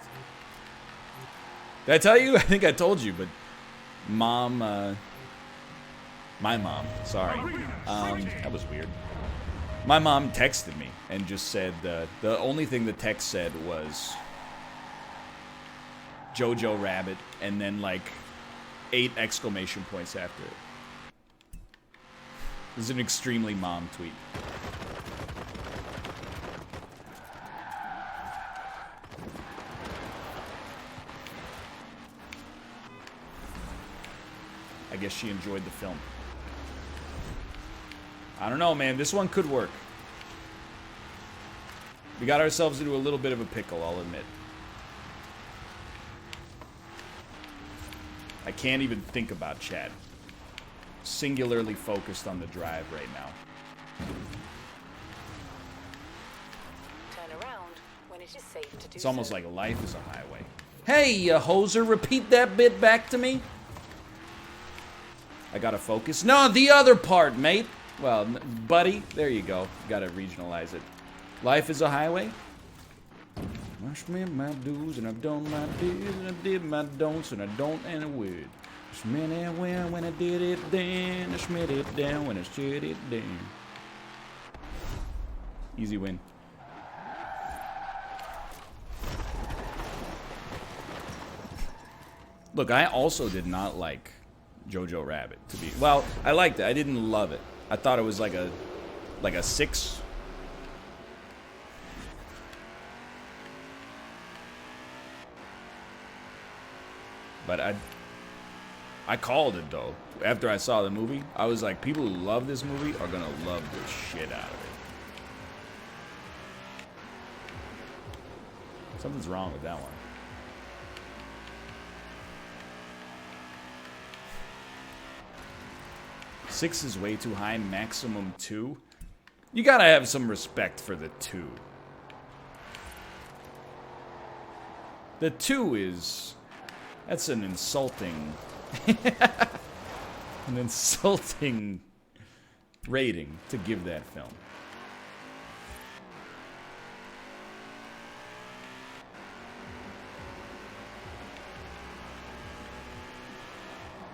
Did I tell you? I think I told you, but my mom, sorry. That was weird. My mom texted me and just said the only thing the text said was Jojo Rabbit and then like 8 exclamation points after it. It was an extremely mom tweet. I guess she enjoyed the film. I don't know, man. This one could work. We got ourselves into a little bit of a pickle, I'll admit. I can't even think about chat. Singularly focused on the drive right now. Turn around when it is safe to do It's almost so. like life is a highway. Hey, you hoser, repeat that bit back to me. I gotta focus. No, the other part, mate. Well, buddy, there you go. Gotta regionalize it. Life is a highway. I spent my dues and I've done my deeds and I did my don'ts and I don't and I would. I spent it well when I did it then. I spent it down when I shut it down. Easy win. Look, I also did not like Jojo Rabbit to be. Well, I liked it. I didn't love it. I thought it was like a 6. But I called it though. After I saw the movie, I was like, people who love this movie are gonna love the shit out of it. Something's wrong with that one. Six is way too high, maximum 2. You gotta have some respect for the 2. The 2 is... That's an insulting... an insulting rating to give that film.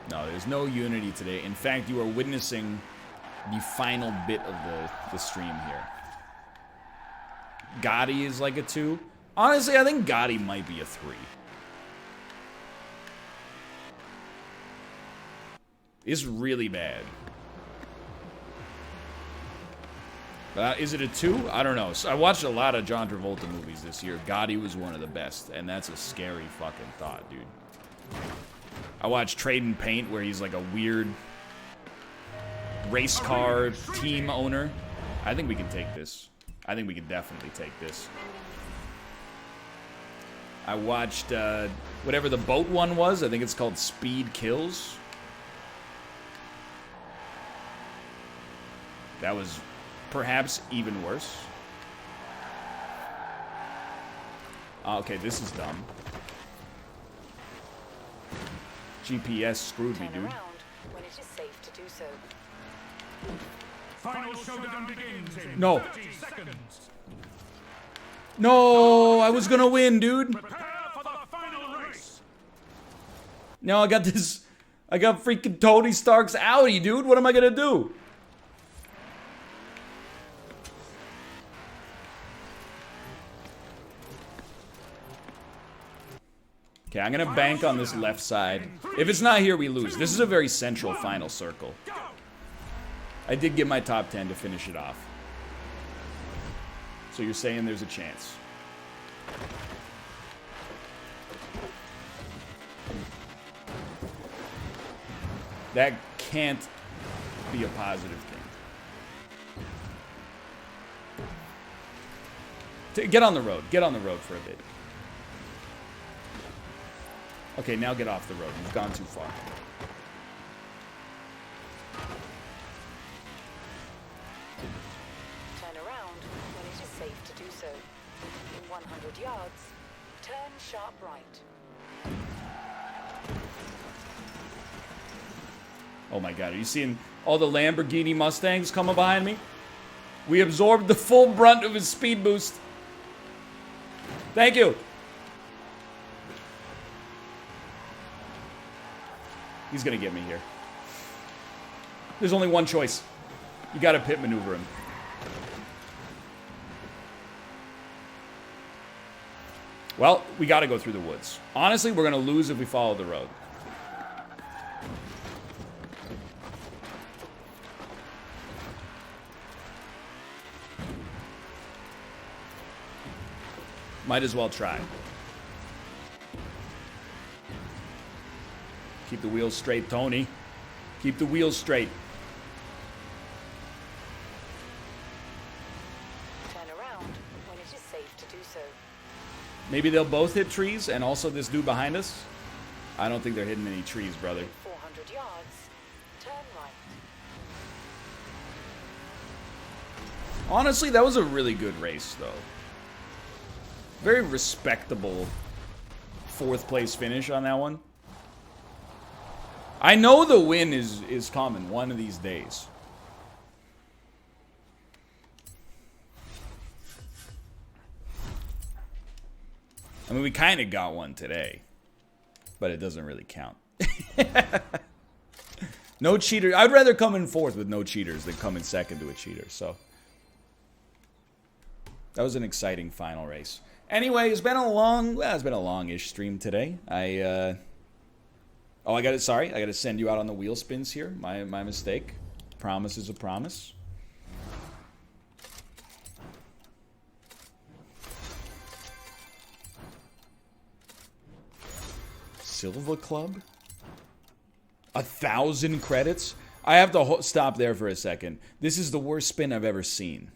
No, there's no unity today. In fact, you are witnessing the final bit of the stream here. Gotti is like a 2. Honestly, I think Gotti might be a 3. It's really bad. Is it a 2? I don't know. So I watched a lot of John Travolta movies this year. Gotti was one of the best, and that's a scary fucking thought, dude. I watched Trade and Paint, where he's like a weird race car team owner. I think we can take this. I think we can definitely take this. I watched whatever the boat one was. I think it's called Speed Kills. That was perhaps even worse. Okay, this is dumb. GPS screwed me, dude. Turn around when it is safe to do so. Final showdown begins in No. 30 seconds. No, I was gonna win, dude. Prepare for the final race. Now I got this. I got freaking Tony Stark's Audi, dude. What am I gonna do? Okay, I'm gonna bank on this left side. If it's not here, we lose. This is a very central final circle. I did get my top 10 to finish it off. So you're saying there's a chance. That can't be a positive thing. Get on the road. Get on the road for a bit. Okay, now get off the road. You've gone too far. Turn around when it is safe to do so. In 100 yards, turn sharp right. Oh my god, are you seeing all the Lamborghini Mustangs coming behind me? We absorbed the full brunt of his speed boost. Thank you. He's gonna get me here. There's only one choice. You gotta pit maneuver him. Well, we gotta go through the woods. Honestly, we're gonna lose if we follow the road. Might as well try. Keep the wheels straight, Tony. Keep the wheels straight. Turn around when it is safe to do so. Maybe they'll both hit trees, and also this dude behind us. I don't think they're hitting any trees, brother. 400 yards, turn right. Honestly, that was a really good race, though. Very respectable 4th place finish on that one. I know the win is coming one of these days. I mean, we kind of got one today, but it doesn't really count. No cheater. I'd rather come in 4th with no cheaters than come in 2nd to a cheater. So that was an exciting final race. Anyway, it's been a long-ish stream today. I got it. Sorry, I got to send you out on the wheel spins here. My mistake. Promise is a promise. Silva Club? 1,000 credits? I have to stop there for a second. This is the worst spin I've ever seen.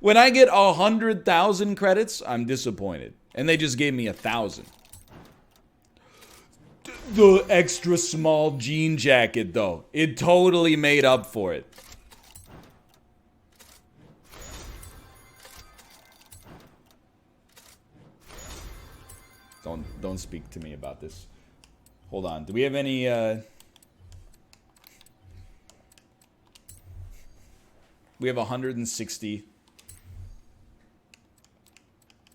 When I get 100,000 credits, I'm disappointed. And they just gave me 1,000. The extra small jean jacket, though. It totally made up for it. Don't speak to me about this. Hold on. Do we have any we have 160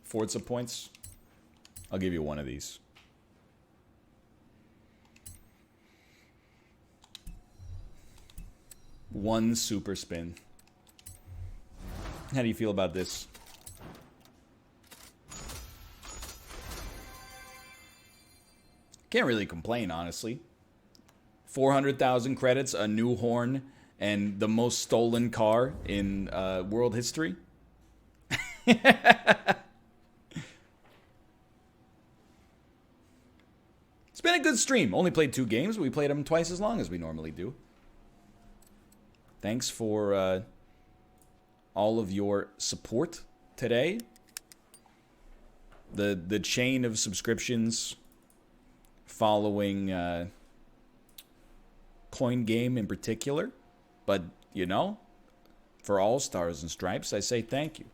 Forza points. I'll give you one of these. One super spin. How do you feel about this? Can't really complain, honestly. 400,000 credits, a new horn, and the most stolen car in world history. It's been a good stream. Only played 2 games, but we played them twice as long as we normally do. Thanks for all of your support today. The chain of subscriptions following Coin Game in particular. But, you know, for all stars and stripes, I say thank you.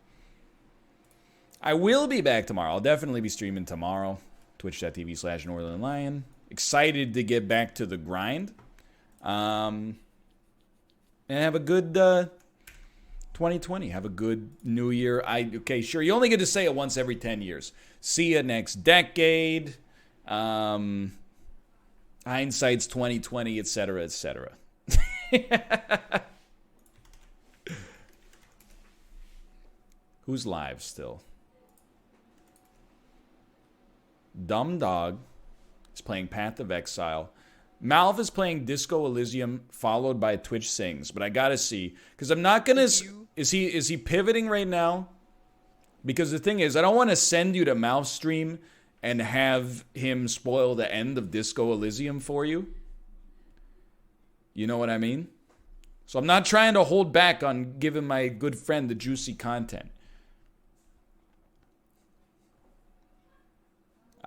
I will be back tomorrow. I'll definitely be streaming tomorrow. Twitch.tv/NorthernLion. Excited to get back to the grind. And have a good 2020. Have a good new year. Okay, sure. You only get to say it once every 10 years. See you next decade. Hindsight's 2020, etc., etc. Who's live still? Dumb Dog is playing Path of Exile. Malv is playing Disco Elysium, followed by Twitch Sings. But I gotta see, because I'm not gonna. Is he pivoting right now? Because the thing is, I don't want to send you to Malv's stream and have him spoil the end of Disco Elysium for you. You know what I mean? So I'm not trying to hold back on giving my good friend the juicy content.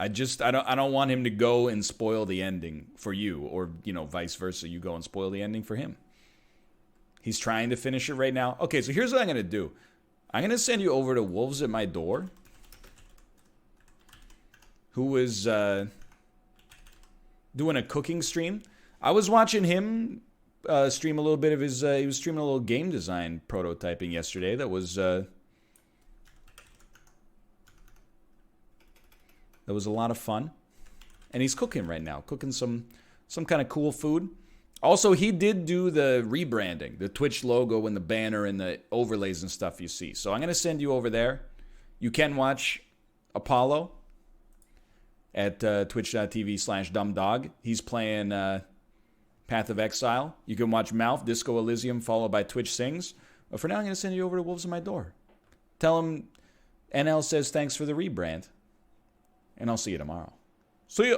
I don't want him to go and spoil the ending for you, or, you know, vice versa. You go and spoil the ending for him. He's trying to finish it right now. Okay, so here's what I'm going to do. I'm going to send you over to Wolves at My Door, who is doing a cooking stream. I was watching him stream a little bit of his... he was streaming a little game design prototyping yesterday that was... that was a lot of fun. And he's cooking right now. Cooking some kind of cool food. Also, he did do the rebranding. The Twitch logo and the banner and the overlays and stuff you see. So I'm going to send you over there. You can watch Apollo at twitch.tv/dumbdog. He's playing Path of Exile. You can watch Mouth, Disco Elysium, followed by Twitch Sings. But for now, I'm going to send you over to Wolves at My Door. Tell him NL says thanks for the rebrand. And I'll see you tomorrow. See ya!